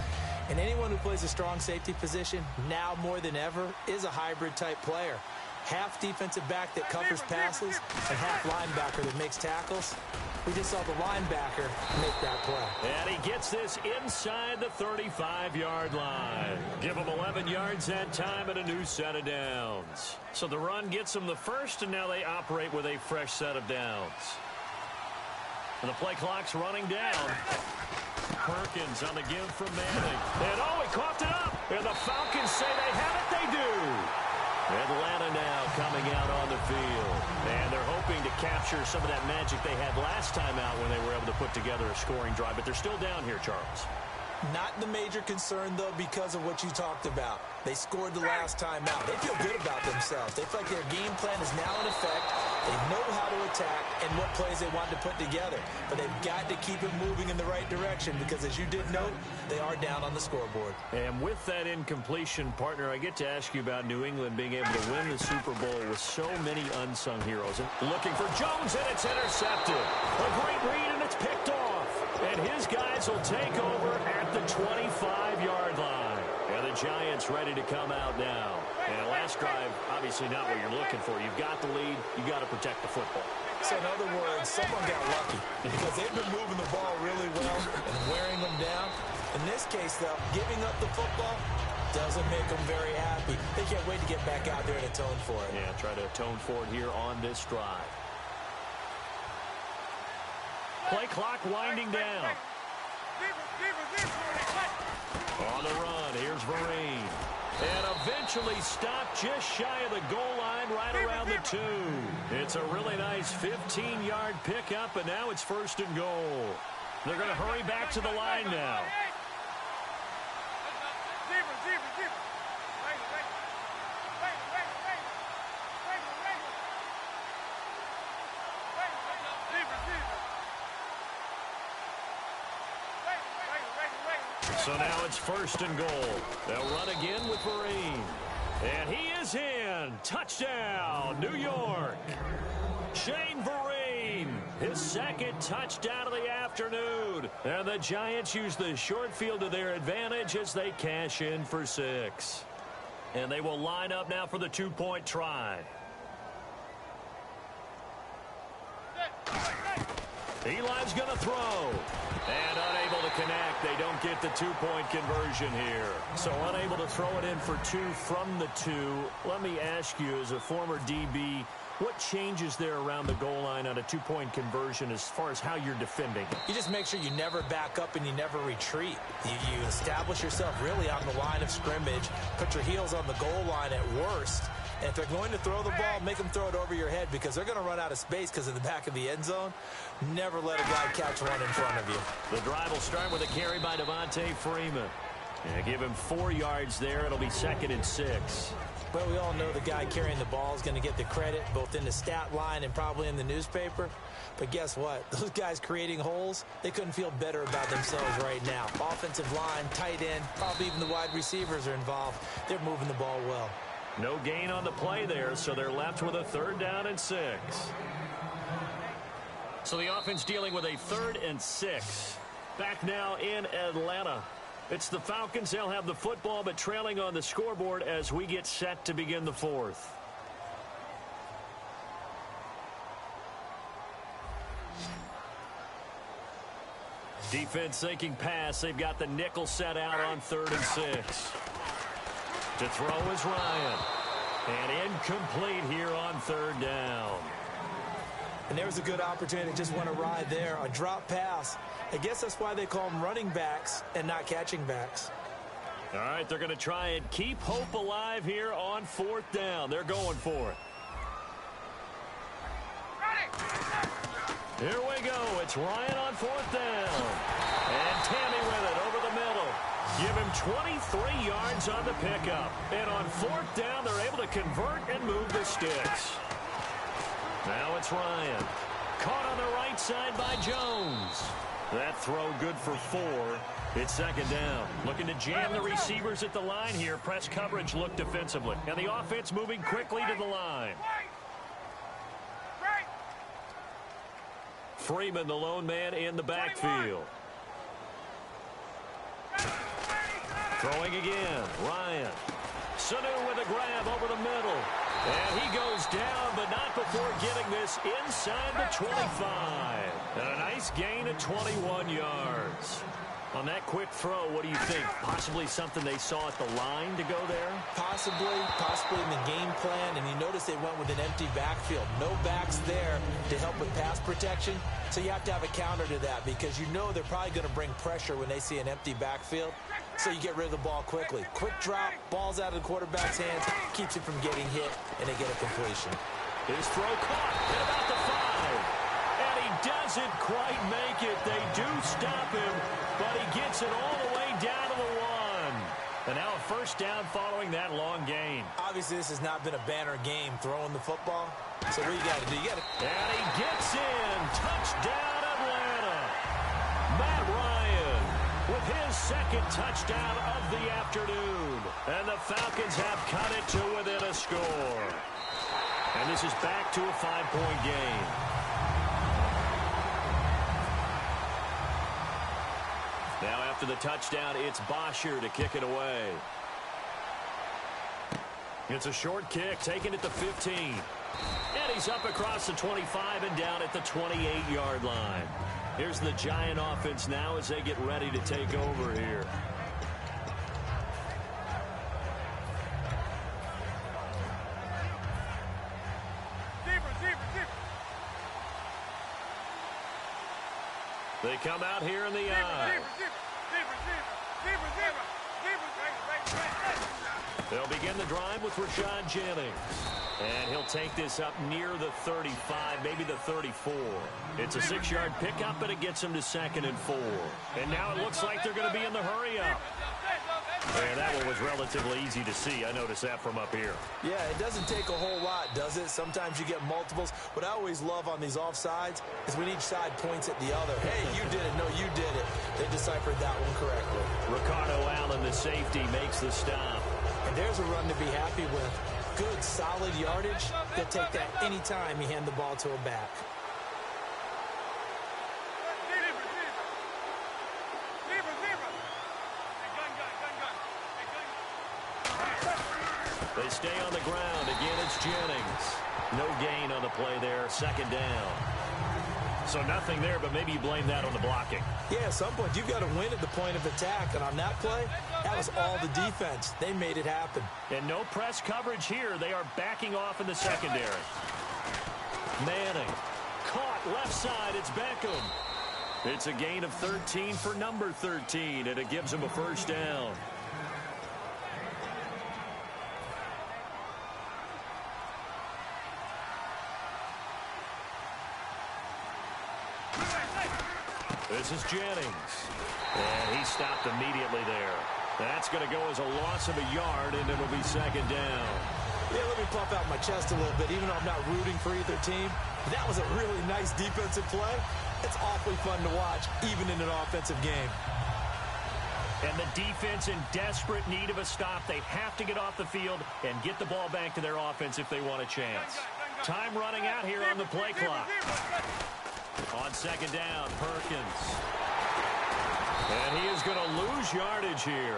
And anyone who plays a strong safety position, now more than ever, is a hybrid type player. Half defensive back that covers passes and half linebacker that makes tackles. We just saw the linebacker make that play. And he gets this inside the 35-yard line. Give him 11 yards that time and a new set of downs. So the run gets them the first, and now they operate with a fresh set of downs. And the play clock's running down. Perkins on the give from Manning. And he coughed it up. And the Falcons say they have it. They do. Atlanta now coming out on the field. And they're hoping to capture some of that magic they had last time out when they were able to put together a scoring drive. But they're still down here, Charles. Not the major concern, though, because of what you talked about. They scored the last time out. They feel good about themselves. They feel like their game plan is now in effect. They know how to attack and what plays they want to put together. But they've got to keep it moving in the right direction because, as you did note, they are down on the scoreboard. And with that incompletion, partner, I get to ask you about New England being able to win the Super Bowl with so many unsung heroes. And looking for Jones, and it's intercepted. A great read, and it's picked off. And his guys will take over at the 25-yard line. And the Giants ready to come out now. And last drive, obviously not what you're looking for. You've got the lead. You've got to protect the football. So in other words, someone got lucky because they've been moving the ball really well and wearing them down. In this case, though, giving up the football doesn't make them very happy. They can't wait to get back out there and atone for it. Yeah, try to atone for it here on this drive. Play clock winding down. On the run, here's Vereen. And eventually stopped just shy of the goal line right around the 2. It's a really nice 15-yard pickup, and now it's 1st and goal. They're going to hurry back to the line now. So now it's 1st and goal. They'll run again with Vereen. And he is in. Touchdown, New York. Shane Vereen, his second touchdown of the afternoon. And the Giants use the short field to their advantage as they cash in for 6. And they will line up now for the 2-point try. Eli's going to throw. And unable to connect. They don't get the 2-point conversion here. So unable to throw it in for 2 from the 2. Let me ask you, as a former DB, what changes there around the goal line on a 2-point conversion as far as how you're defending? You just make sure you never back up and you never retreat. You establish yourself really on the line of scrimmage. Put your heels on the goal line at worst. And if they're going to throw the ball, make them throw it over your head because they're going to run out of space because of the back of the end zone. Never let a guy catch one in front of you. The drive will start with a carry by Devontae Freeman. Yeah, give him 4 yards there. It'll be 2nd and 6. Well, we all know the guy carrying the ball is going to get the credit both in the stat line and probably in the newspaper. But guess what? Those guys creating holes, they couldn't feel better about themselves right now. Offensive line, tight end, probably even the wide receivers are involved. They're moving the ball well. No gain on the play there, so they're left with a 3rd down and 6. So the offense dealing with a 3rd and 6. Back now in Atlanta. It's the Falcons. They'll have the football, but trailing on the scoreboard as we get set to begin the 4th. Defense thinking pass. They've got the nickel set out on 3rd and 6. To throw is Ryan. And incomplete here on 3rd down. And there's a good opportunity to just want to ride there. A drop pass. I guess that's why they call them running backs and not catching backs. All right, they're going to try and keep hope alive here on 4th down. They're going for it. Here we go. It's Ryan on 4th down. And Tammy with it over the middle. Give him 23 yards on the pickup. And on 4th down, they're able to convert and move the sticks. Now it's Ryan. Caught on the right side by Jones. That throw good for 4. It's 2nd down. Looking to jam the receivers at the line here. Press coverage look defensively. And the offense moving quickly to the line. Freeman, the lone man in the backfield. Throwing again. Ryan. Sanu with a grab over the middle. And he goes down, but not before getting this inside the 25. And a nice gain of 21 yards. On that quick throw, what do you think? Possibly something they saw at the line to go there? Possibly in the game plan. And you notice they went with an empty backfield. No backs there to help with pass protection. So you have to have a counter to that because you know they're probably going to bring pressure when they see an empty backfield. So you get rid of the ball quickly. Quick drop, ball's out of the quarterback's hands, keeps it from getting hit, and they get a completion. His throw caught at about the 5. And he doesn't quite make it. They do stop him, but he gets it all the way down to the 1. And now a first down following that long gain. Obviously, this has not been a banner game throwing the football. So what you got to do? You got to... And he gets in. Touchdown, Atlanta. Matt Ryan with his second touchdown of the afternoon. And the Falcons have cut it to within a score. And this is back to a 5-point game. Now after the touchdown, it's Bosher to kick it away. It's a short kick, taking it to 15. And he's up across the 25 and down at the 28-yard line. Here's the Giant offense now as they get ready to take over here. They come out here in the eye. They'll begin the drive with Rashad Jennings. And he'll take this up near the 35, maybe the 34. It's a 6-yard pickup, but it gets him to 2nd and 4. And now it looks like they're going to be in the hurry-up. And that one was relatively easy to see. I noticed that from up here. Yeah, it doesn't take a whole lot, does it? Sometimes you get multiples. What I always love on these offsides is when each side points at the other. Hey, you did it. No, you did it. They deciphered that one correctly. Ricardo Allen, the safety, makes the stop. And there's a run to be happy with. Good, solid yardage. They'll take that any time you hand the ball to a back. They stay on the ground. Again, it's Jennings. No gain on the play there. 2nd down. So nothing there, but maybe you blame that on the blocking. Yeah, at some point, you've got to win at the point of attack. And on that play, that was all the defense. They made it happen. And no press coverage here. They are backing off in the secondary. Manning. Caught left side. It's Beckham. It's a gain of 13 for number 13, and it gives him a first down. This is Jennings. And he stopped immediately there. That's going to go as a loss of a yard, and it'll be 2nd down. Yeah, let me puff out my chest a little bit, even though I'm not rooting for either team. That was a really nice defensive play. It's awfully fun to watch, even in an offensive game. And the defense in desperate need of a stop. They have to get off the field and get the ball back to their offense if they want a chance. Time running out here on the play clock. On 2nd down, Perkins. And he is going to lose yardage here.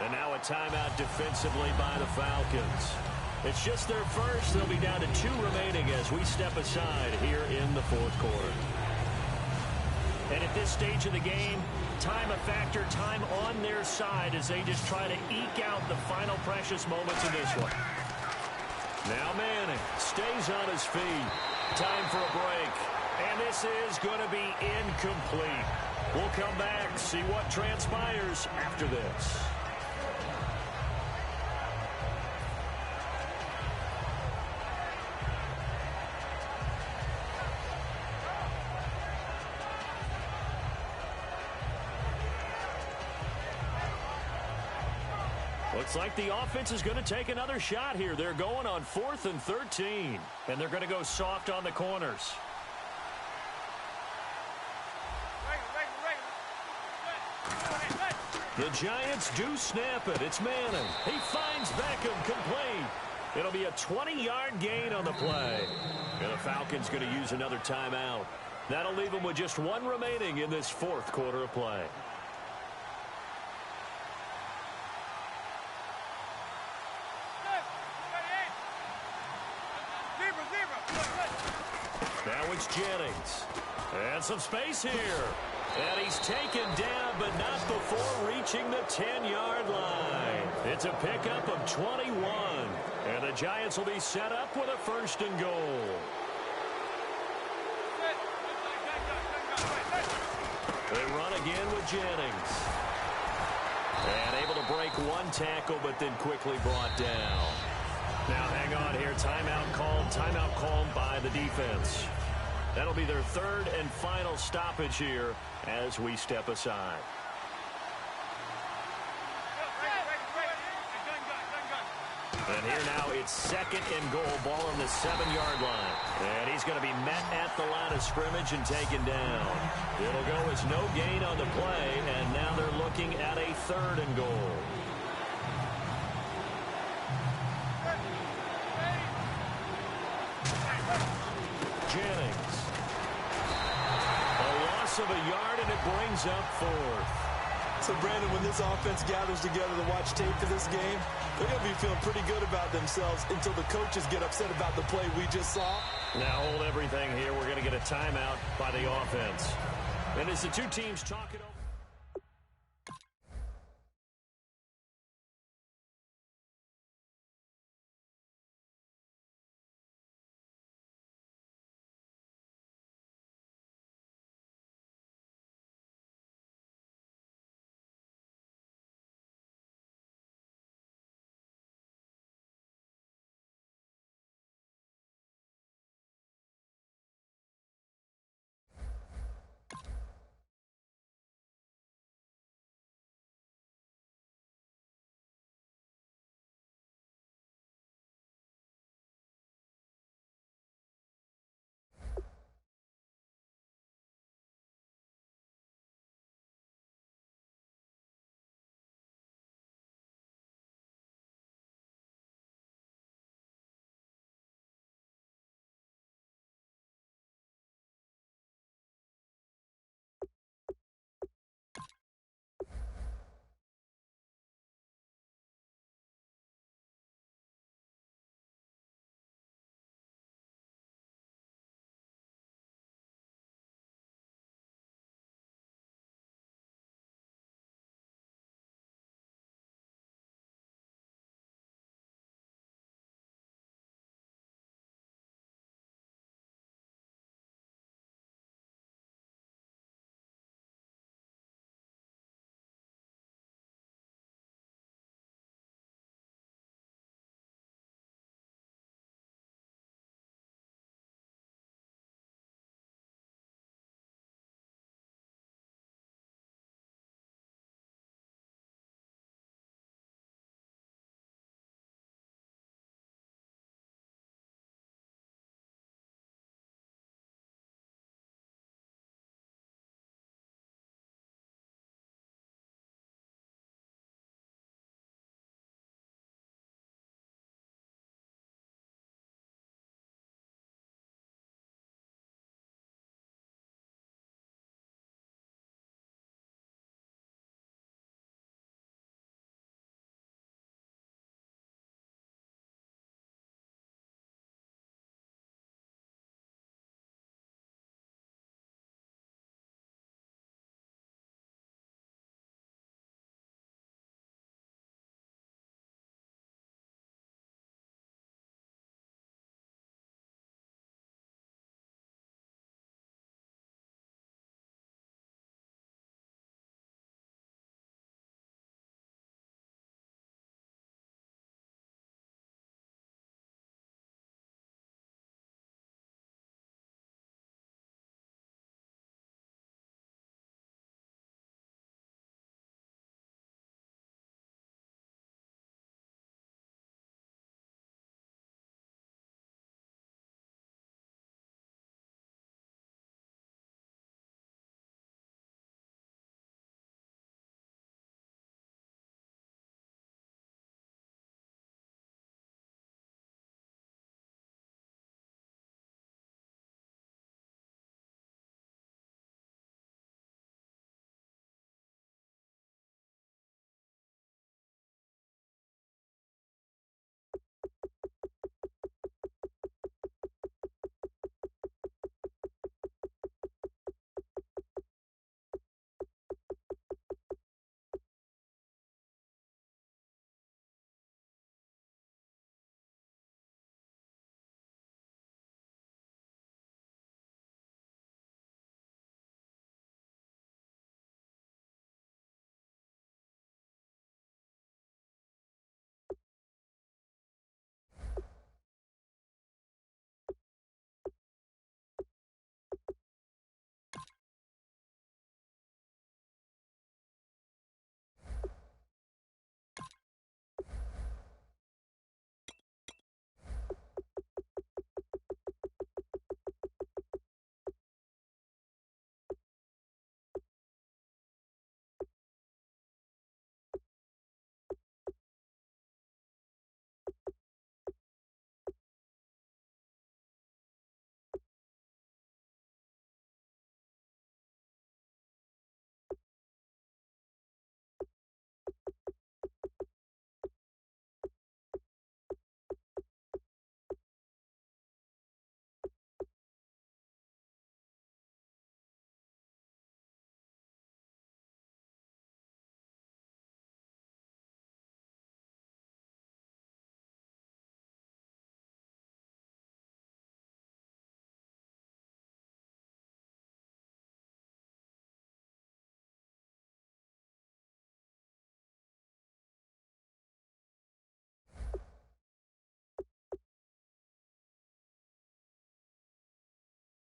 And now a timeout defensively by the Falcons. It's just their first. They'll be down to 2 remaining as we step aside here in the 4th quarter. And at this stage of the game, time a factor, time on their side as they just try to eke out the final precious moments in this one. Now Manning stays on his feet. Time for a break. And this is going to be incomplete. We'll come back, see what transpires after this. Looks like the offense is going to take another shot here. They're going on 4th and 13. And they're going to go soft on the corners. The Giants do snap it. It's Manning. He finds Beckham complete. It'll be a 20-yard gain on the play. And the Falcons going to use another timeout. That'll leave them with just 1 remaining in this 4th quarter of play. it's Jennings. And some space here. And he's taken down, but not before reaching the 10-yard line. It's a pickup of 21. And the Giants will be set up with a 1st and goal. They run again with Jennings. And able to break one tackle, but then quickly brought down. Now hang on here. Timeout called by the defense. That'll be their 3rd and final stoppage here as we step aside. And here now it's 2nd and goal, ball on the 7-yard line. And he's going to be met at the line of scrimmage and taken down. It'll go as no gain on the play, and now they're looking at a 3rd and goal. Jennings. A loss of a yard, and it brings up 4th. So, Brandon, when this offense gathers together to watch tape for this game, they're going to be feeling pretty good about themselves until the coaches get upset about the play we just saw. Now hold everything here. We're going to get a timeout by the offense. And as the two teams talk it over.